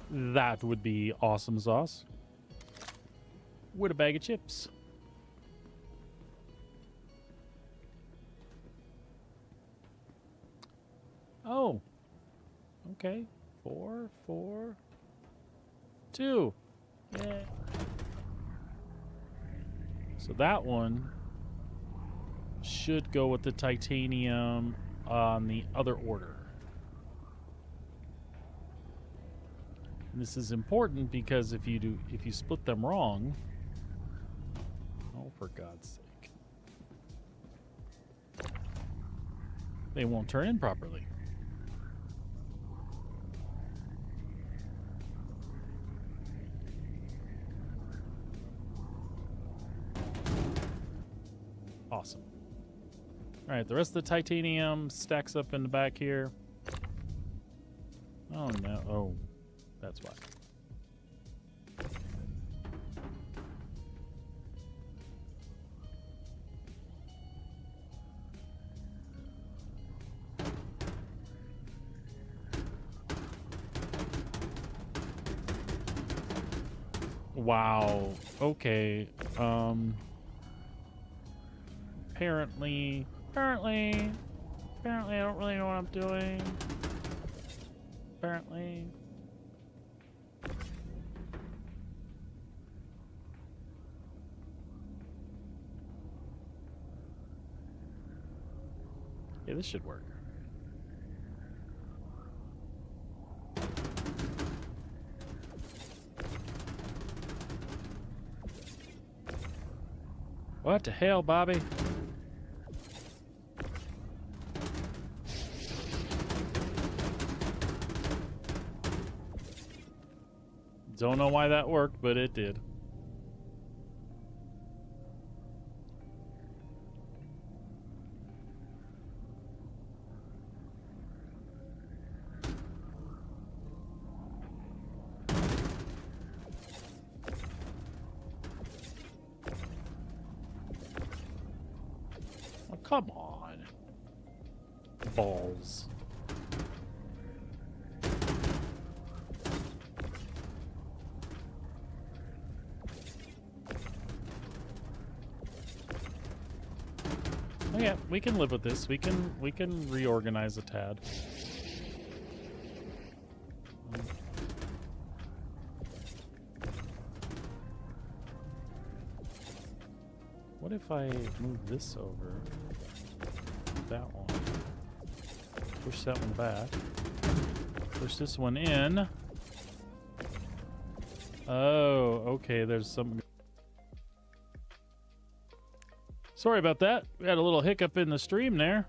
That would be awesome sauce. With a bag of chips. Oh. Okay. 4, 4, 2. Yeah. So that one should go with the titanium on the other order. And this is important because if you split them wrong, oh, for God's sake, they won't turn in properly. Awesome. All right, the rest of the titanium stacks up in the back here. Oh no! Oh, that's why. Wow. Okay. Apparently, I don't really know what I'm doing. Apparently. Yeah, this should work. What the hell, Bobby? Don't know why that worked, but it did. Oh, come on. Balls. Oh yeah, we can live with this. We can reorganize a tad. What if I move this over? That one. Push that one back. Push this one in. Oh, okay, there's some... Sorry about that. We had a little hiccup in the stream there.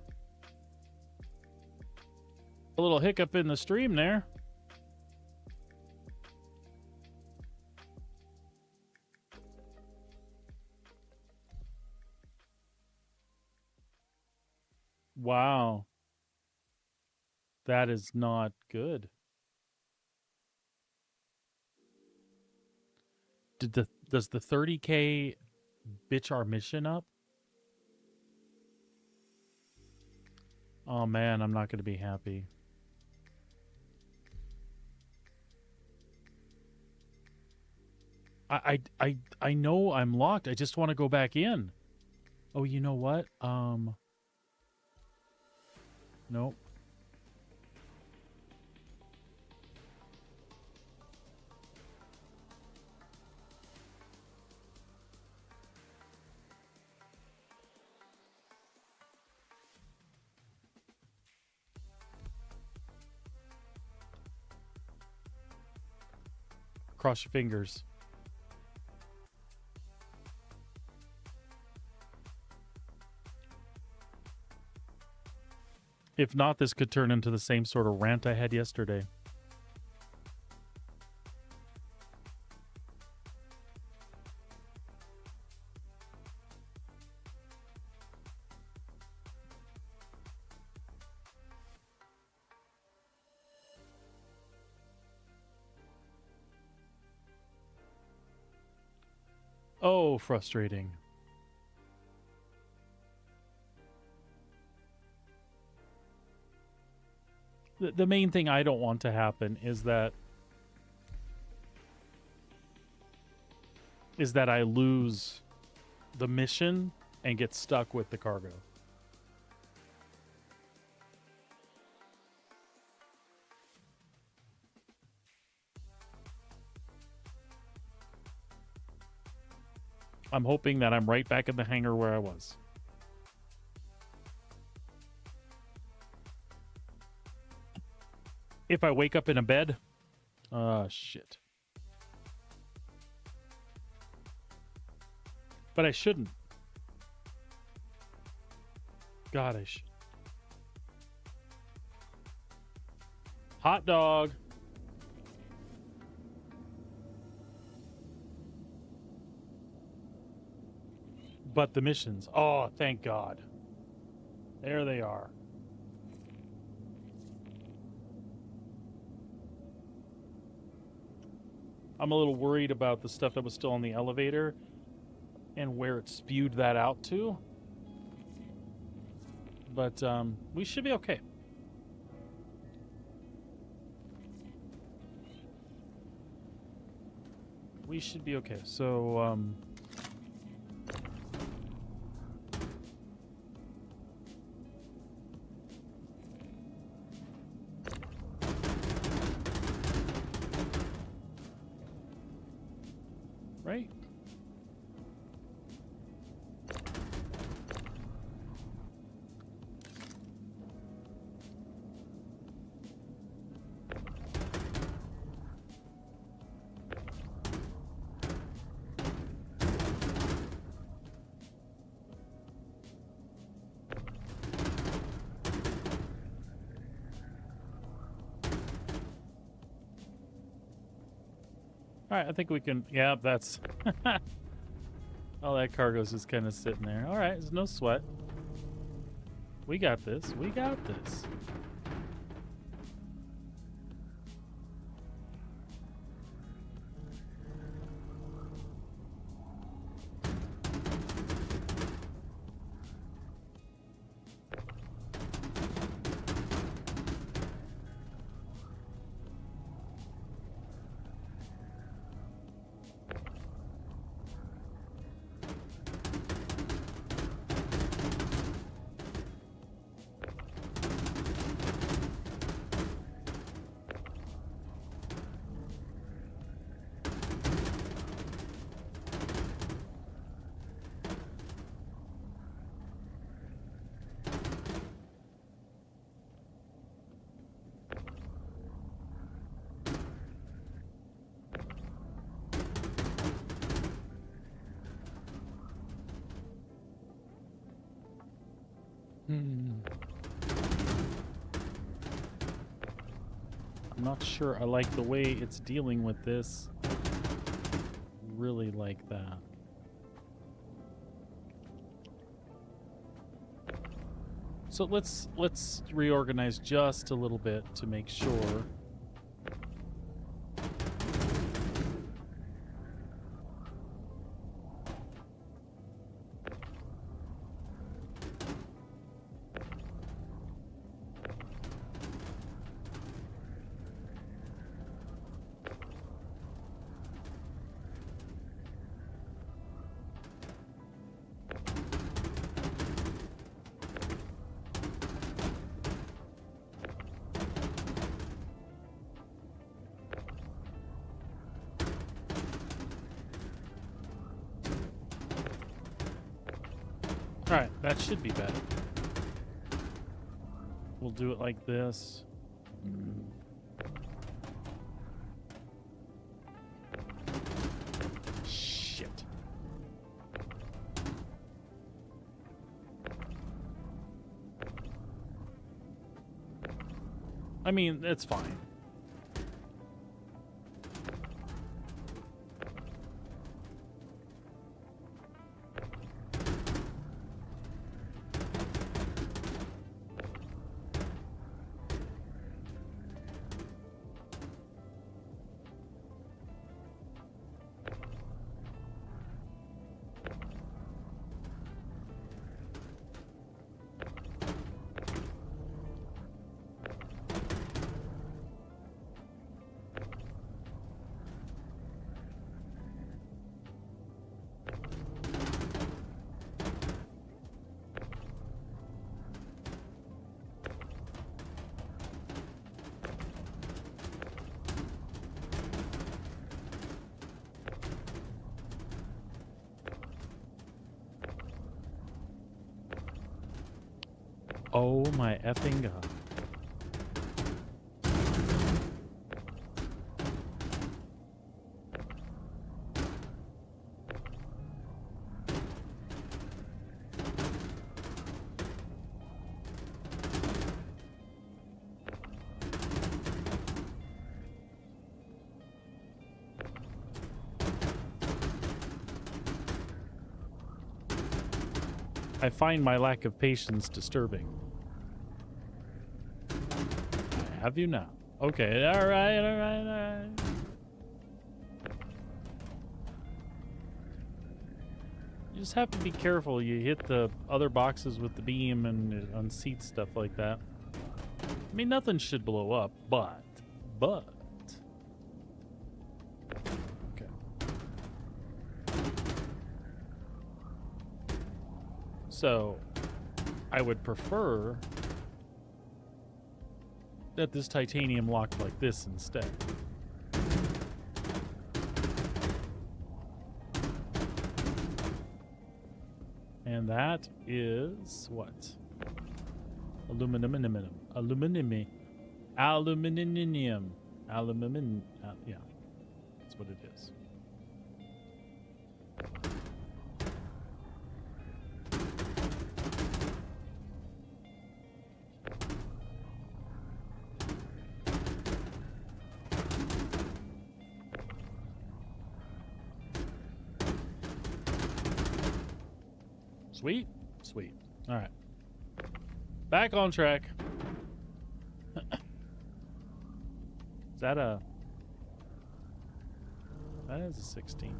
Wow. That is not good. does the 30K bitch our mission up? Oh man, I'm not going to be happy. I know I'm locked. I just want to go back in. Oh, you know what? Nope. Cross your fingers. If not, this could turn into the same sort of rant I had yesterday. Oh, frustrating. The main thing I don't want to happen is that I lose the mission and get stuck with the cargo. I'm hoping that I'm right back in the hangar where I was. If I wake up in a bed, shit. But I shouldn't. God, I should. Hot dog. But the missions. Oh, thank God. There they are. I'm a little worried about the stuff that was still on the elevator and where it spewed that out to. But we should be okay. We should be okay. So, right? All right, I think we can. Yeah, that's all that cargo's just kind of sitting there. All right, there's no sweat. We got this. We got this. I'm not sure I like the way it's dealing with this. Really like that. So let's reorganize just a little bit to make sure. Alright, that should be better. We'll do it like this. Shit. I mean, it's fine. Oh my effing god. I find my lack of patience disturbing. I have you now. Okay, alright. You just have to be careful. You hit the other boxes with the beam and it unseats stuff like that. I mean, nothing should blow up, but. Okay. So, I would prefer that this titanium locked like this instead. And that is what? Aluminum. Yeah, that's what it is. Sweet. All right. Back on track. Is that a... That is a 16.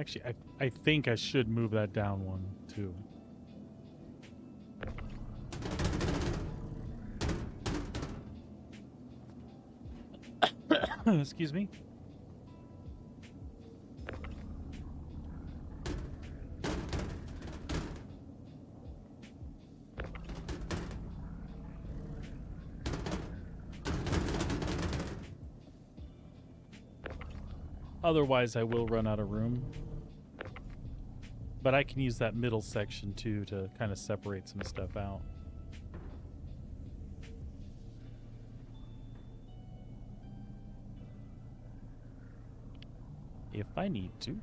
Actually, I think I should move that down one, too. Excuse me. Otherwise, I will run out of room. But I can use that middle section too to kind of separate some stuff out. If I need to.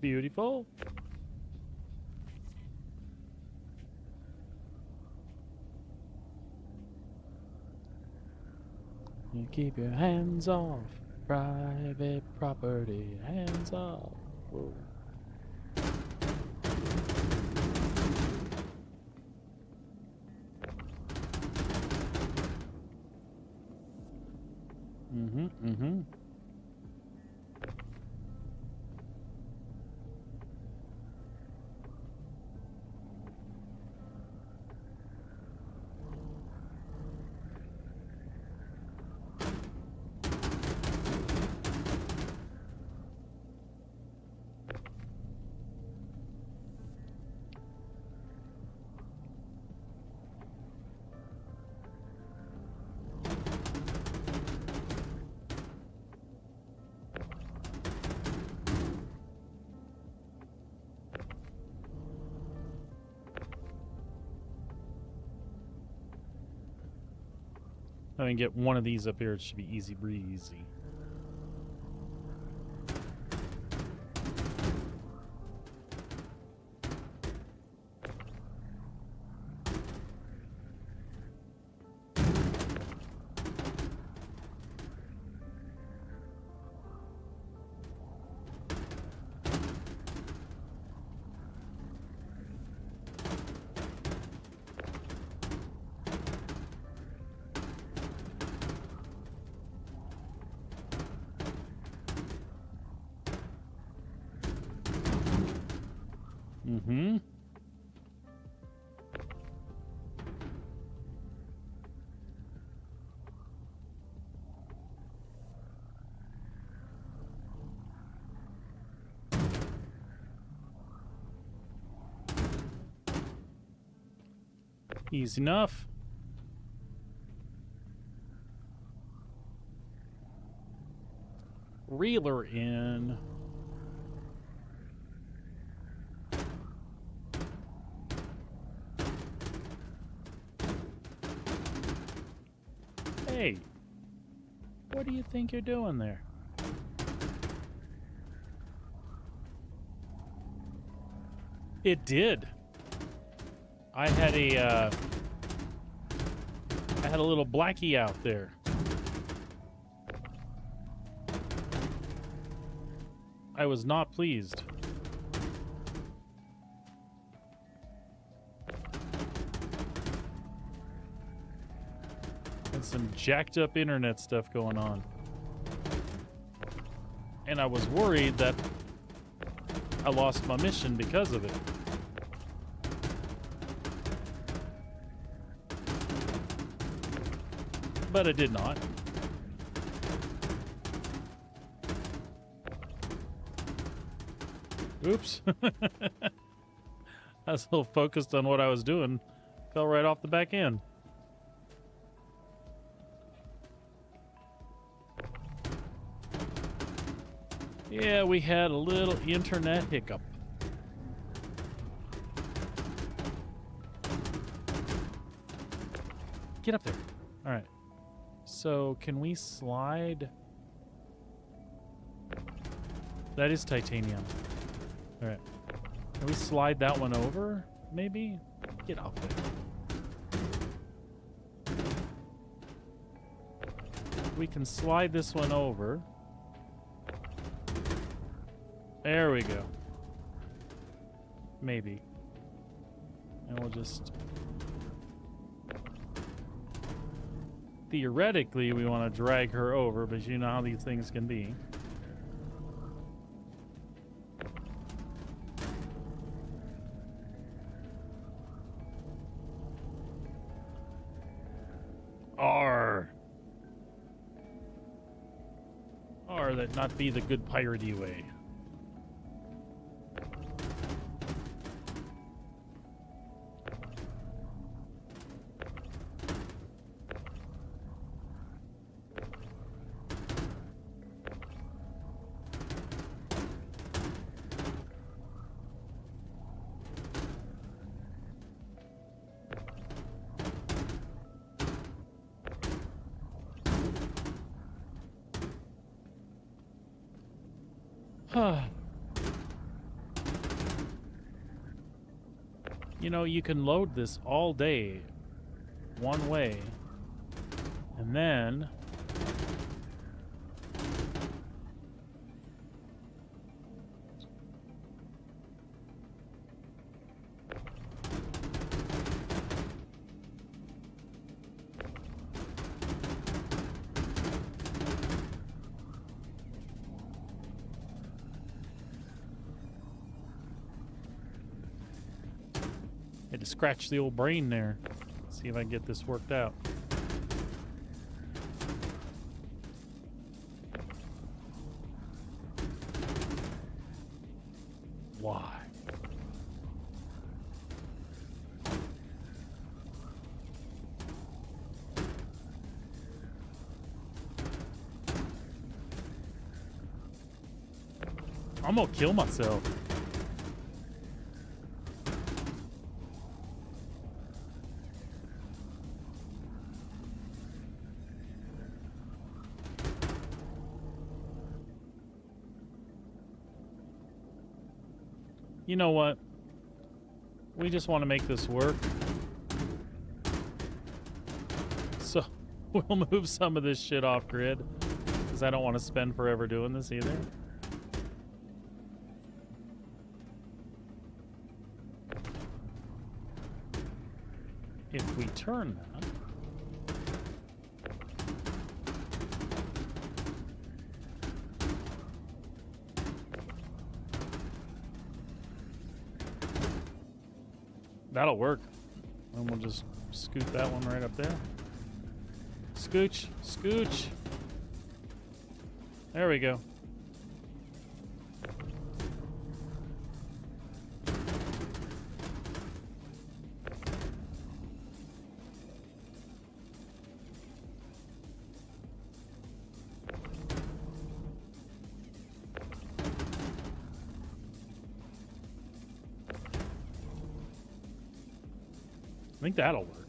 Beautiful. You keep your hands off private property. Hands off. Whoa. Mm-hmm. I can get one of these up here. It should be easy breezy. Mm-hmm. Easy enough. Reeler in. Hey, what do you think you're doing there? It did. I had a little blackie out there. I was not pleased. And some jacked up internet stuff going on. And I was worried that I lost my mission because of it. But I did not. Oops. I was a little focused on what I was doing. Fell right off the back end. Yeah, we had a little internet hiccup. Get up there. All right. So, can we slide? That is titanium. Alright. Can we slide that one over? Maybe? Get off there. We can slide this one over. There we go. Maybe. And we'll just... Theoretically, we want to drag her over, but you know how these things can be. Or that not be the good piratey way. You know, you can load this all day one way, and then had to scratch the old brain there. See if I can get this worked out. Why? I'm gonna kill myself. You know what? We just want to make this work. So we'll move some of this shit off grid, because I don't want to spend forever doing this either. If we turn that, that'll work. And we'll just scoot that one right up there. Scooch, scooch. There we go. I think that'll work.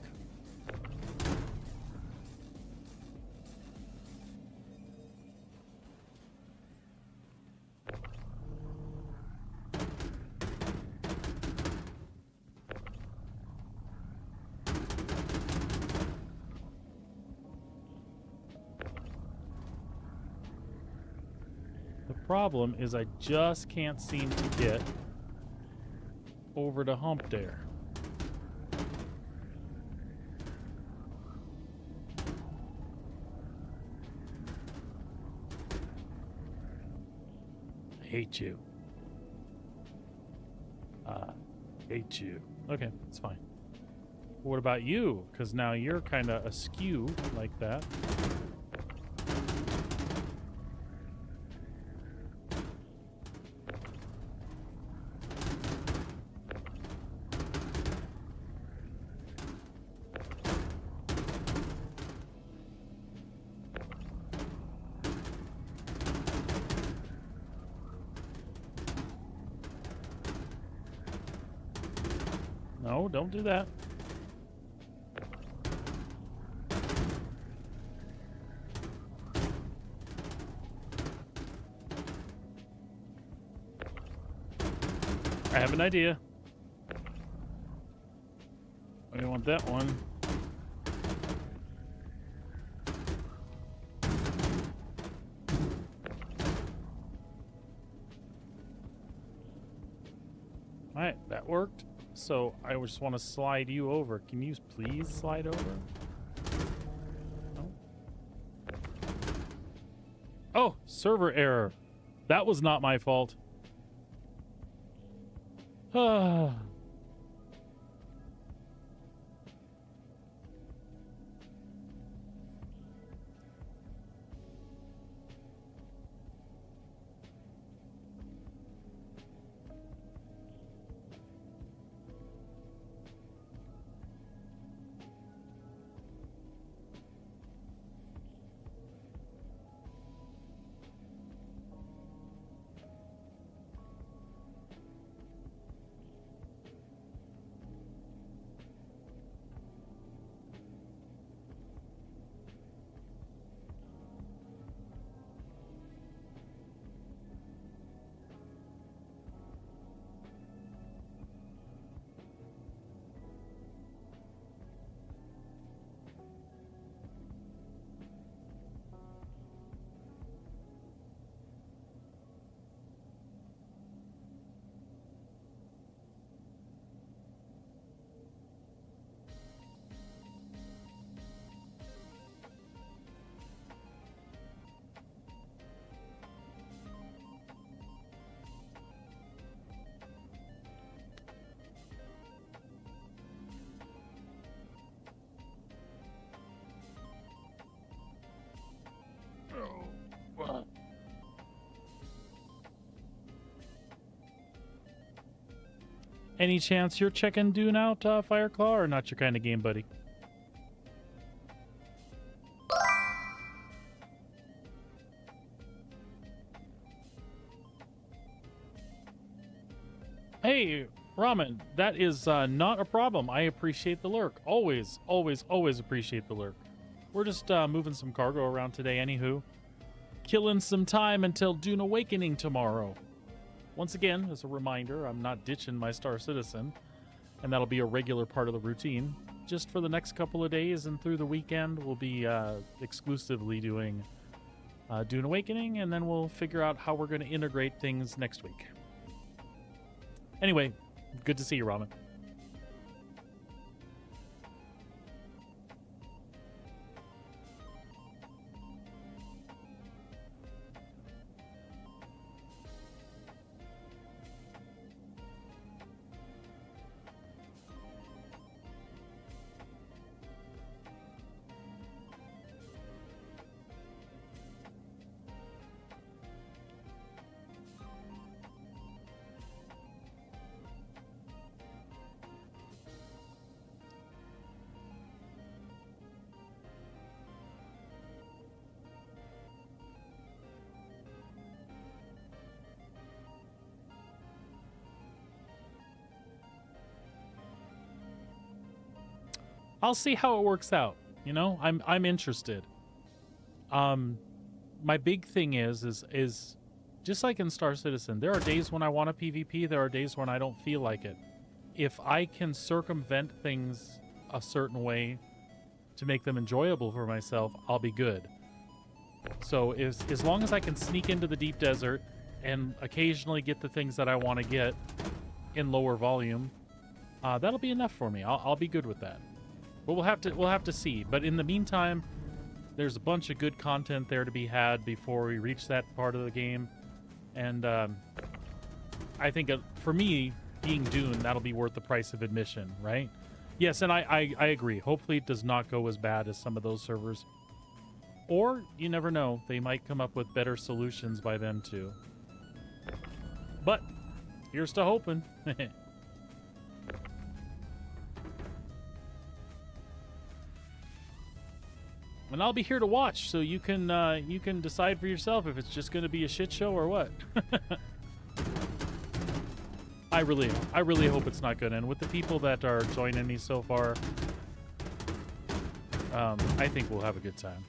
The problem is I just can't seem to get over to hump there. Hate you. Hate you. Okay, it's fine. What about you? Because now you're kind of askew like that. No, don't do that. I have an idea. I don't want that one. Alright, that worked. So I just want to slide you over. Can you please slide over? No. Oh, server error. That was not my fault. Ah. Any chance you're checking Dune out, Fireclaw, or not your kind of game, buddy? Hey, Ramen, that is not a problem. I appreciate the lurk. Always, always, always appreciate the lurk. We're just moving some cargo around today, anywho. Killing some time until Dune Awakening tomorrow. Once again, as a reminder, I'm not ditching my Star Citizen, and that'll be a regular part of the routine. Just for the next couple of days and through the weekend, we'll be exclusively doing Dune Awakening, and then we'll figure out how we're going to integrate things next week. Anyway, good to see you, Ramen. I'll see how it works out. You know, I'm interested. My big thing is just like in Star Citizen, there are days when I want a PvP, there are days when I don't feel like it. If I can circumvent things a certain way to make them enjoyable for myself, I'll be good. So as long as I can sneak into the deep desert and occasionally get the things that I want to get in lower volume, that'll be enough for me. I'll be good with that. But we'll have to see. But in the meantime, there's a bunch of good content there to be had before we reach that part of the game, and I think for me, being Dune, that'll be worth the price of admission, right? Yes, and I agree. Hopefully, it does not go as bad as some of those servers, or you never know, they might come up with better solutions by then too. But here's to hoping. And I'll be here to watch, so you can decide for yourself if it's just going to be a shit show or what. I really hope it's not good. And with the people that are joining me so far, I think we'll have a good time.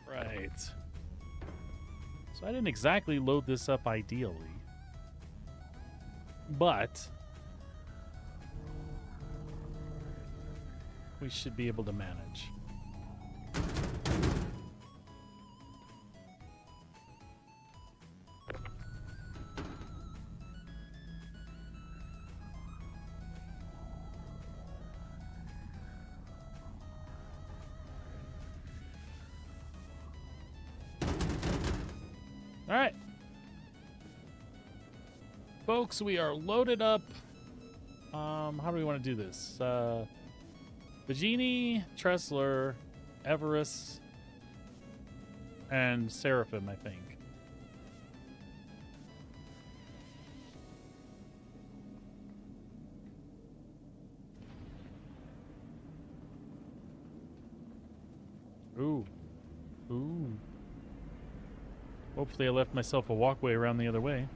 Right. So I didn't exactly load this up ideally. But we should be able to manage. All right. Folks, we are loaded up. How do we want to do this? Vagini, Tressler, Everest, and Seraphim, I think. Ooh. Ooh. Hopefully I left myself a walkway around the other way.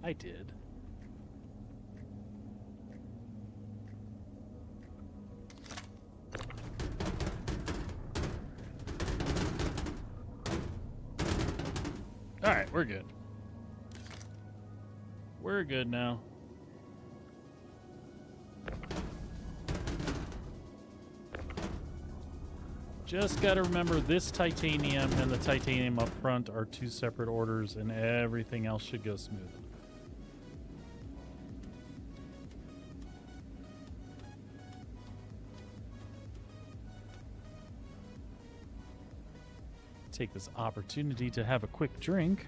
I did. Alright, we're good. We're good now. Just gotta remember this titanium and the titanium up front are two separate orders, and everything else should go smooth. Take this opportunity to have a quick drink.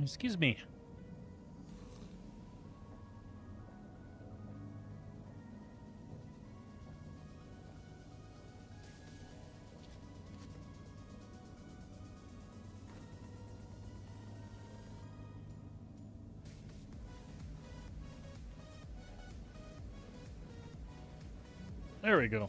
Excuse me. There we go.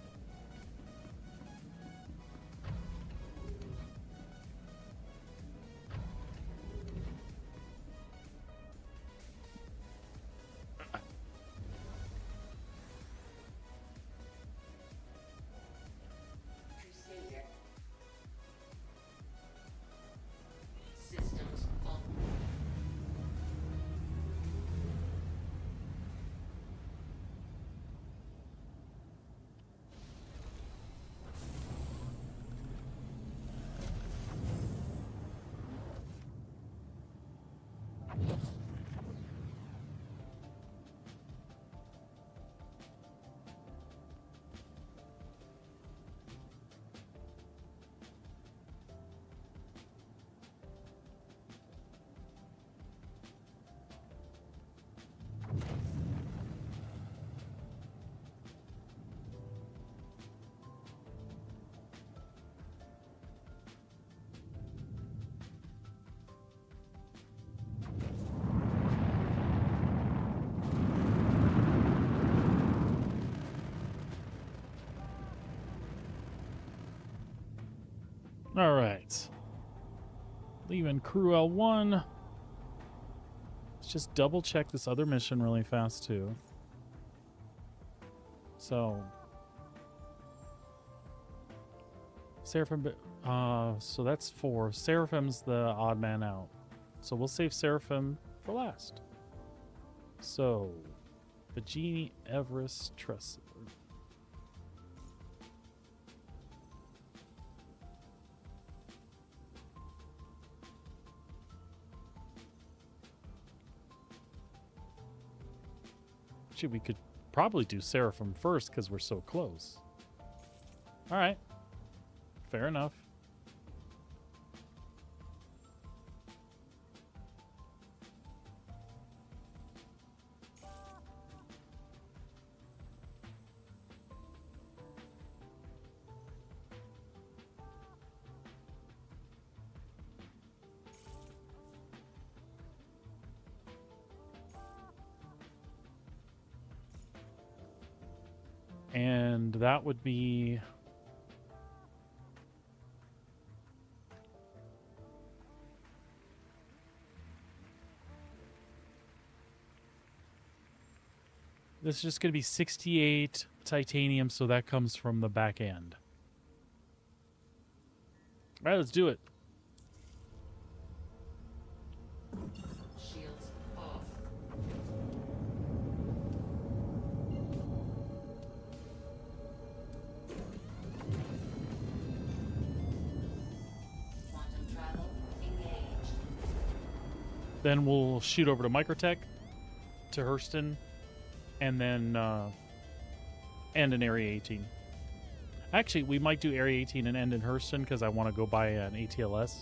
Crusader. Systems on. All right. Leaving crew L1. Let's just double check this other mission really fast too. So Seraphim, so that's 4. Seraphim's the odd man out. So we'll save Seraphim for last. So Vagini, Everest, Tressler. Actually, we could probably do Seraphim first because we're so close. All right. Fair enough. And that would be... This is just going to be 68 titanium, so that comes from the back end. All right, let's do it. Shields off. Quantum travel engaged. Then we'll shoot over to Microtech, to Hurston, and then end in Area 18. Actually, we might do Area 18 and end in Hurston because I want to go buy an ATLS.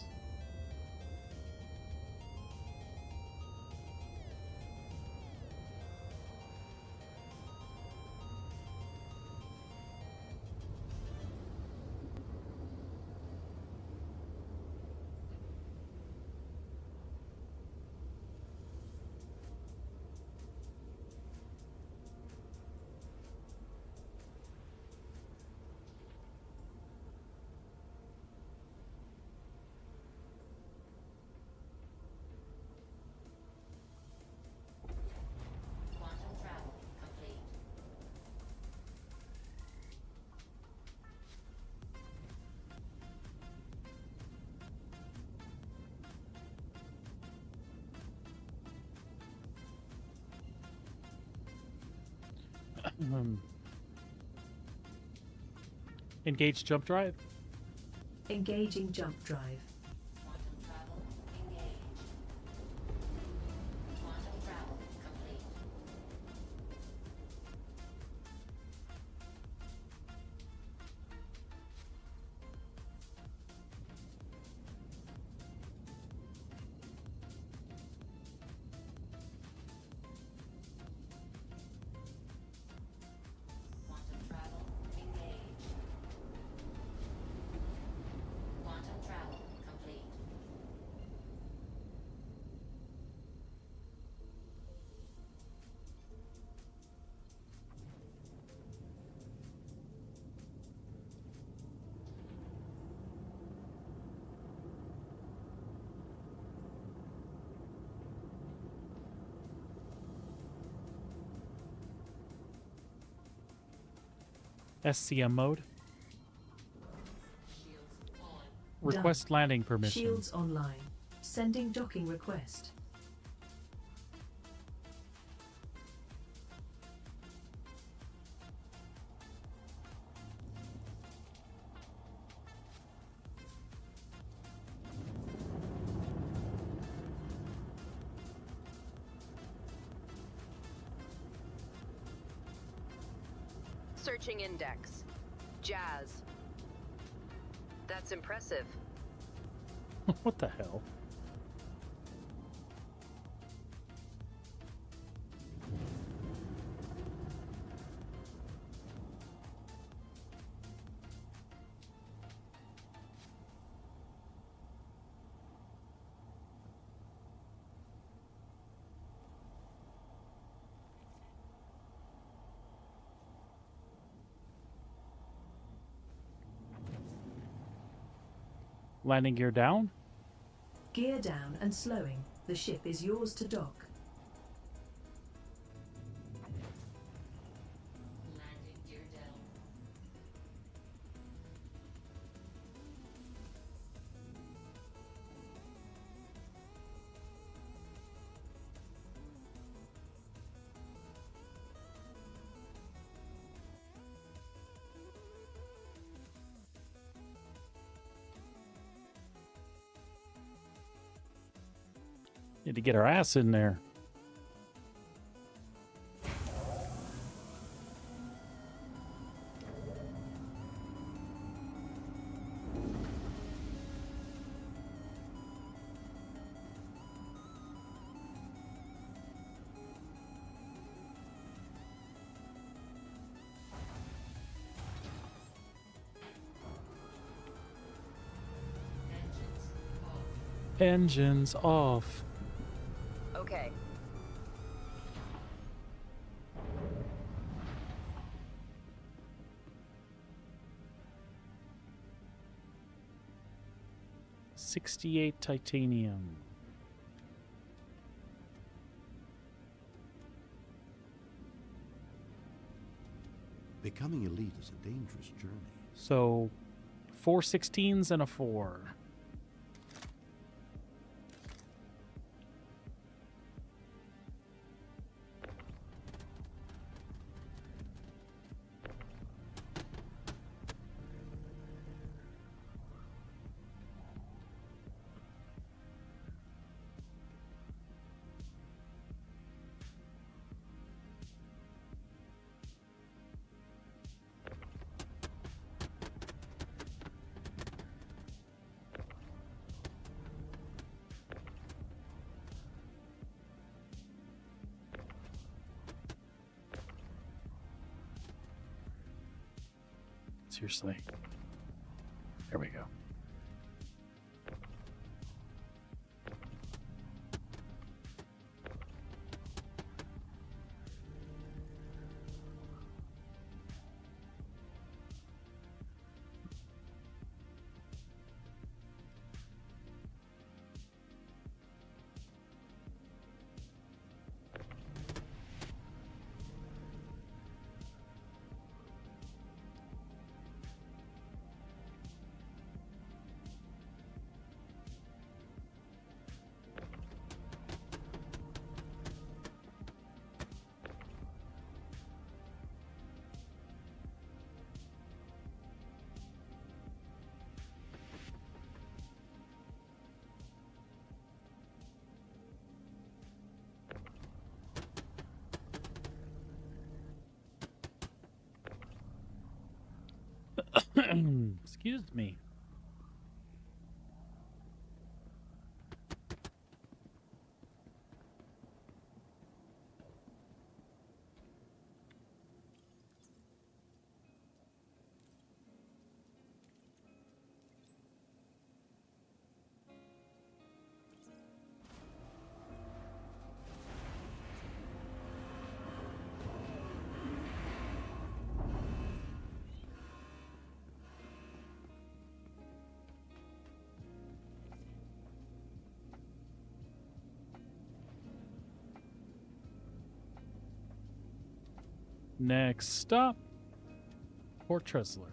Quantum travel complete. Engage jump drive. Engaging jump drive. Quantum travel engaged. Quantum travel complete. Quantum travel engaged. Quantum travel complete. SCM mode. Shields on. Request landing permission. Shields online. Sending docking request. Searching index. Jazz. That's impressive. What the hell? Landing gear down. Gear down and slowing. The ship is yours to dock. Landing gear down. Need to get our ass in there. Engines off. Engines off. Okay. 68 titanium. Becoming elite is a dangerous journey. So 4 16s and a 4. Seriously. There we go. Excuse me. Next stop, Port Tressler.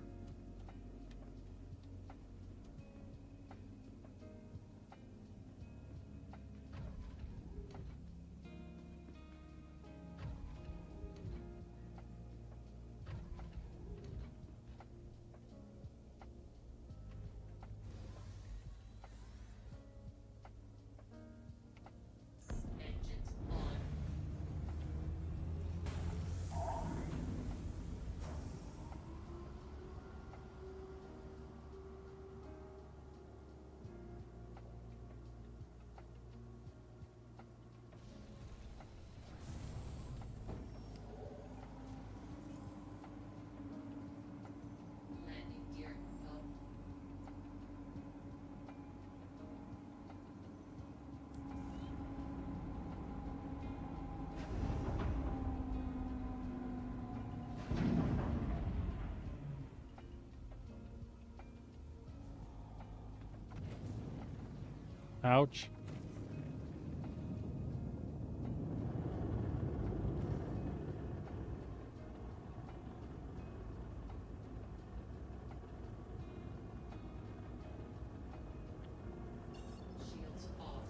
Engines on. Landing gear go. Ouch. Shields off.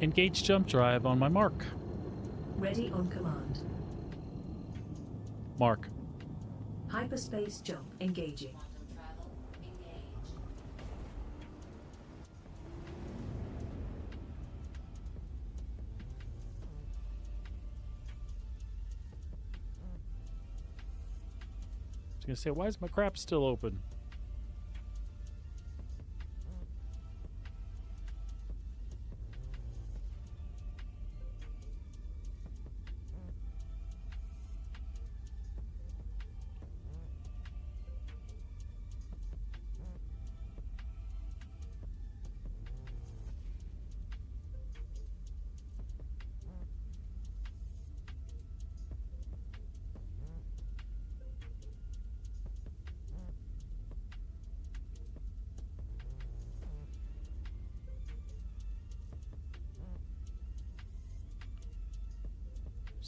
Engage jump drive on my mark. Ready on command. Mark. Hyperspace jump engaging. Quantum travel engage. I was gonna say, why is my crap still open?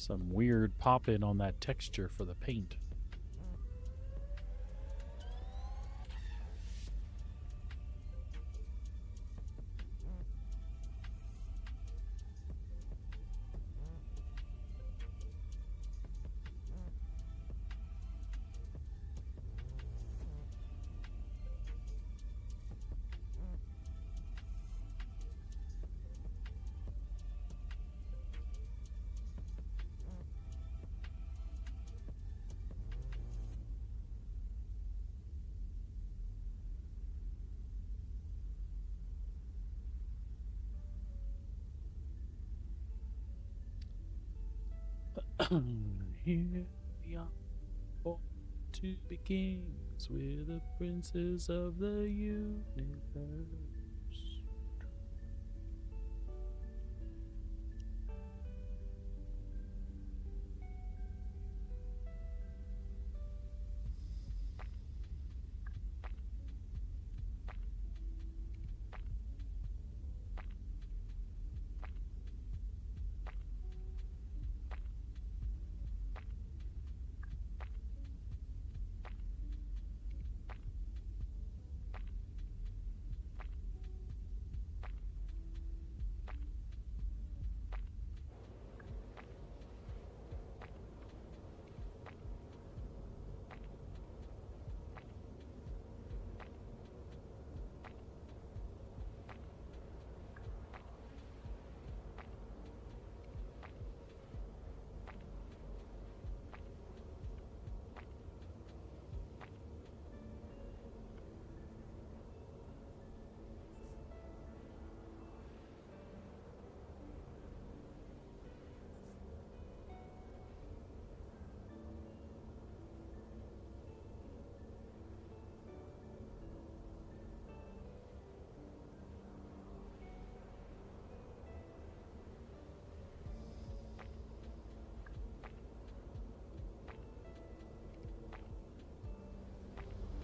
Some weird pop-in on that texture for the paint. Here we are, born to be kings. We're the princes of the universe.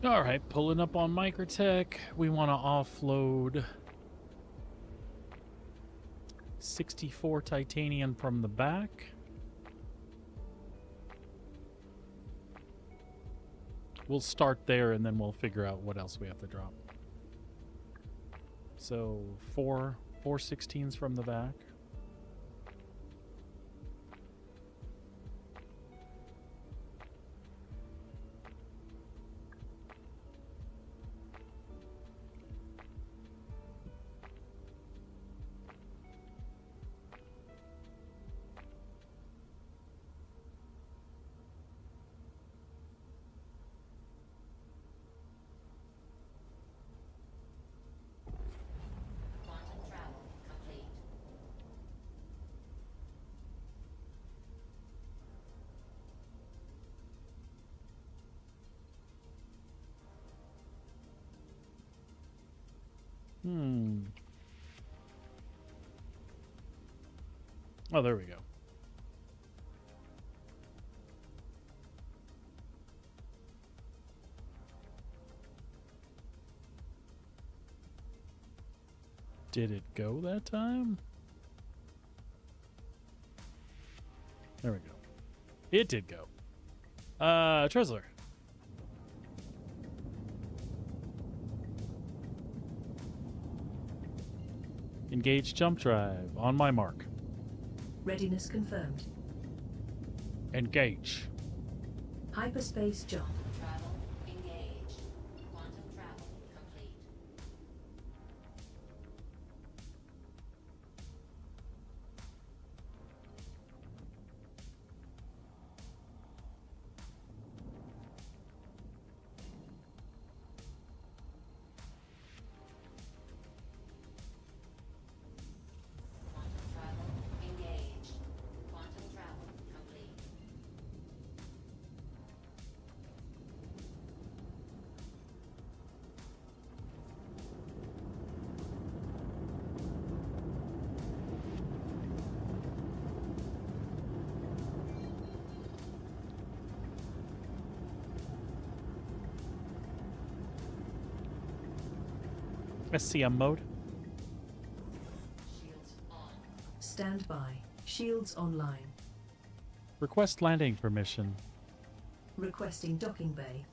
All right, pulling up on Microtech. We want to offload 64 titanium from the back. We'll start there and then we'll figure out what else we have to drop. So four 16s from the back. Quantum travel complete. Oh, there we go. Did it go that time? There we go. It did go. Tresler. Engage jump drive on my mark. Readiness confirmed. Engage. Hyperspace jump. Travel engaged. Quantum travel complete. Quantum travel engaged. Quantum travel complete. SCM mode. Shields on. Stand by. Shields online. Request landing permission. Requesting docking bay.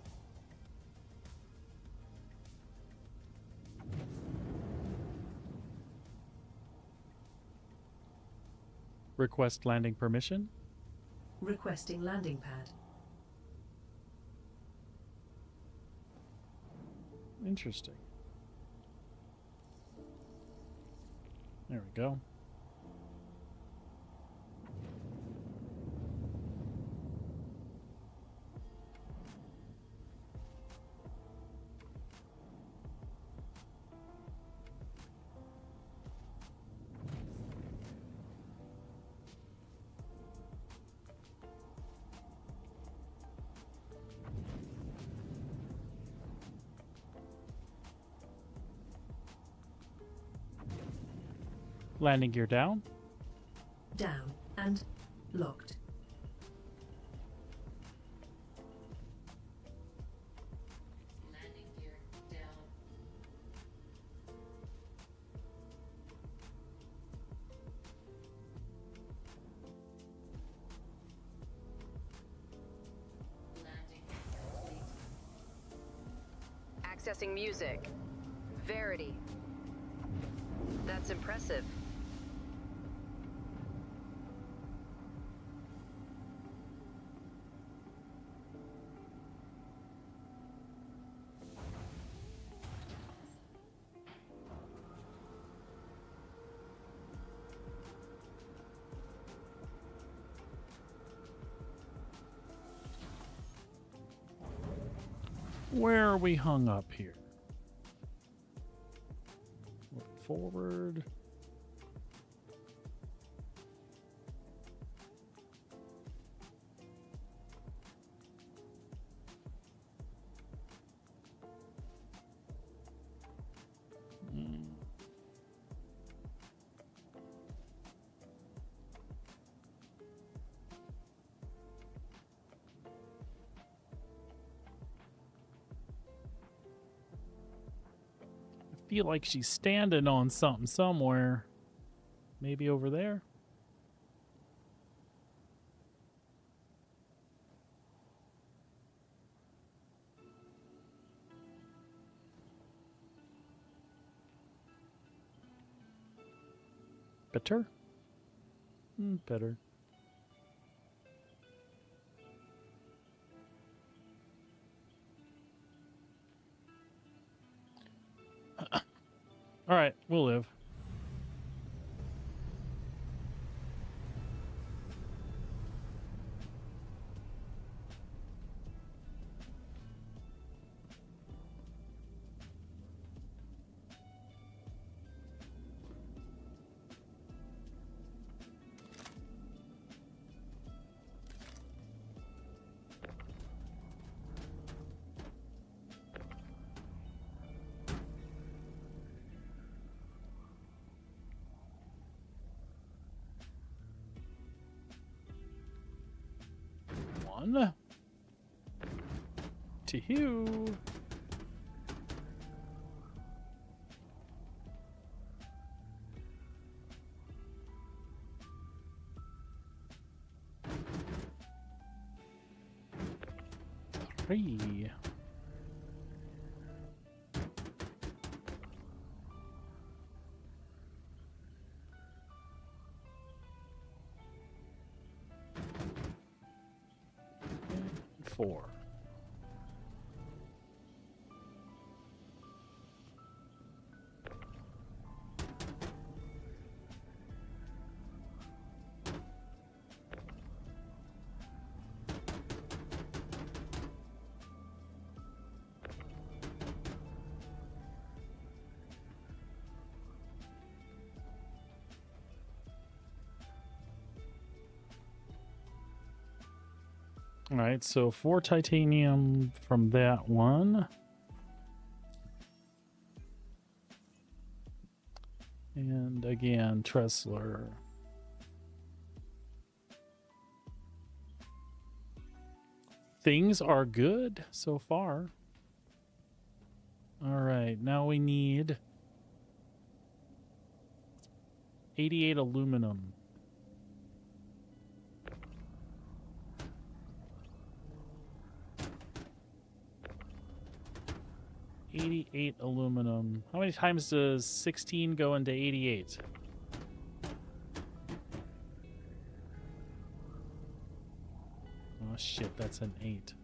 Request landing permission. Requesting landing pad. Interesting. There we go. Landing gear down. Down and locked. Landing gear down. Landing complete. Accessing music. Verity. That's impressive. Where are we hung up here? Moving forward. Feel like she's standing on something somewhere. Maybe over there. Better? Better. All right, we'll live. One. Two. Three. Four. All right, so 4 titanium from that one. And again, Tressler. Things are good so far. All right, now we need 88 aluminum. 88 aluminum. How many times does 16 go into 88? Oh shit, that's an 8.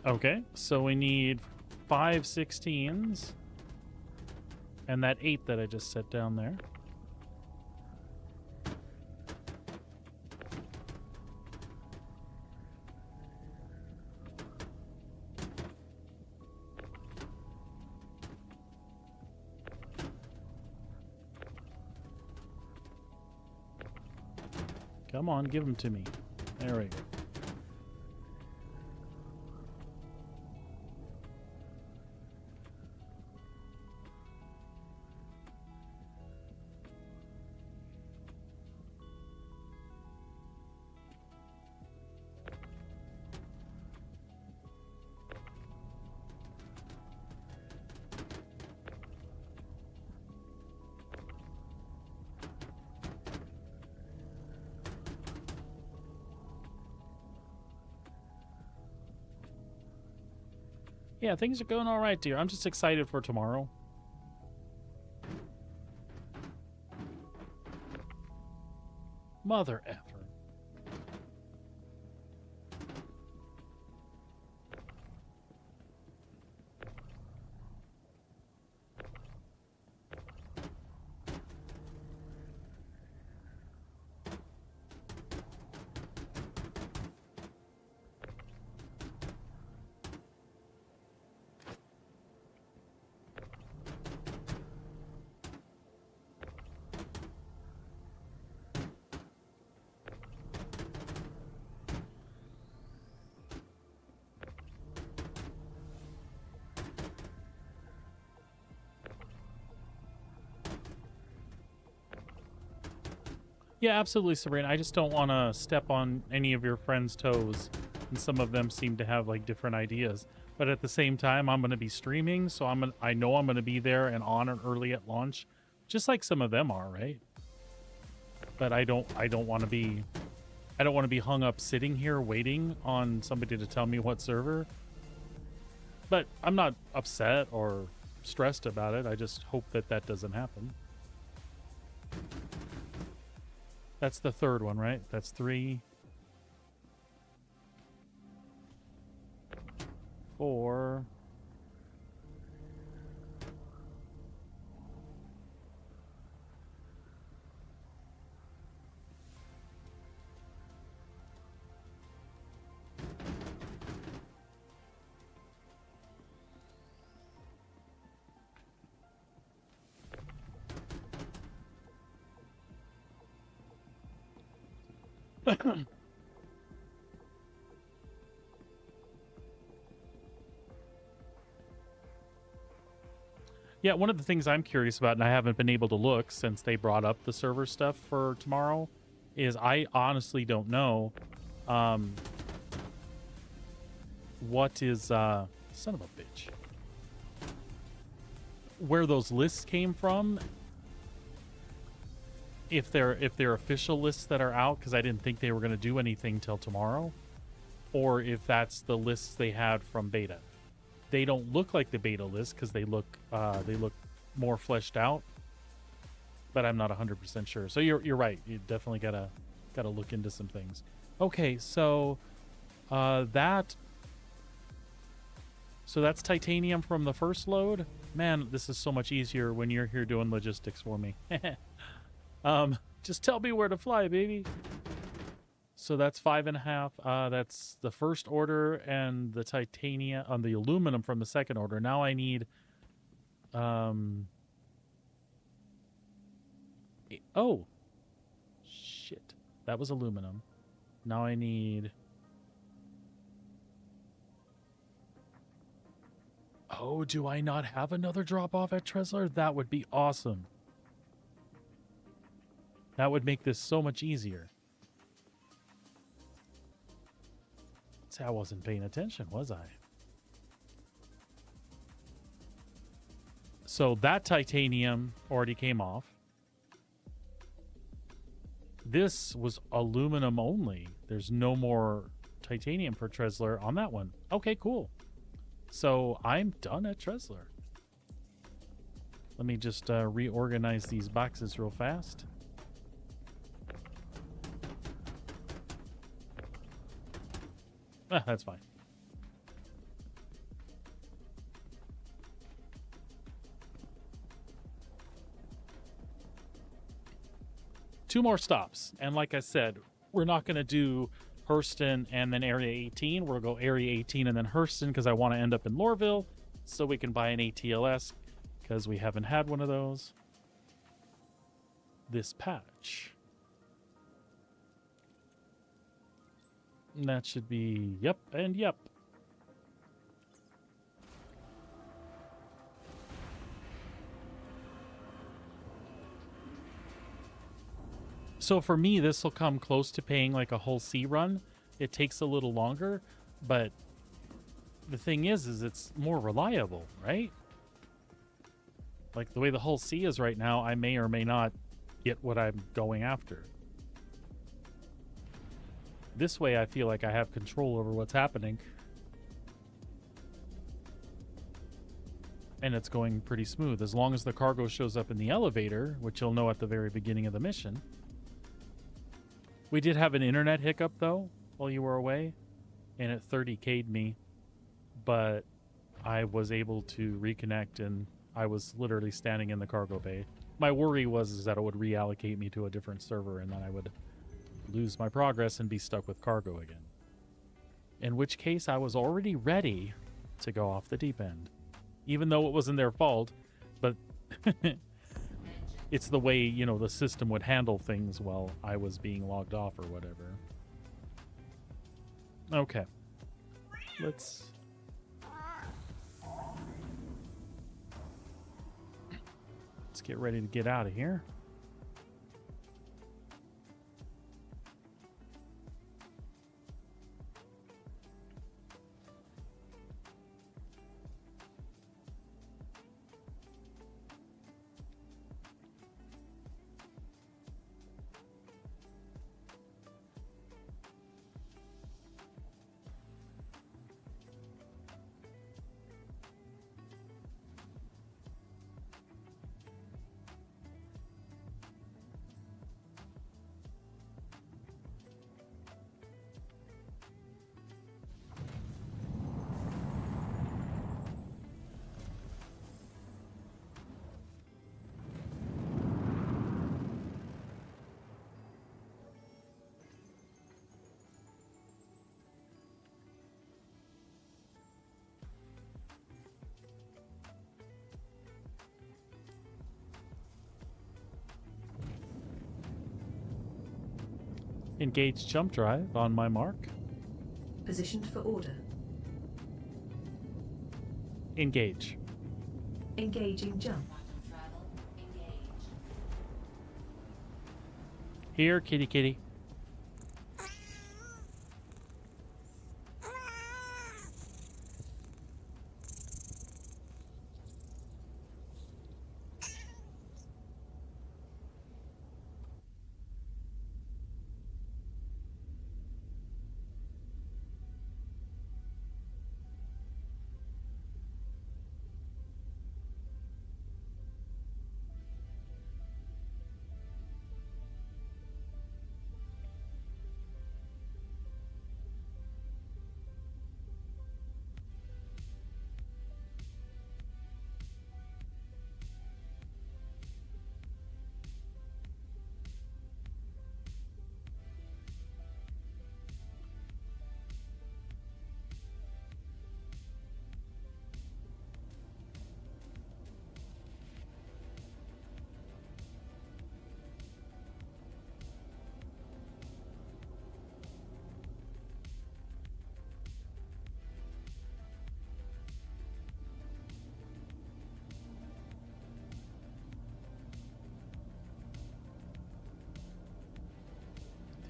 Okay, so we need 5 16s and that 8 that I just set down there. Come on, give them to me. There we go. Yeah, things are going all right, dear. I'm just excited for tomorrow. Mother effer. Yeah, absolutely, Sabrina. I just don't want to step on any of your friends' toes. And some of them seem to have like different ideas. But at the same time, I'm going to be streaming, so I know I'm going to be there and on and early at launch, just like some of them are, right? But I don't want to be hung up sitting here waiting on somebody to tell me what server. But I'm not upset or stressed about it. I just hope that that doesn't happen. That's the third one, right? That's 3, 4. Yeah, one of the things I'm curious about, and I haven't been able to look since they brought up the server stuff for tomorrow, is I honestly don't know what is son of a bitch, where those lists came from. If they're official lists that are out, because I didn't think they were going to do anything till tomorrow, or if that's the lists they had from beta. They don't look like the beta list because they look more fleshed out, but I'm not 100% sure. So you're right. You definitely gotta look into some things. Okay, so that's titanium from the first load. Man, this is so much easier when you're here doing logistics for me. Just tell me where to fly, baby. So that's 5.5. That's the first order, and the titanium on the aluminum from the second order. Now I need, oh, shit, that was aluminum. Now I need. Oh, do I not have another drop off at Tresler? That would be awesome. That would make this so much easier. See, I wasn't paying attention, was I? So that titanium already came off. This was aluminum only. There's no more titanium for Tresler on that one. Okay, cool. So I'm done at Tresler. Let me just reorganize these boxes real fast. Ah, that's fine. Two more stops. And like I said, we're not going to do Hurston and then Area 18. We'll go Area 18 and then Hurston because I want to end up in Lorville so we can buy an ATLS because we haven't had one of those this patch. And that should be yep and yep. So for me, this will come close to paying like a whole C run. It takes a little longer, but the thing is it's more reliable, right? Like the way the whole C is right now, I may or may not get what I'm going after. This way, I feel like I have control over what's happening. And it's going pretty smooth. As long as the cargo shows up in the elevator, which you'll know at the very beginning of the mission. We did have an internet hiccup, though, while you were away. And it 30K'd me. But I was able to reconnect, and I was literally standing in the cargo bay. My worry was that it would reallocate me to a different server, and then I would lose my progress and be stuck with cargo again. In which case, I was already ready to go off the deep end. Even though it wasn't their fault, but it's the way, you know, the system would handle things while I was being logged off or whatever. Okay. Let's get ready to get out of here. Engage jump drive on my mark. Positioned for order. Engage. Engaging jump. Quantum travel, engage. Here, kitty kitty.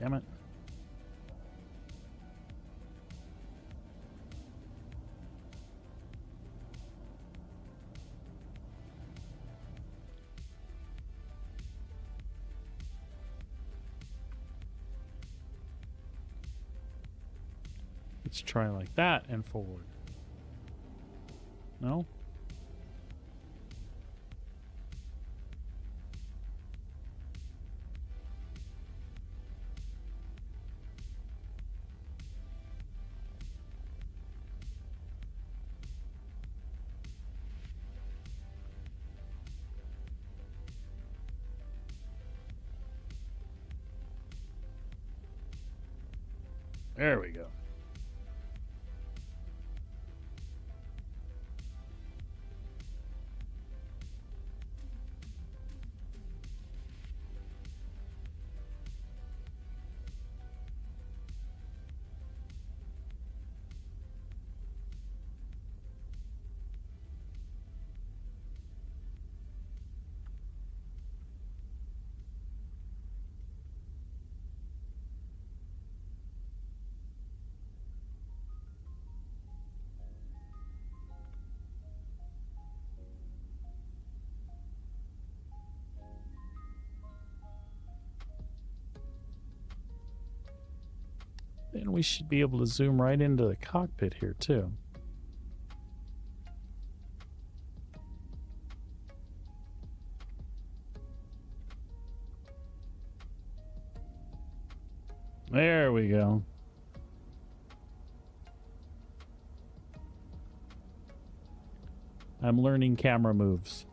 Damn it. Let's try like that and forward. No? There we go. Then we should be able to zoom right into the cockpit here too. There we go. I'm learning camera moves.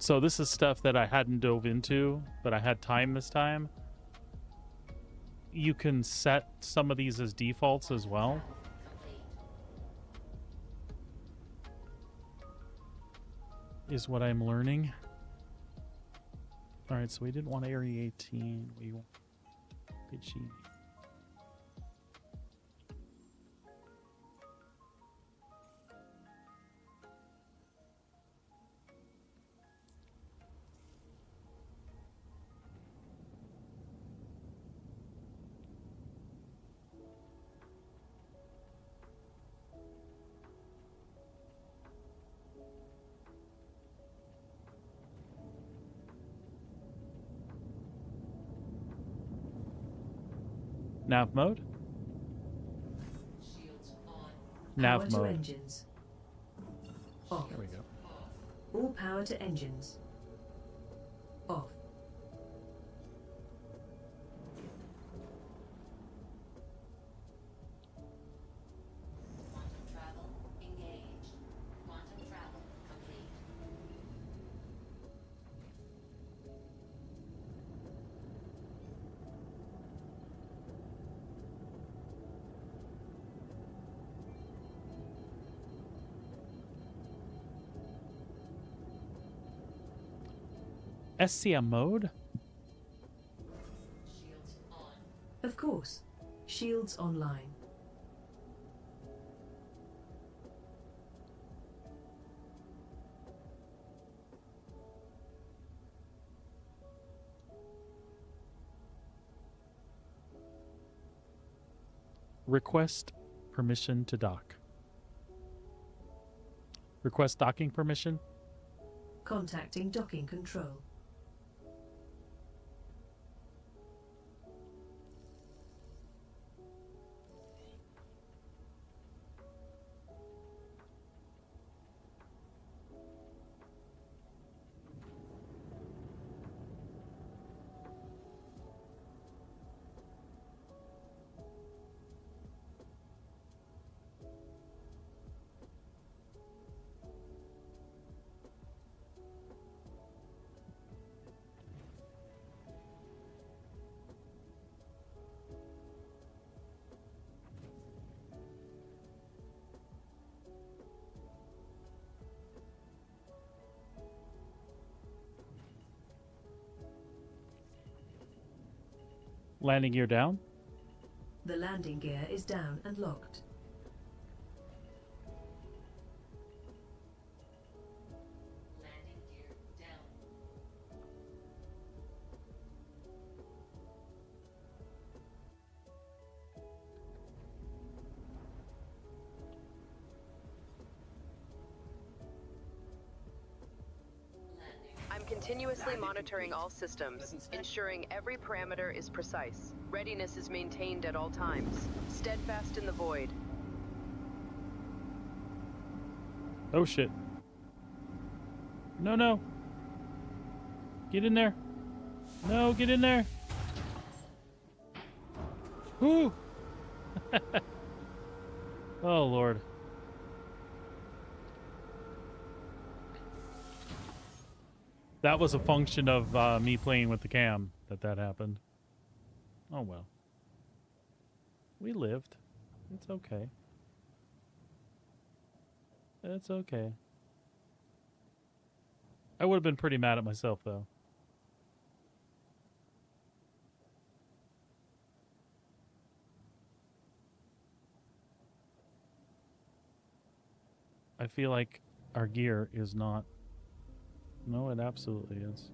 So this is stuff that I hadn't dove into, but I had time this time. You can set some of these as defaults as well. Is what I'm learning. All right, so we didn't want Area 18. We want Pichi. Nav mode? Nav Power to mode. engines. Off. There we go. All power to engines. Off. Quantum travel engaged. Quantum travel complete. SCM mode? Shields on. Of course. Shields online. Request permission to dock. Request docking permission? Contacting docking control. Landing gear down? The landing gear is down and locked. Landing gear down. Landing. I'm continuously monitoring all systems, ensuring every parameter is precise. Readiness is maintained at all times. Steadfast in the void. Oh shit. No, no. Get in there. No, get in there. Whoo! Oh, Lord. That was a function of me playing with the cam that happened. Oh, well. We lived. It's okay. It's okay. I would have been pretty mad at myself, though. I feel like our gear is not... No, it absolutely is.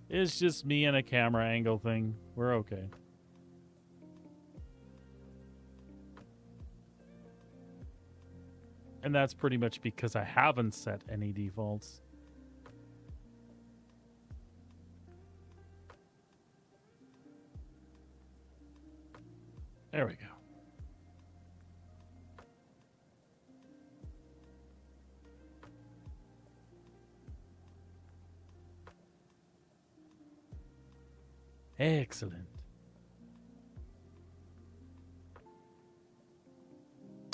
It's just me and a camera angle thing. We're okay. And that's pretty much because I haven't set any defaults. There we go. Excellent.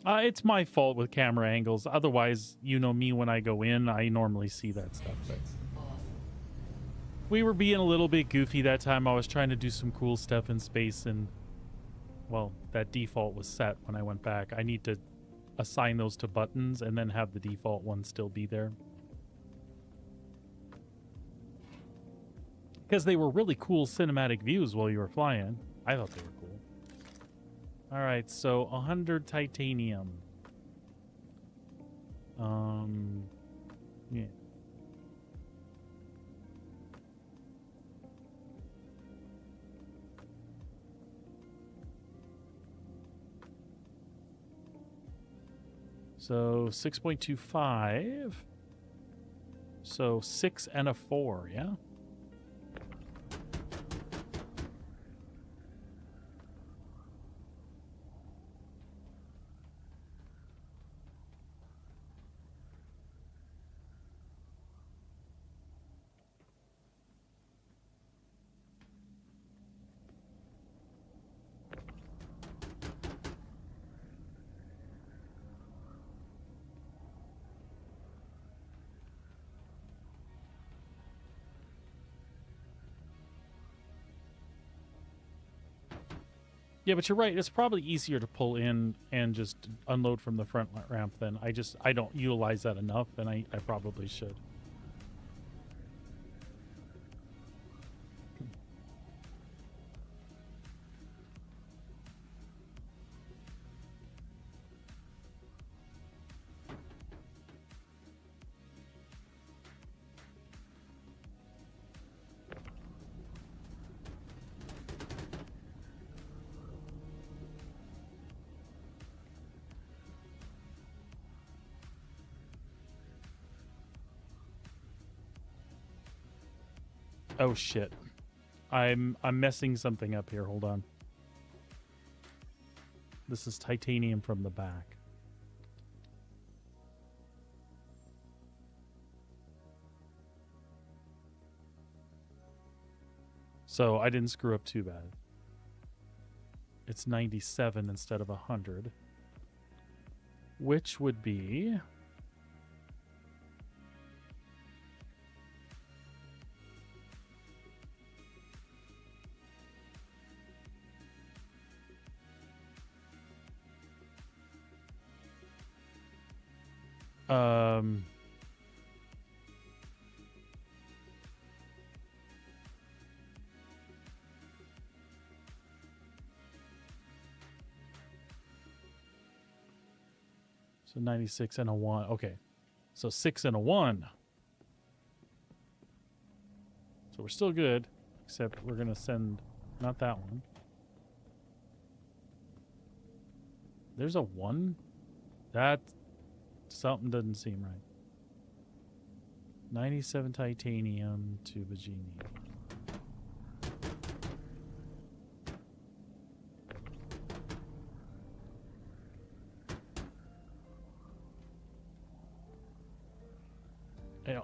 It's my fault with camera angles. Otherwise, you know me, when I go in, I normally see that stuff. But we were being a little bit goofy that time. I was trying to do some cool stuff in space, and, well, that default was set when I went back. I need to assign those to buttons and then have the default one still be there. Because they were really cool cinematic views while you were flying. I thought they were cool. Alright, so 100 titanium. Yeah. So 6.25. So 6 and a 4, yeah? Yeah, but you're right. It's probably easier to pull in and just unload from the front ramp than I don't utilize that enough, and I probably should. Oh shit. I'm messing something up here. Hold on. This is titanium from the back. So I didn't screw up too bad. It's 97 instead of 100. Which would be... So 96 and a 1. Okay. So 6 and a 1. So we're still good, except we're going to send not that one. There's a 1? That something doesn't seem right. 97 titanium to Bajini.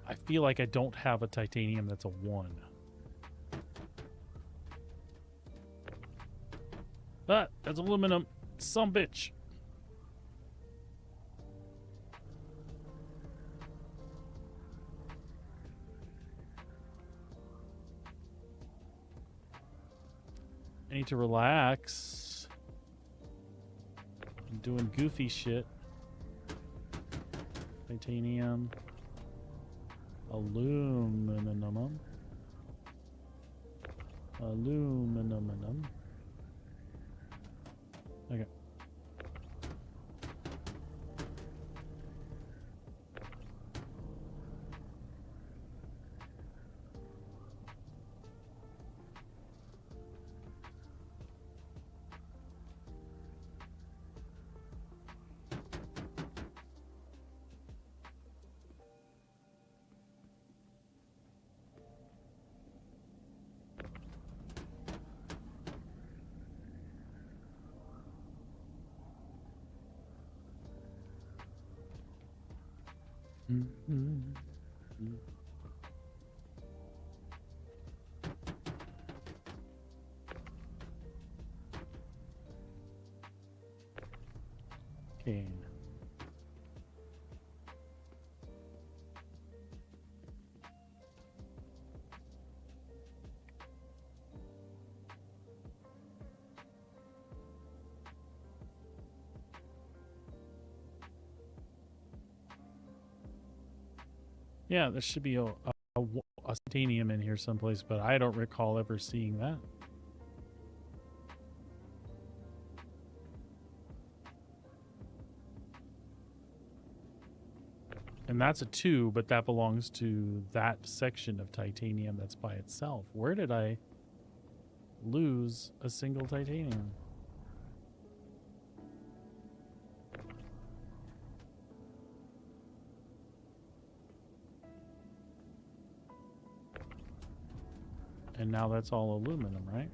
I feel like I don't have a titanium that's a 1. But that's aluminum. Some bitch. I need to relax. I'm doing goofy shit. Titanium. Aluminum. Aluminum. Okay. Okay. Yeah, there should be a titanium in here someplace, but I don't recall ever seeing that. And that's a 2, but that belongs to that section of titanium that's by itself. Where did I lose a single titanium? And now that's all aluminum, right?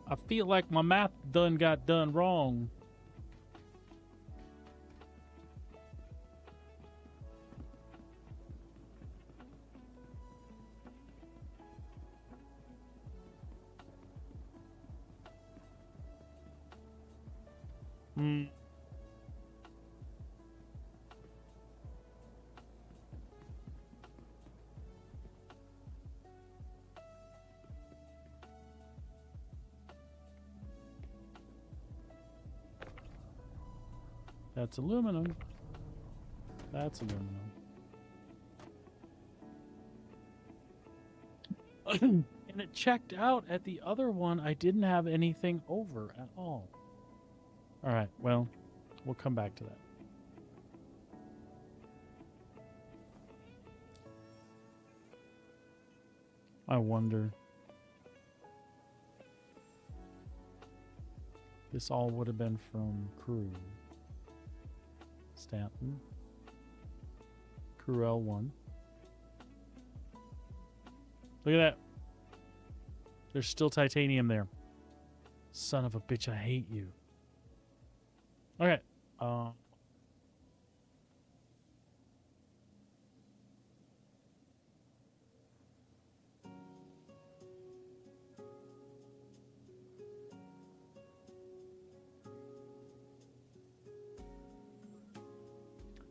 I feel like my math got done wrong. That's aluminum. That's aluminum. And it checked out at the other one. I didn't have anything over at all. All right, well, we'll come back to that. I wonder. This all would have been from crew. Stanton. Crew L1. Look at that. There's still titanium there. Son of a bitch, I hate you. Okay.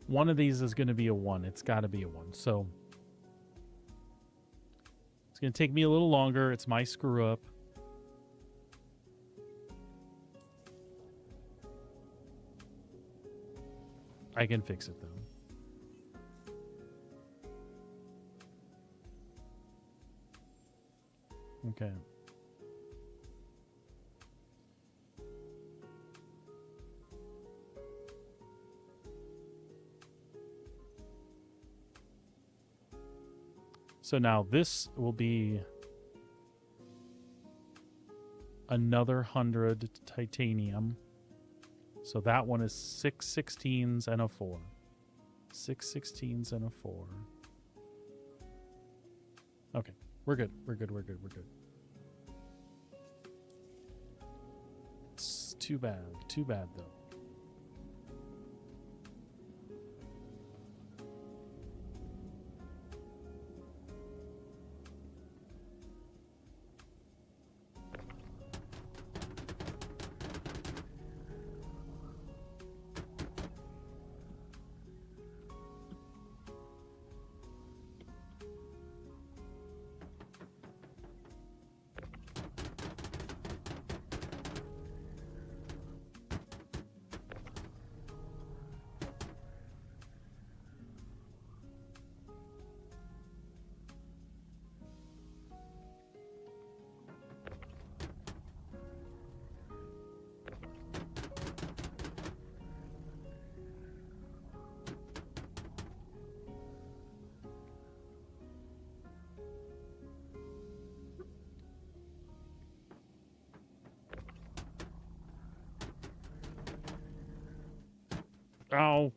One of these is going to be a 1. It's got to be a 1. So it's going to take me a little longer. It's my screw up. I can fix it though. Okay. So now this will be another 100 titanium. So that one is 6 16s and a 4. 6 16s and a 4. Okay, we're good. We're good. We're good. We're good. It's too bad. Too bad though. Ow.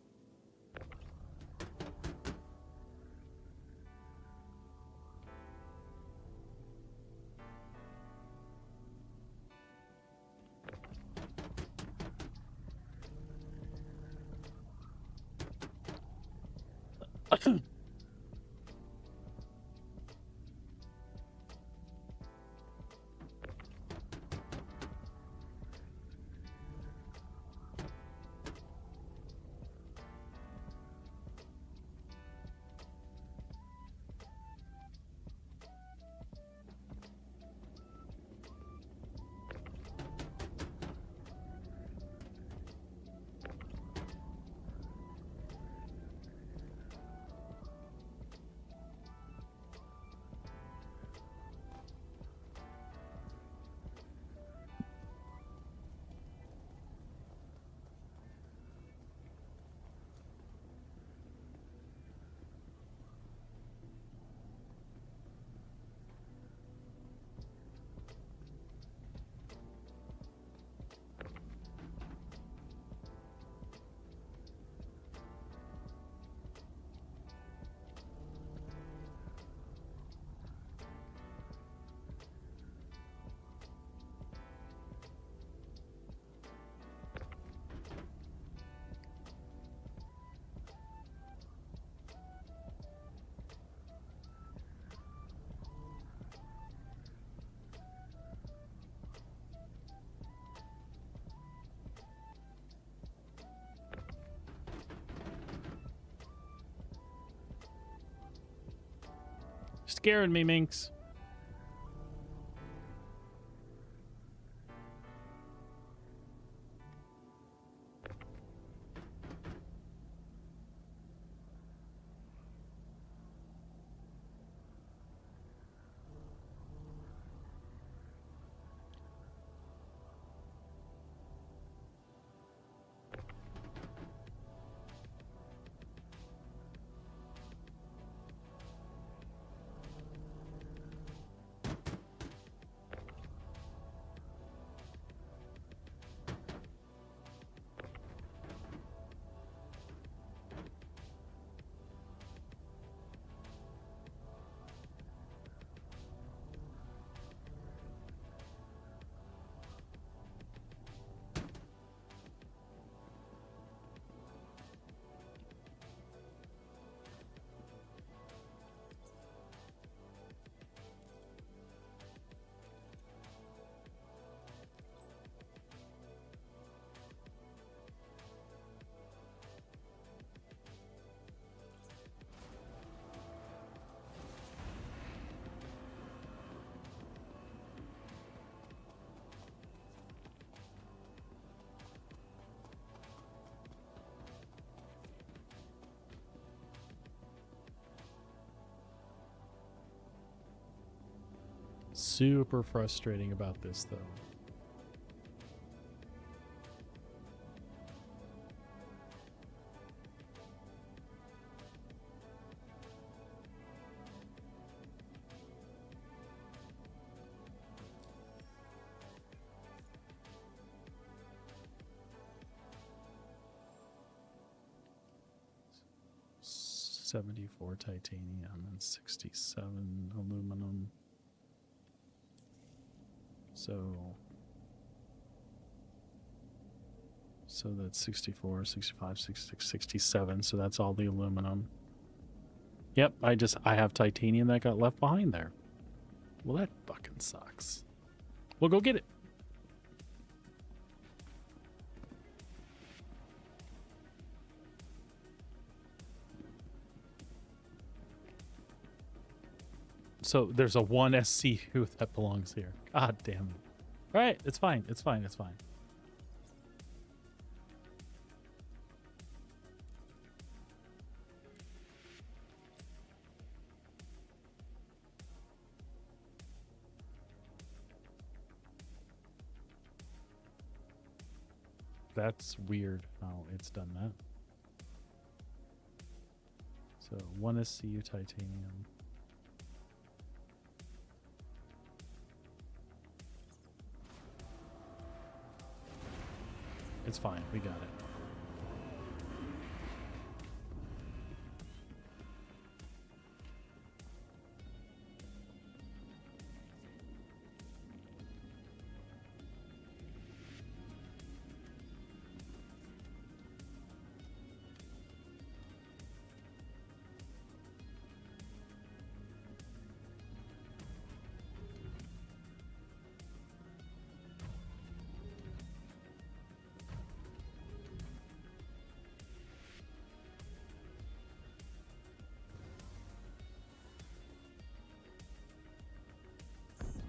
Scaring me, Minx. What's super frustrating about this, though, $74 titanium and $67 aluminum. So that's 64, 65, 66, 67. So that's all the aluminum. Yep, I have titanium that got left behind there. Well, that fucking sucks. We'll go get it. So there's a 1 SCU that belongs here. God damn it. All right, it's fine. It's fine. It's fine. That's weird how it's done that. So 1 SCU titanium. It's fine. We got it.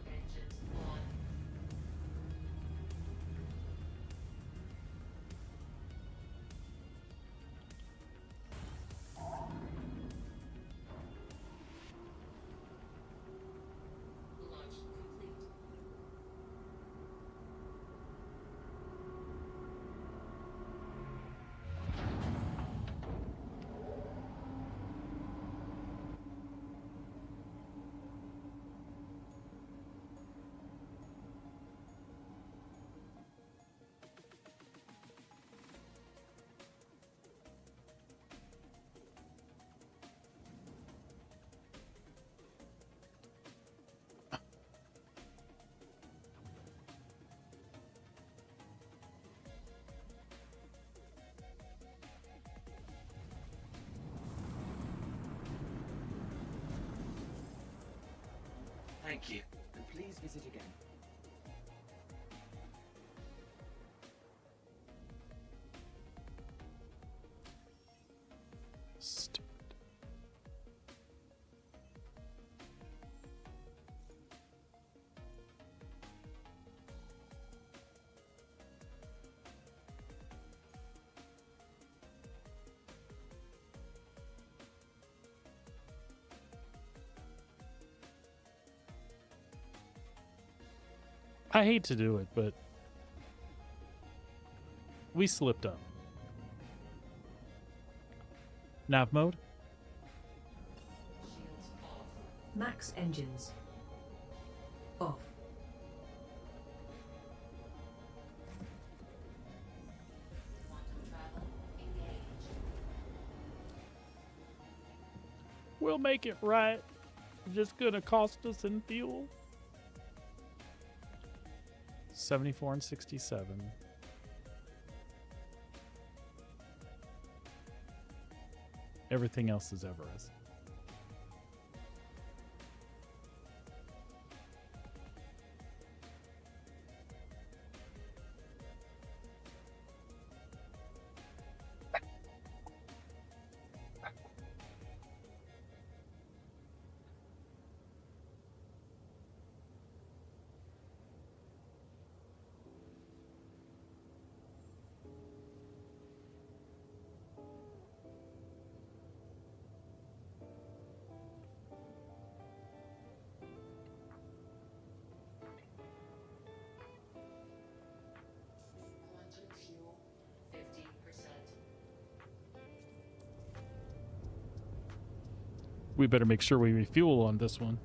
Engines on. Launch complete. Thank you, and please visit again. Stupid. I hate to do it, but we slipped up. Nav mode? Shields off. Max engines. Off. Quantum travel engaged. We'll make it right. Just gonna cost us in fuel. 74 and 67. Everything else is Everest. We better make sure we refuel on this one.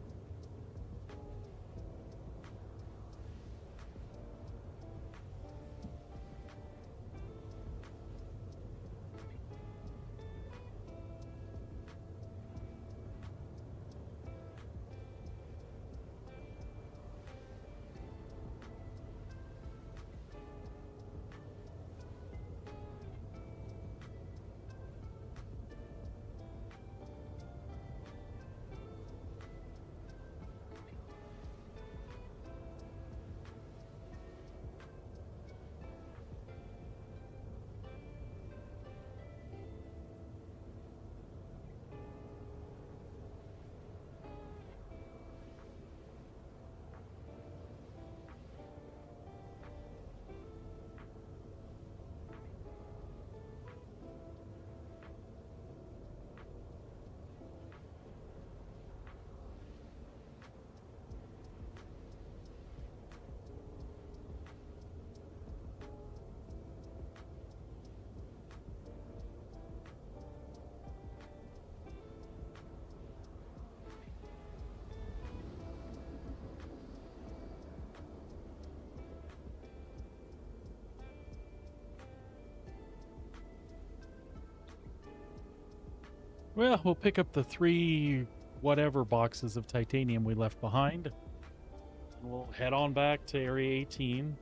Well, we'll pick up the 3 whatever boxes of titanium we left behind. And we'll head on back to Area 18.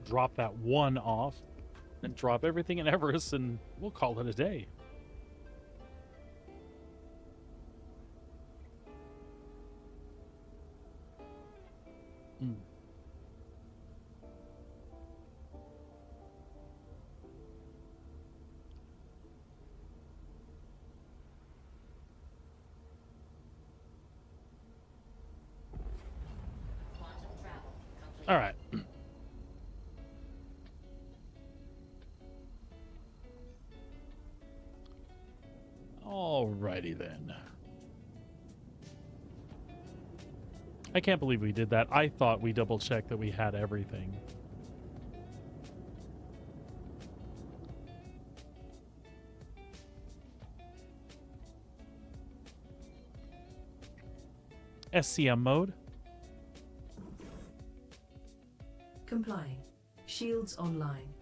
Drop that 1 off. And drop everything in Everest, and we'll call it a day. Hmm. Quantum travel complete. All right. Alrighty then. I can't believe we did that. I thought we double-checked that we had everything. SCM mode. Complying. Shields online.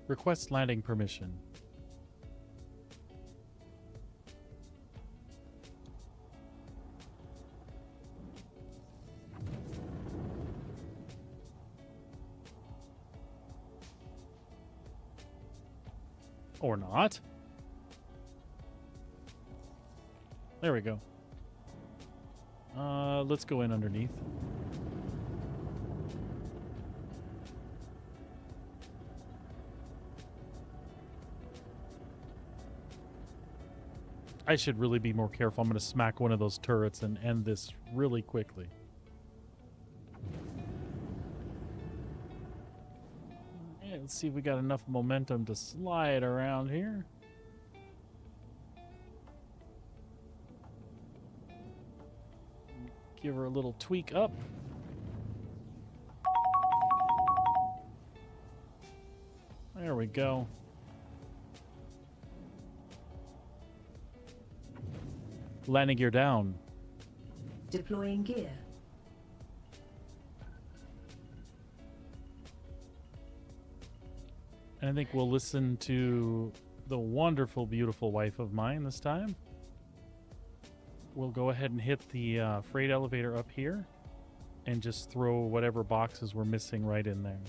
Request landing permission. Or not. There we go. Let's go in underneath. I should really be more careful. I'm going to smack one of those turrets and end this really quickly. Yeah, let's see if we got enough momentum to slide around here. Give her a little tweak up. There we go. Landing gear down. Deploying gear. And I think we'll listen to the wonderful, beautiful wife of mine this time. We'll go ahead and hit the freight elevator up here and just throw whatever boxes we're missing right in there.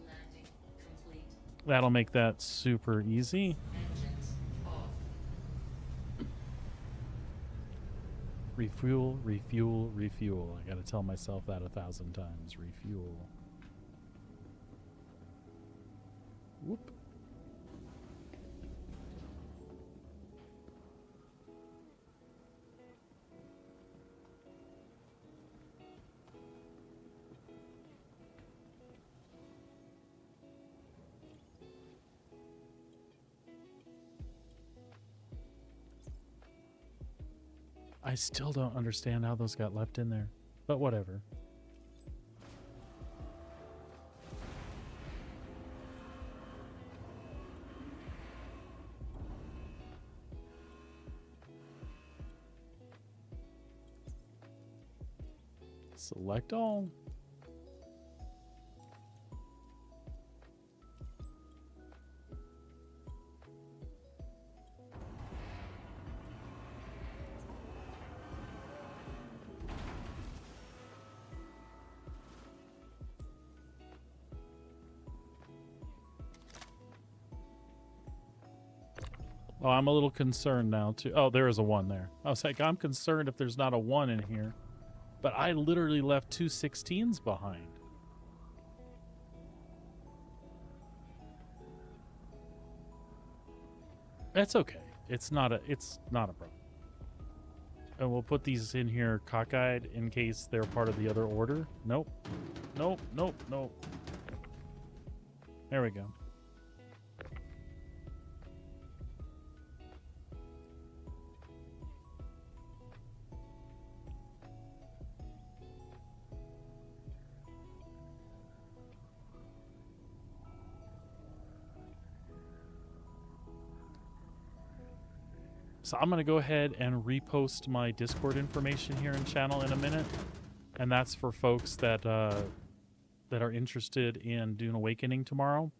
Landing complete. That'll make that super easy. Engines off. Refuel, refuel, refuel. I gotta tell myself that 1,000 times. Refuel. Whoop. I still don't understand how those got left in there, but whatever. Select all. Oh, I'm a little concerned now, too. Oh, there is a 1 there. I was like, I'm concerned if there's not a 1 in here. But I literally left 2 16s behind. That's okay. It's not a problem. And we'll put these in here cockeyed in case they're part of the other order. Nope. Nope, nope, nope. There we go. So I'm going to go ahead and repost my Discord information here in channel in a minute. And that's for folks that that are interested in Dune Awakening tomorrow.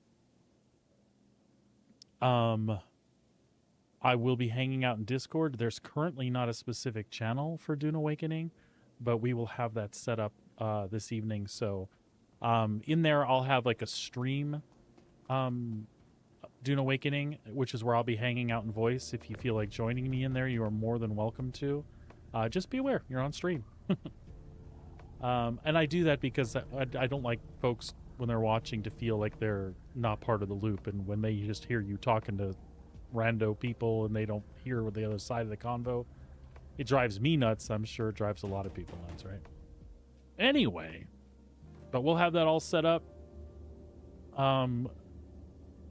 I will be hanging out in Discord. There's currently not a specific channel for Dune Awakening, but we will have that set up this evening. So in there, I'll have like a stream Dune Awakening, which is where I'll be hanging out in voice. If you feel like joining me in there, you are more than welcome to. Just be aware, you're on stream. And I do that because I don't like folks, when they're watching, to feel like they're not part of the loop. And when they just hear you talking to rando people and they don't hear the other side of the convo, it drives me nuts. I'm sure it drives a lot of people nuts, right? Anyway, but we'll have that all set up.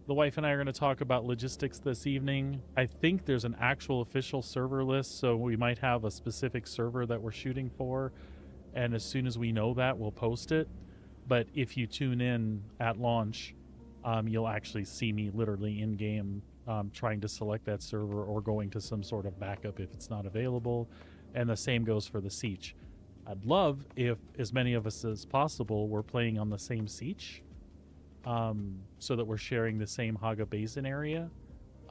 The wife and I are going to talk about logistics this evening. I think there's an actual official server list, so we might have a specific server that we're shooting for. And as soon as we know that, we'll post it. But if you tune in at launch, you'll actually see me literally in-game trying to select that server or going to some sort of backup if it's not available. And the same goes for the siege. I'd love if as many of us as possible were playing on the same siege. So that we're sharing the same Haga Basin area.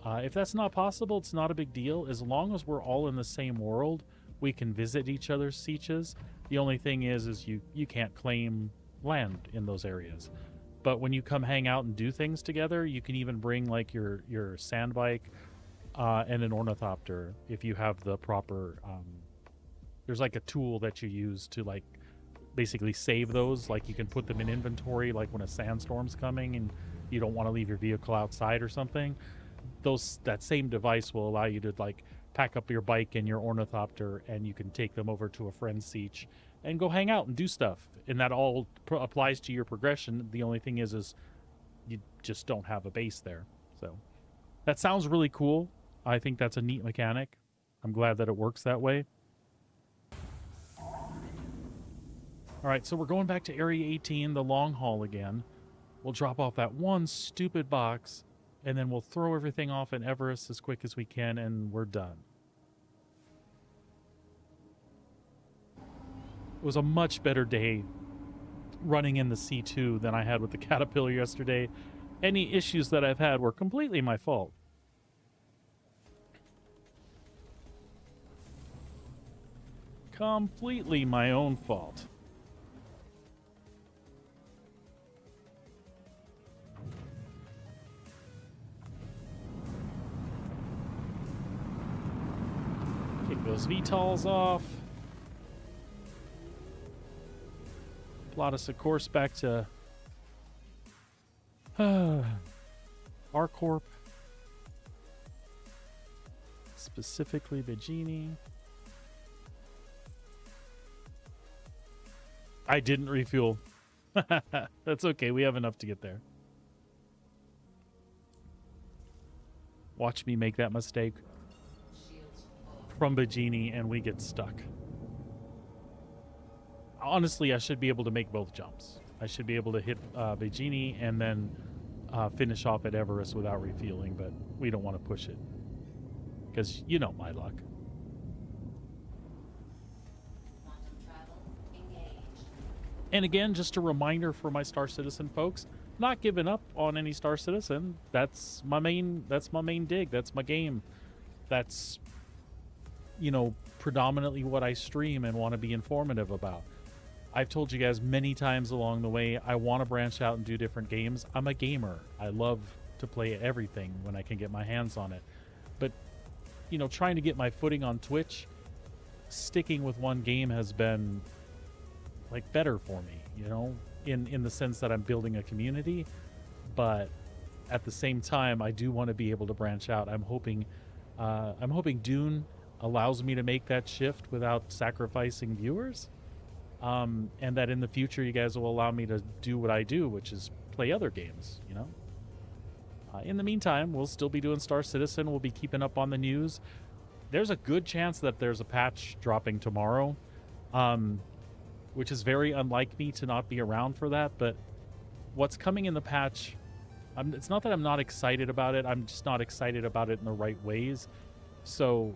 If that's not possible, it's not a big deal. As long as we're all in the same world, we can visit each other's sieges. The only thing is you can't claim land in those areas. But when you come hang out and do things together, you can even bring like your sand bike and an ornithopter if you have the proper... there's like a tool that you use to like basically save those. Like you can put them in inventory, like when a sandstorm's coming and you don't want to leave your vehicle outside or something. That same device will allow you to like pack up your bike and your ornithopter, and you can take them over to a friend's siege and go hang out and do stuff. And that all applies to your progression. The only thing is you just don't have a base there. So that sounds really cool. I think that's a neat mechanic. I'm glad that it works that way. All right, so we're going back to Area 18, the long haul again. We'll drop off that one stupid box, and then we'll throw everything off in Everest as quick as we can, and we're done. It was a much better day running in the C2 than I had with the Caterpillar yesterday. Any issues that I've had were completely my fault. Completely my own fault. Take those VTOLs off. Plot us a course back to R-Corp. Specifically the Genie. I didn't refuel. That's okay. We have enough to get there. Watch me make that mistake. Shields off. from Bajini and we get stuck. Honestly, I should be able to make both jumps. I should be able to hit Bajini and then finish off at Everest without refueling, but we don't want to push it. Because you know my luck. Quantum travel engaged. And again, just a reminder for my Star Citizen folks, not giving up on any Star Citizen. That's my main dig. That's my game. That's, you know, predominantly what I stream and want to be informative about. I've told you guys many times along the way, I want to branch out and do different games. I'm a gamer. I love to play everything when I can get my hands on it. But, you know, trying to get my footing on Twitch, sticking with one game has been, like, better for me, you know, in the sense that I'm building a community. But at the same time, I do want to be able to branch out. I'm hoping Dune allows me to make that shift without sacrificing viewers. And that in the future you guys will allow me to do what I do, which is play other games, you know. In the meantime, we'll still be doing Star Citizen. We'll be keeping up on the news. There's a good chance that there's a patch dropping tomorrow, which is very unlike me to not be around for that. But what's coming in the patch, it's not that I'm not excited about it. I'm just not excited about it in the right ways. So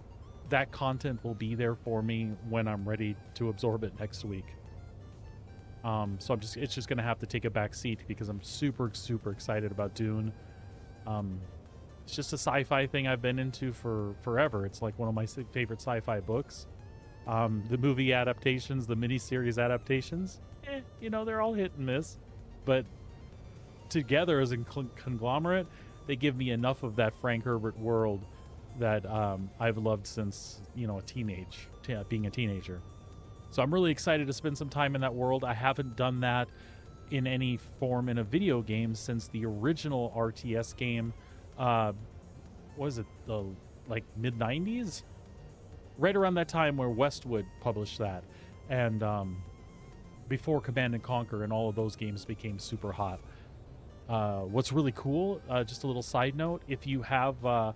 that content will be there for me when I'm ready to absorb it next week. So it's just gonna have to take a back seat because I'm super excited about Dune. It's just a sci-fi thing I've been into for forever. It's like one of my favorite sci-fi books. The movie adaptations, the miniseries adaptations, you know, they're all hit and miss, but together as a conglomerate, they give me enough of that Frank Herbert world that I've loved since, you know, being a teenager. So I'm really excited to spend some time in that world. I haven't done that in any form in a video game since the original RTS game. What was it, the like mid-90s? Right around that time where Westwood published that. And before Command and Conquer and all of those games became super hot. What's really cool, just a little side note, if you've heard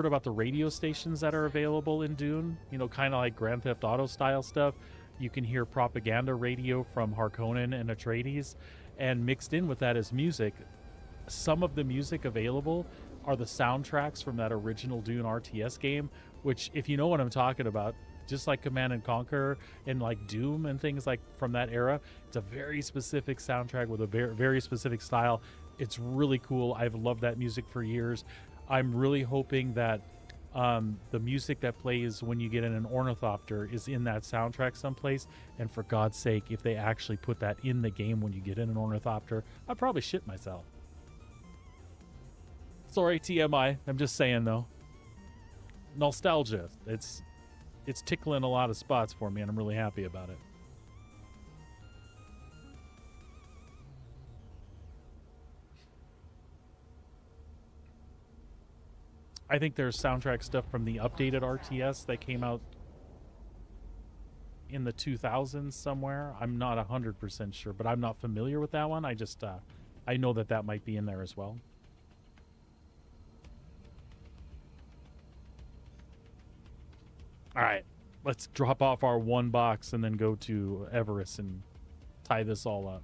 about the radio stations that are available in Dune, you know, kind of like Grand Theft Auto style stuff, you can hear propaganda radio from Harkonnen and Atreides, and mixed in with that is music. Some of the music available are the soundtracks from that original Dune RTS game, which, if you know what I'm talking about, just like Command and Conquer and like Doom and things like from that era, it's a very specific soundtrack with a very specific style. It's really cool. I've loved that music for years. I'm really hoping that the music that plays when you get in an ornithopter is in that soundtrack someplace. And for God's sake, if they actually put that in the game when you get in an ornithopter, I'd probably shit myself. Sorry, TMI. I'm just saying, though. Nostalgia. It's tickling a lot of spots for me, and I'm really happy about it. I think there's soundtrack stuff from the updated RTS that came out in the 2000s somewhere. I'm not 100% sure, but I'm not familiar with that one. I just, I know that might be in there as well. All right, let's drop off our one box and then go to Everest and tie this all up.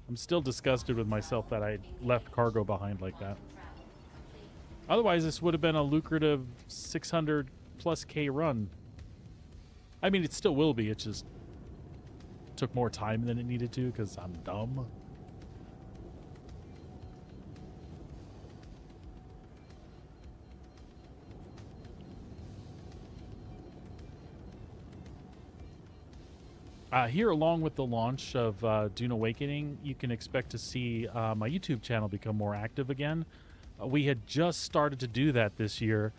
I'm still disgusted with myself that I left cargo behind like that. Otherwise, this would have been a lucrative 600 plus K run. I mean, it still will be. It just took more time than it needed to because I'm dumb. Here, along with the launch of Dune Awakening, you can expect to see my YouTube channel become more active again. We had just started to do that this year,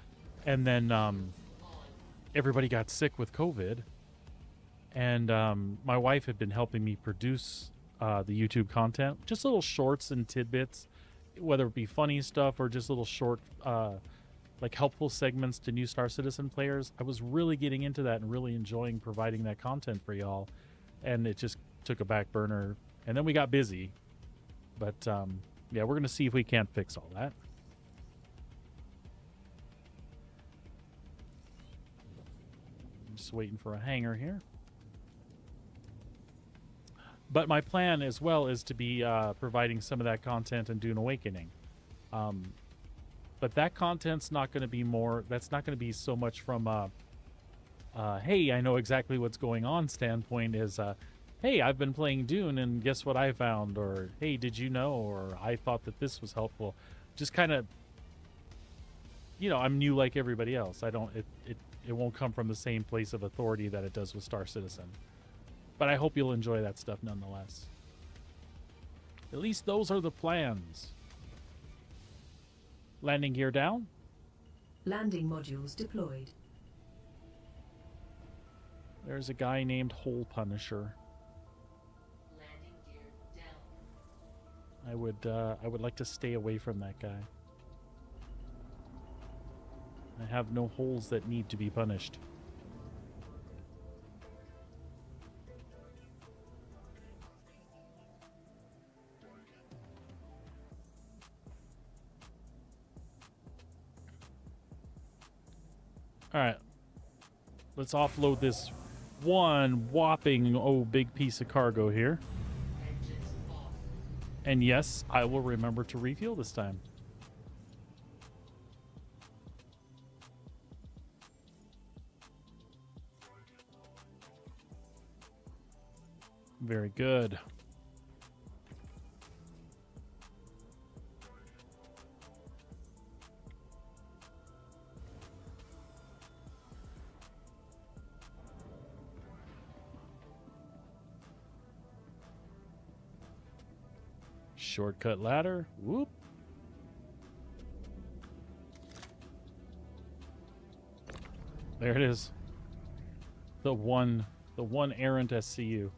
and then everybody got sick with COVID. And my wife had been helping me produce the YouTube content, just little shorts and tidbits, whether it be funny stuff or just little short, like helpful segments to new Star Citizen players. I was really getting into that and really enjoying providing that content for y'all. And it just took a back burner. And then we got busy. But yeah, we're going to see if we can't fix all that. Just waiting for a hangar here. But my plan as well is to be providing some of that content in Dune Awakening. But that content's not going to be more... That's not going to be so much from hey, I know exactly what's going on standpoint is... hey, I've been playing Dune and guess what I found? Or, hey, did you know? Or, I thought that this was helpful. Just kind of... You know, I'm new like everybody else. I don't... It won't come from the same place of authority that it does with Star Citizen. But I hope you'll enjoy that stuff nonetheless. At least those are the plans. Landing gear down. Landing modules deployed. There's a guy named Hole Punisher. Landing gear down. I would like to stay away from that guy. I have no holes that need to be punished. All right, let's offload this one whopping, big piece of cargo here. Engines off. And yes, I will remember to refuel this time. Very good. Shortcut ladder. Whoop. There it is. The one errant SCU.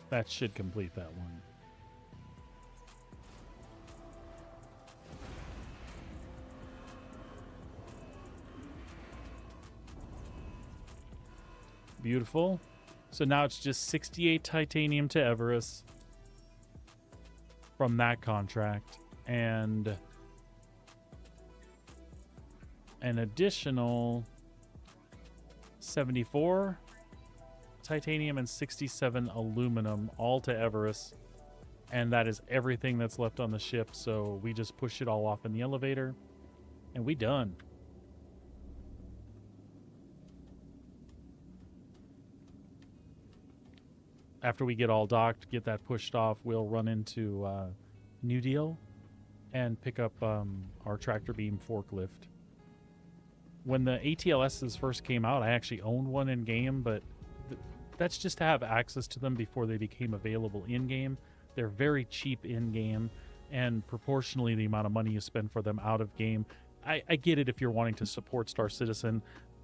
That should complete that one. Beautiful. So now it's just 68 titanium to Everest from that contract, and an additional 74 titanium and 67 aluminum, all to Everest. And that is everything that's left on the ship, so we just push it all off in the elevator, and we done. After we get all docked, get that pushed off, we'll run into New Deal and pick up our tractor beam forklift. When the ATLSs first came out, I actually owned one in game, but that's just to have access to them before they became available in game. They're very cheap in game, and proportionally the amount of money you spend for them out of game. I get it if you're wanting to support Star Citizen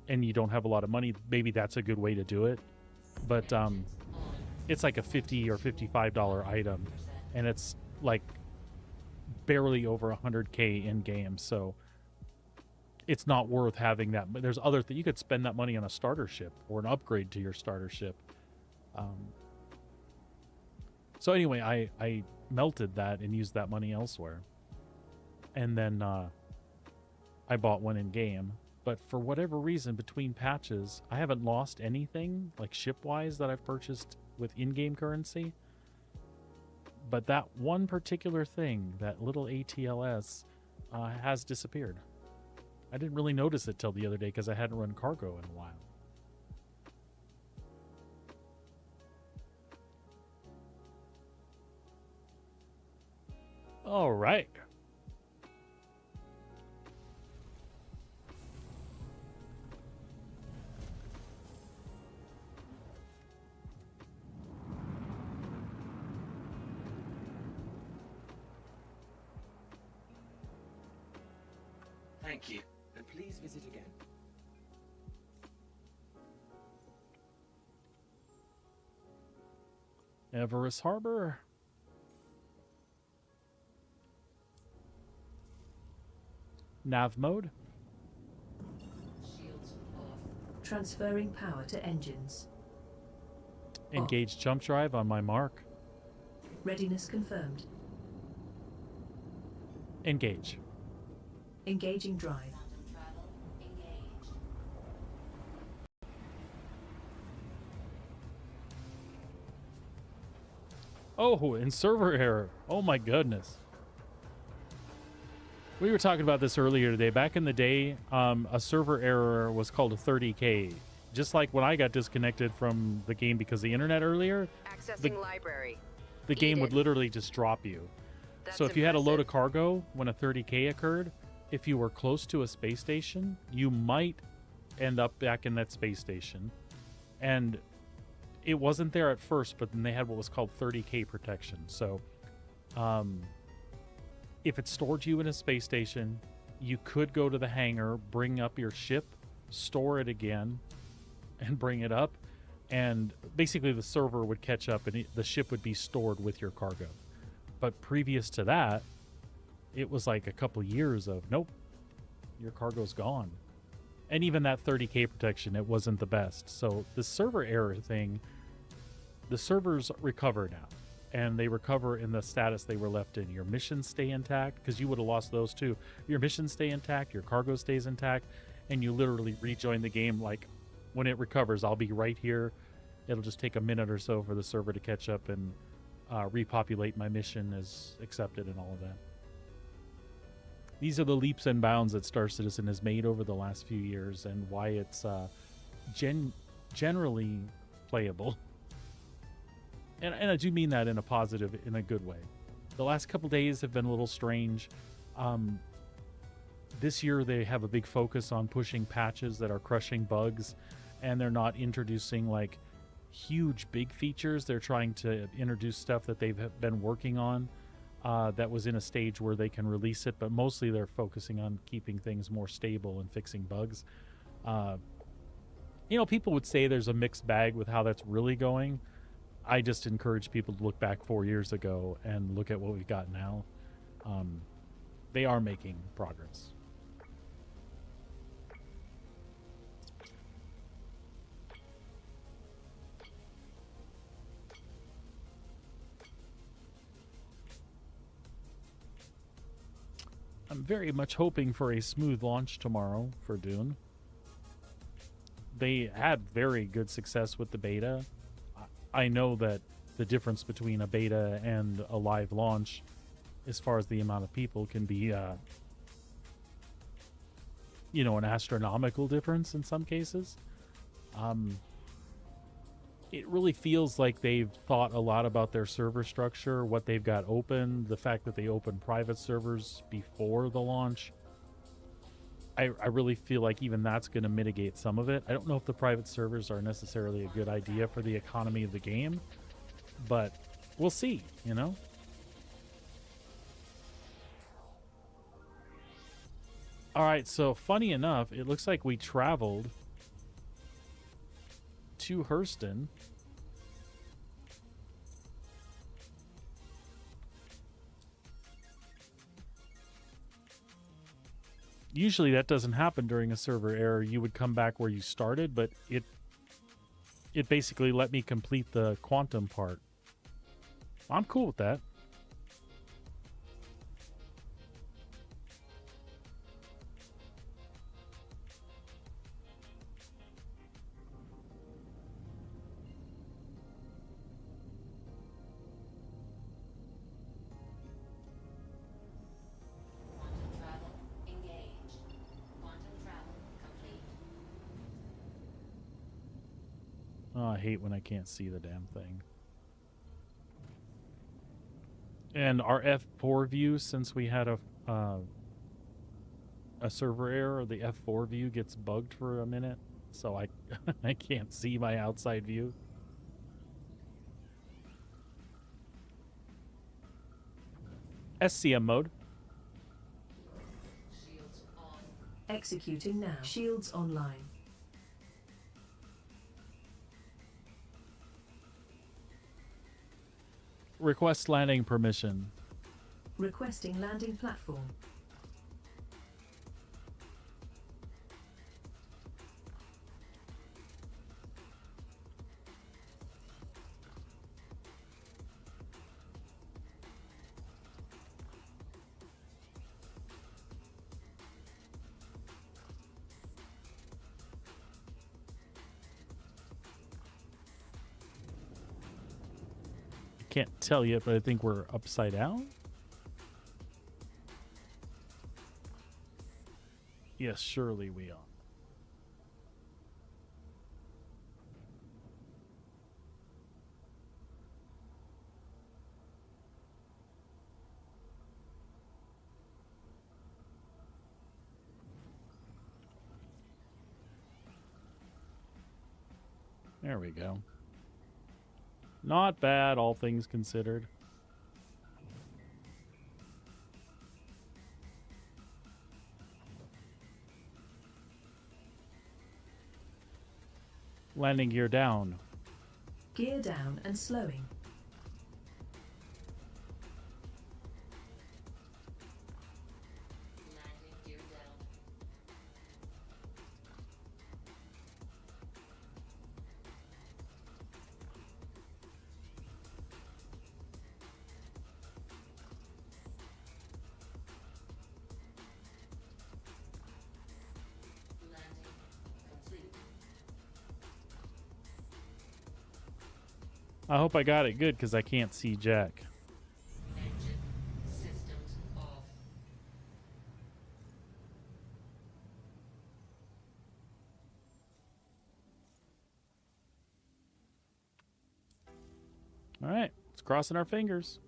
and you don't have a lot of money, maybe that's a good way to do it. But it's like a $50 or $55 item, and it's like barely over 100K in game, so it's not worth having that. But there's other things you could spend that money on, a starter ship or an upgrade to your starter ship. So anyway, I melted that and used that money elsewhere, and then I bought one in game. But for whatever reason, between patches, I haven't lost anything like ship-wise that I've purchased with in-game currency. But that one particular thing, that little ATLS, has disappeared. I didn't really notice it till the other day because I hadn't run cargo in a while. All right. Thank you, and please visit again. Everest Harbor. Nav mode. Shields off. Transferring power to engines. Engage jump drive on my mark. Readiness confirmed. Engage. Engaging drive. Quantum travel. Engage. Oh, and server error. Oh my goodness. We were talking about this earlier today. Back in the day, a server error was called a 30K. Just like when I got disconnected from the game because of the internet earlier, Accessing library. the game would Heated. literally just drop you. That's So if you had a load of impressive. cargo when a 30K occurred, if you were close to a space station, you might end up back in that space station. And it wasn't there at first, but then they had what was called 30K protection. So if it stored you in a space station, you could go to the hangar, bring up your ship, store it again, and bring it up. And basically the server would catch up and the ship would be stored with your cargo. But previous to that, it was like a couple years of, nope, your cargo's gone. And even that 30K protection, it wasn't the best. So the server error thing, the servers recover now. And they recover in the status they were left in. Your missions stay intact, because you would have lost those too. Your missions stay intact, your cargo stays intact, and you literally rejoin the game. Like, when it recovers, I'll be right here. It'll just take a minute or so for the server to catch up and repopulate my mission as accepted and all of that. These are the leaps and bounds that Star Citizen has made over the last few years, and why it's generally playable. And I do mean that in a positive, in a good way. The last couple days have been a little strange. This year they have a big focus on pushing patches that are crushing bugs, and they're not introducing like huge big features. They're trying to introduce stuff that they've been working on that was in a stage where they can release it, but mostly they're focusing on keeping things more stable and fixing bugs. You know, people would say there's a mixed bag with how that's really going. I just encourage people to look back 4 years ago and look at what we've got now. They are making progress. I'm very much hoping for a smooth launch tomorrow for Dune. They had very good success with the beta. I know that the difference between a beta and a live launch, as far as the amount of people, can be, you know, an astronomical difference in some cases. It really feels like they've thought a lot about their server structure, what they've got open, the fact that they opened private servers before the launch. I really feel like even that's going to mitigate some of it. I don't know if the private servers are necessarily a good idea for the economy of the game, but we'll see, you know? All right, so funny enough, it looks like we traveled to Hurston. Usually that doesn't happen during a server error. You would come back where you started, but it basically let me complete the quantum part. I'm cool with that. Quantum travel. Engage. Quantum travel complete. Oh, I hate when I can't see the damn thing. And our F4 view, since we had a server error, the F4 view gets bugged for a minute, so I I can't see my outside view. SCM mode. Shields on. Executing now. Shields online. Request landing permission. Requesting landing platform. can't tell yet, but I think we're upside down. Yes, surely we are. There we go. Not bad, all things considered. Landing gear down. Gear down and slowing. Landing gear down. Landing complete. I hope I got it good because I can't see Jack. Engine systems off. All right, it's crossing our fingers.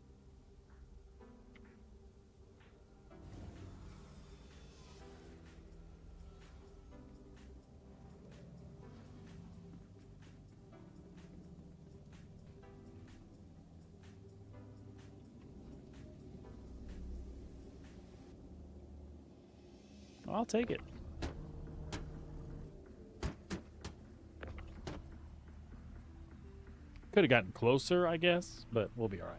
I'll take it. Could have gotten closer, I guess, but we'll be all right.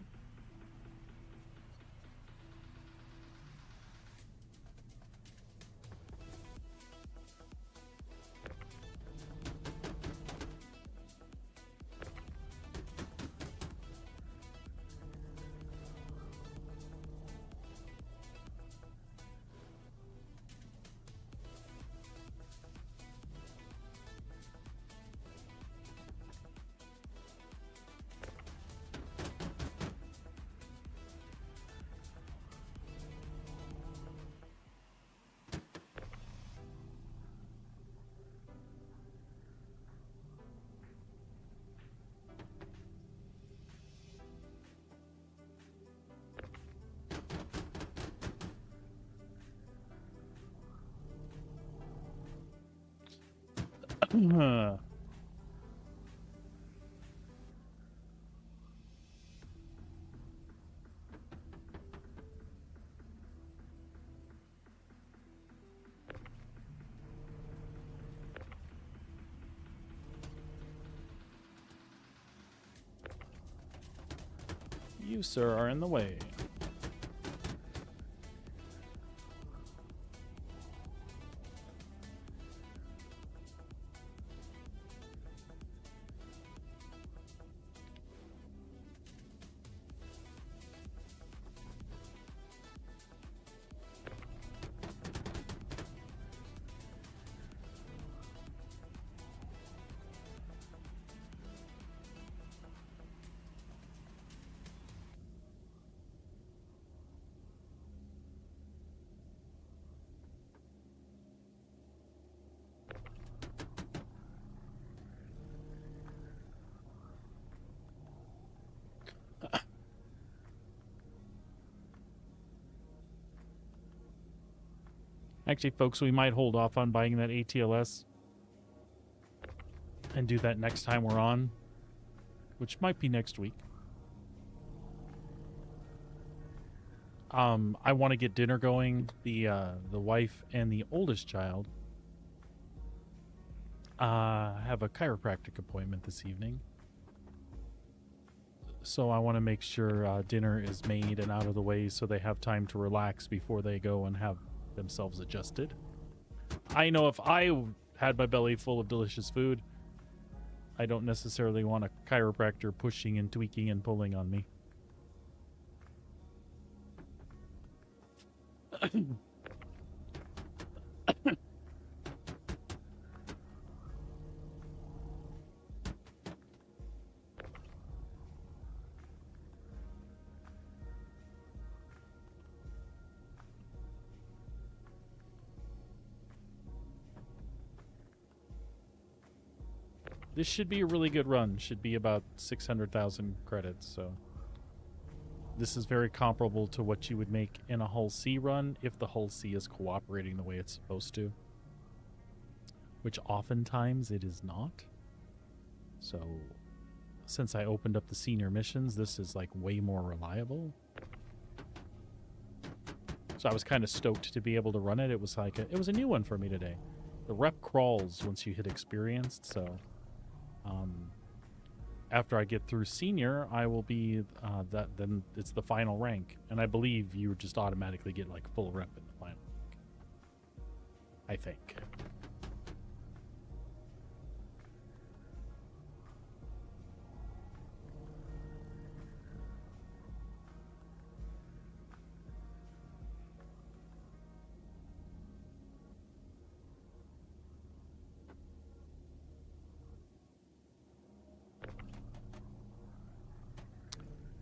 You, sir, are in the way. Actually, folks, we might hold off on buying that ATLS and do that next time we're on, which might be next week. I want to get dinner going. The wife and the oldest child have a chiropractic appointment this evening. So I want to make sure dinner is made and out of the way so they have time to relax before they go and have themselves adjusted. I know if I had my belly full of delicious food, I don't necessarily want a chiropractor pushing and tweaking and pulling on me. This should be a really good run. Should be about 600,000 credits, so this is very comparable to what you would make in a Hull C run if the Hull C is cooperating the way it's supposed to, which oftentimes it is not. So since I opened up the senior missions, this is like way more reliable. So I was kind of stoked to be able to run it. It was like it was a new one for me today. The rep crawls once you hit experienced, so after I get through senior, I will be then it's the final rank, and I believe you just automatically get like full rep in the final rank, I think.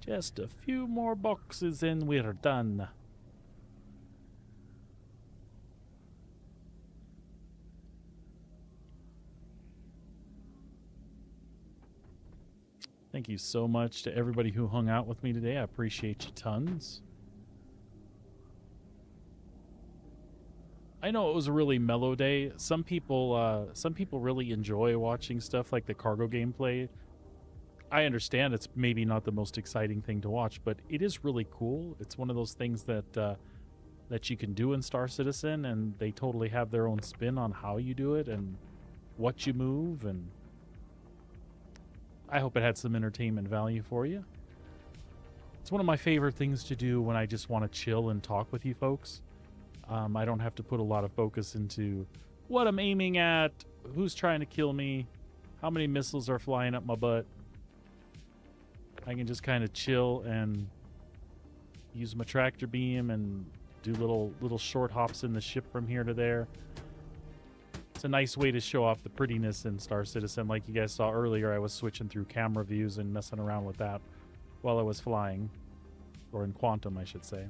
Just a few more boxes and we're done. Thank you so much to everybody who hung out with me today. I appreciate you tons. I know it was a really mellow day. Some people really enjoy watching stuff like the cargo gameplay. I understand it's maybe not the most exciting thing to watch, but it is really cool. It's one of those things that that you can do in Star Citizen, and they totally have their own spin on how you do it and what you move, and I hope it had some entertainment value for you. It's one of my favorite things to do when I just want to chill and talk with you folks. I don't have to put a lot of focus into what I'm aiming at, who's trying to kill me, how many missiles are flying up my butt. I can just kind of chill and use my tractor beam and do little short hops in the ship from here to there. It's a nice way to show off the prettiness in Star Citizen. Like you guys saw earlier, I was switching through camera views and messing around with that while I was flying. Or in Quantum, I should say.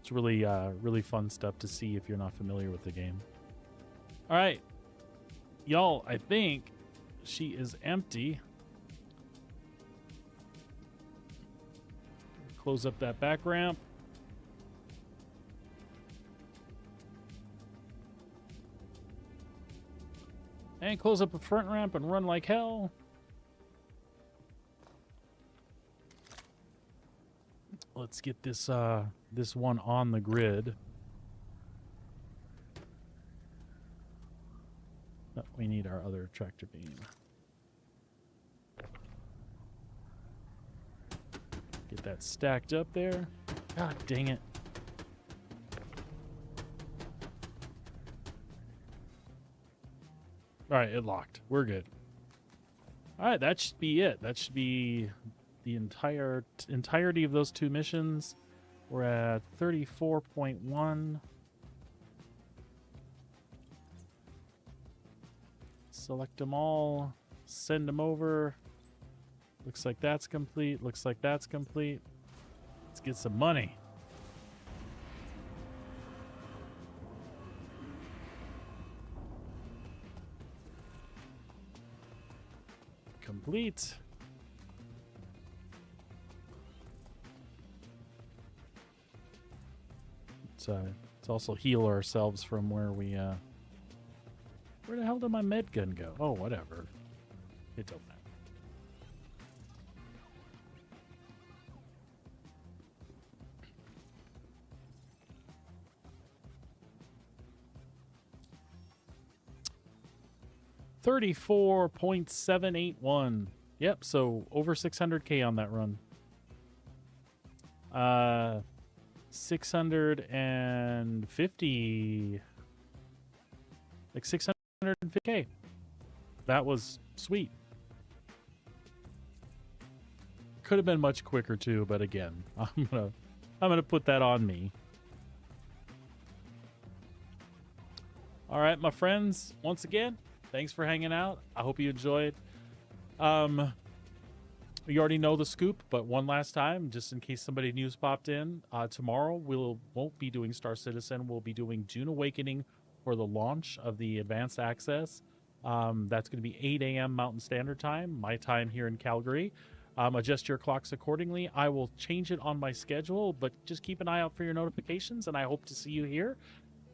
It's really, really fun stuff to see if you're not familiar with the game. All right. Y'all, I think she is empty. Close up that back ramp. And close up a front ramp and run like hell. Let's get this this one on the grid. Oh, we need our other tractor beam. Get that stacked up there. God dang it. Alright, it locked. We're good. Alright, that should be it. That should be the entirety of those two missions. We're at 34.1. Select them all. Send them over. Looks like that's complete. Looks like that's complete. Let's get some money. Complete. Let's also heal ourselves from where we where the hell did my med gun go? Oh, whatever. It don't matter. $34.781. Yep, so over 600K on that run. 650, like 650K. That was sweet. Could have been much quicker too, but again, I'm gonna put that on me. All right, my friends, once again, thanks for hanging out. I hope you enjoyed. You already know the scoop, but one last time, just in case somebody new's popped in, tomorrow won't be doing Star Citizen. We'll be doing Dune Awakening for the launch of the Advanced Access. That's going to be 8 a.m. Mountain Standard Time, my time here in Calgary. Adjust your clocks accordingly. I will change it on my schedule, but just keep an eye out for your notifications, and I hope to see you here.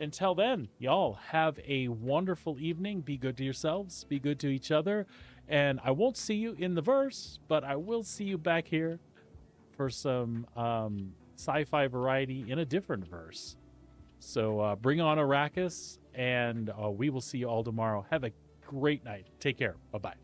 Until then, y'all have a wonderful evening. Be good to yourselves. Be good to each other. And I won't see you in the verse, but I will see you back here for some sci-fi variety in a different verse. So bring on Arrakis, and we will see you all tomorrow. Have a great night. Take care. Bye-bye.